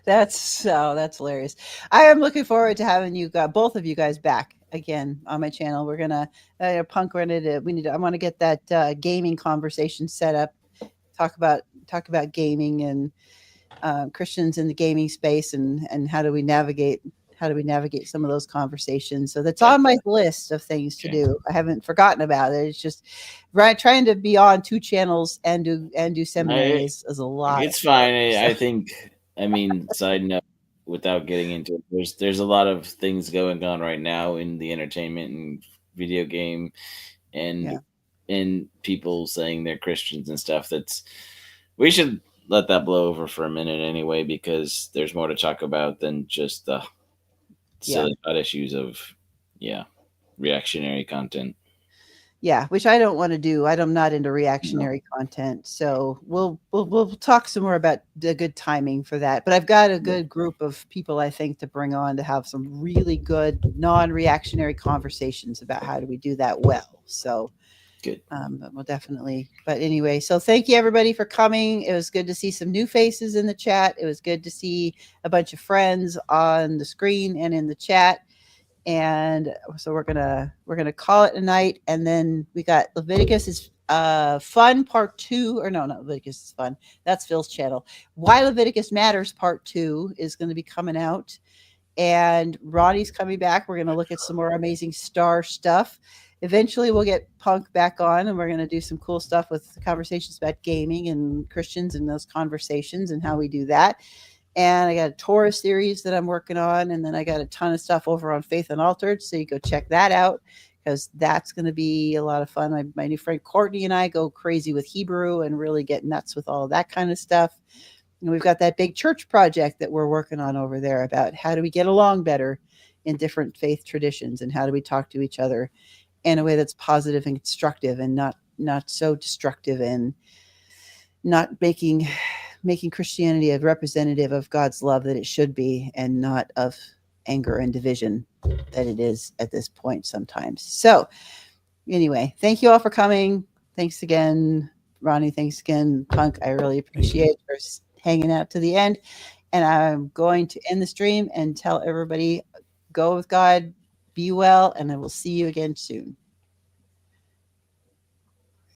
That's hilarious. I am looking forward to having both of you guys back again on my channel. We're gonna Punk. I want to get that gaming conversation set up. Talk about gaming and Christians in the gaming space and how do we navigate some of those conversations. So that's on my list of things to do. I haven't forgotten about it. It's just trying to be on 2 channels and do seminary is a lot. It's fine. I think. I mean, side note, without getting into it, there's a lot of things going on right now in the entertainment and video game, and people saying they're Christians and stuff. We should let that blow over for a minute anyway, because there's more to talk about than just the silly issues of reactionary content. Yeah, which I don't want to do. I'm not into reactionary content. So we'll talk some more about the good timing for that. But I've got a good group of people, I think, to bring on to have some really good non-reactionary conversations about how do we do that well. So good. We'll definitely. But anyway, so thank you everybody for coming. It was good to see some new faces in the chat. It was good to see a bunch of friends on the screen and in the chat. And so we're gonna call it a night, and then we got Leviticus is fun part 2, or no, not Leviticus is fun. That's Phil's channel. Why Leviticus Matters part 2 is going to be coming out, and Ronnie's coming back. We're gonna look at some more amazing star stuff. Eventually, we'll get Punk back on, and we're gonna do some cool stuff with conversations about gaming and Christians and those conversations and how we do that. And I got a Torah series that I'm working on. And then I got a ton of stuff over on Faith Unaltered. So you go check that out, because that's going to be a lot of fun. My new friend Courtney and I go crazy with Hebrew and really get nuts with all of that kind of stuff. And we've got that big church project that we're working on over there about how do we get along better in different faith traditions, and how do we talk to each other in a way that's positive and constructive, and not so destructive, and not making Christianity a representative of God's love that it should be, and not of anger and division that it is at this point sometimes. So anyway, thank you all for coming. Thanks again, Ronnie. Thanks again, Punk. I really appreciate it for hanging out to the end. And I'm going to end the stream and tell everybody, go with God, be well, and I will see you again soon.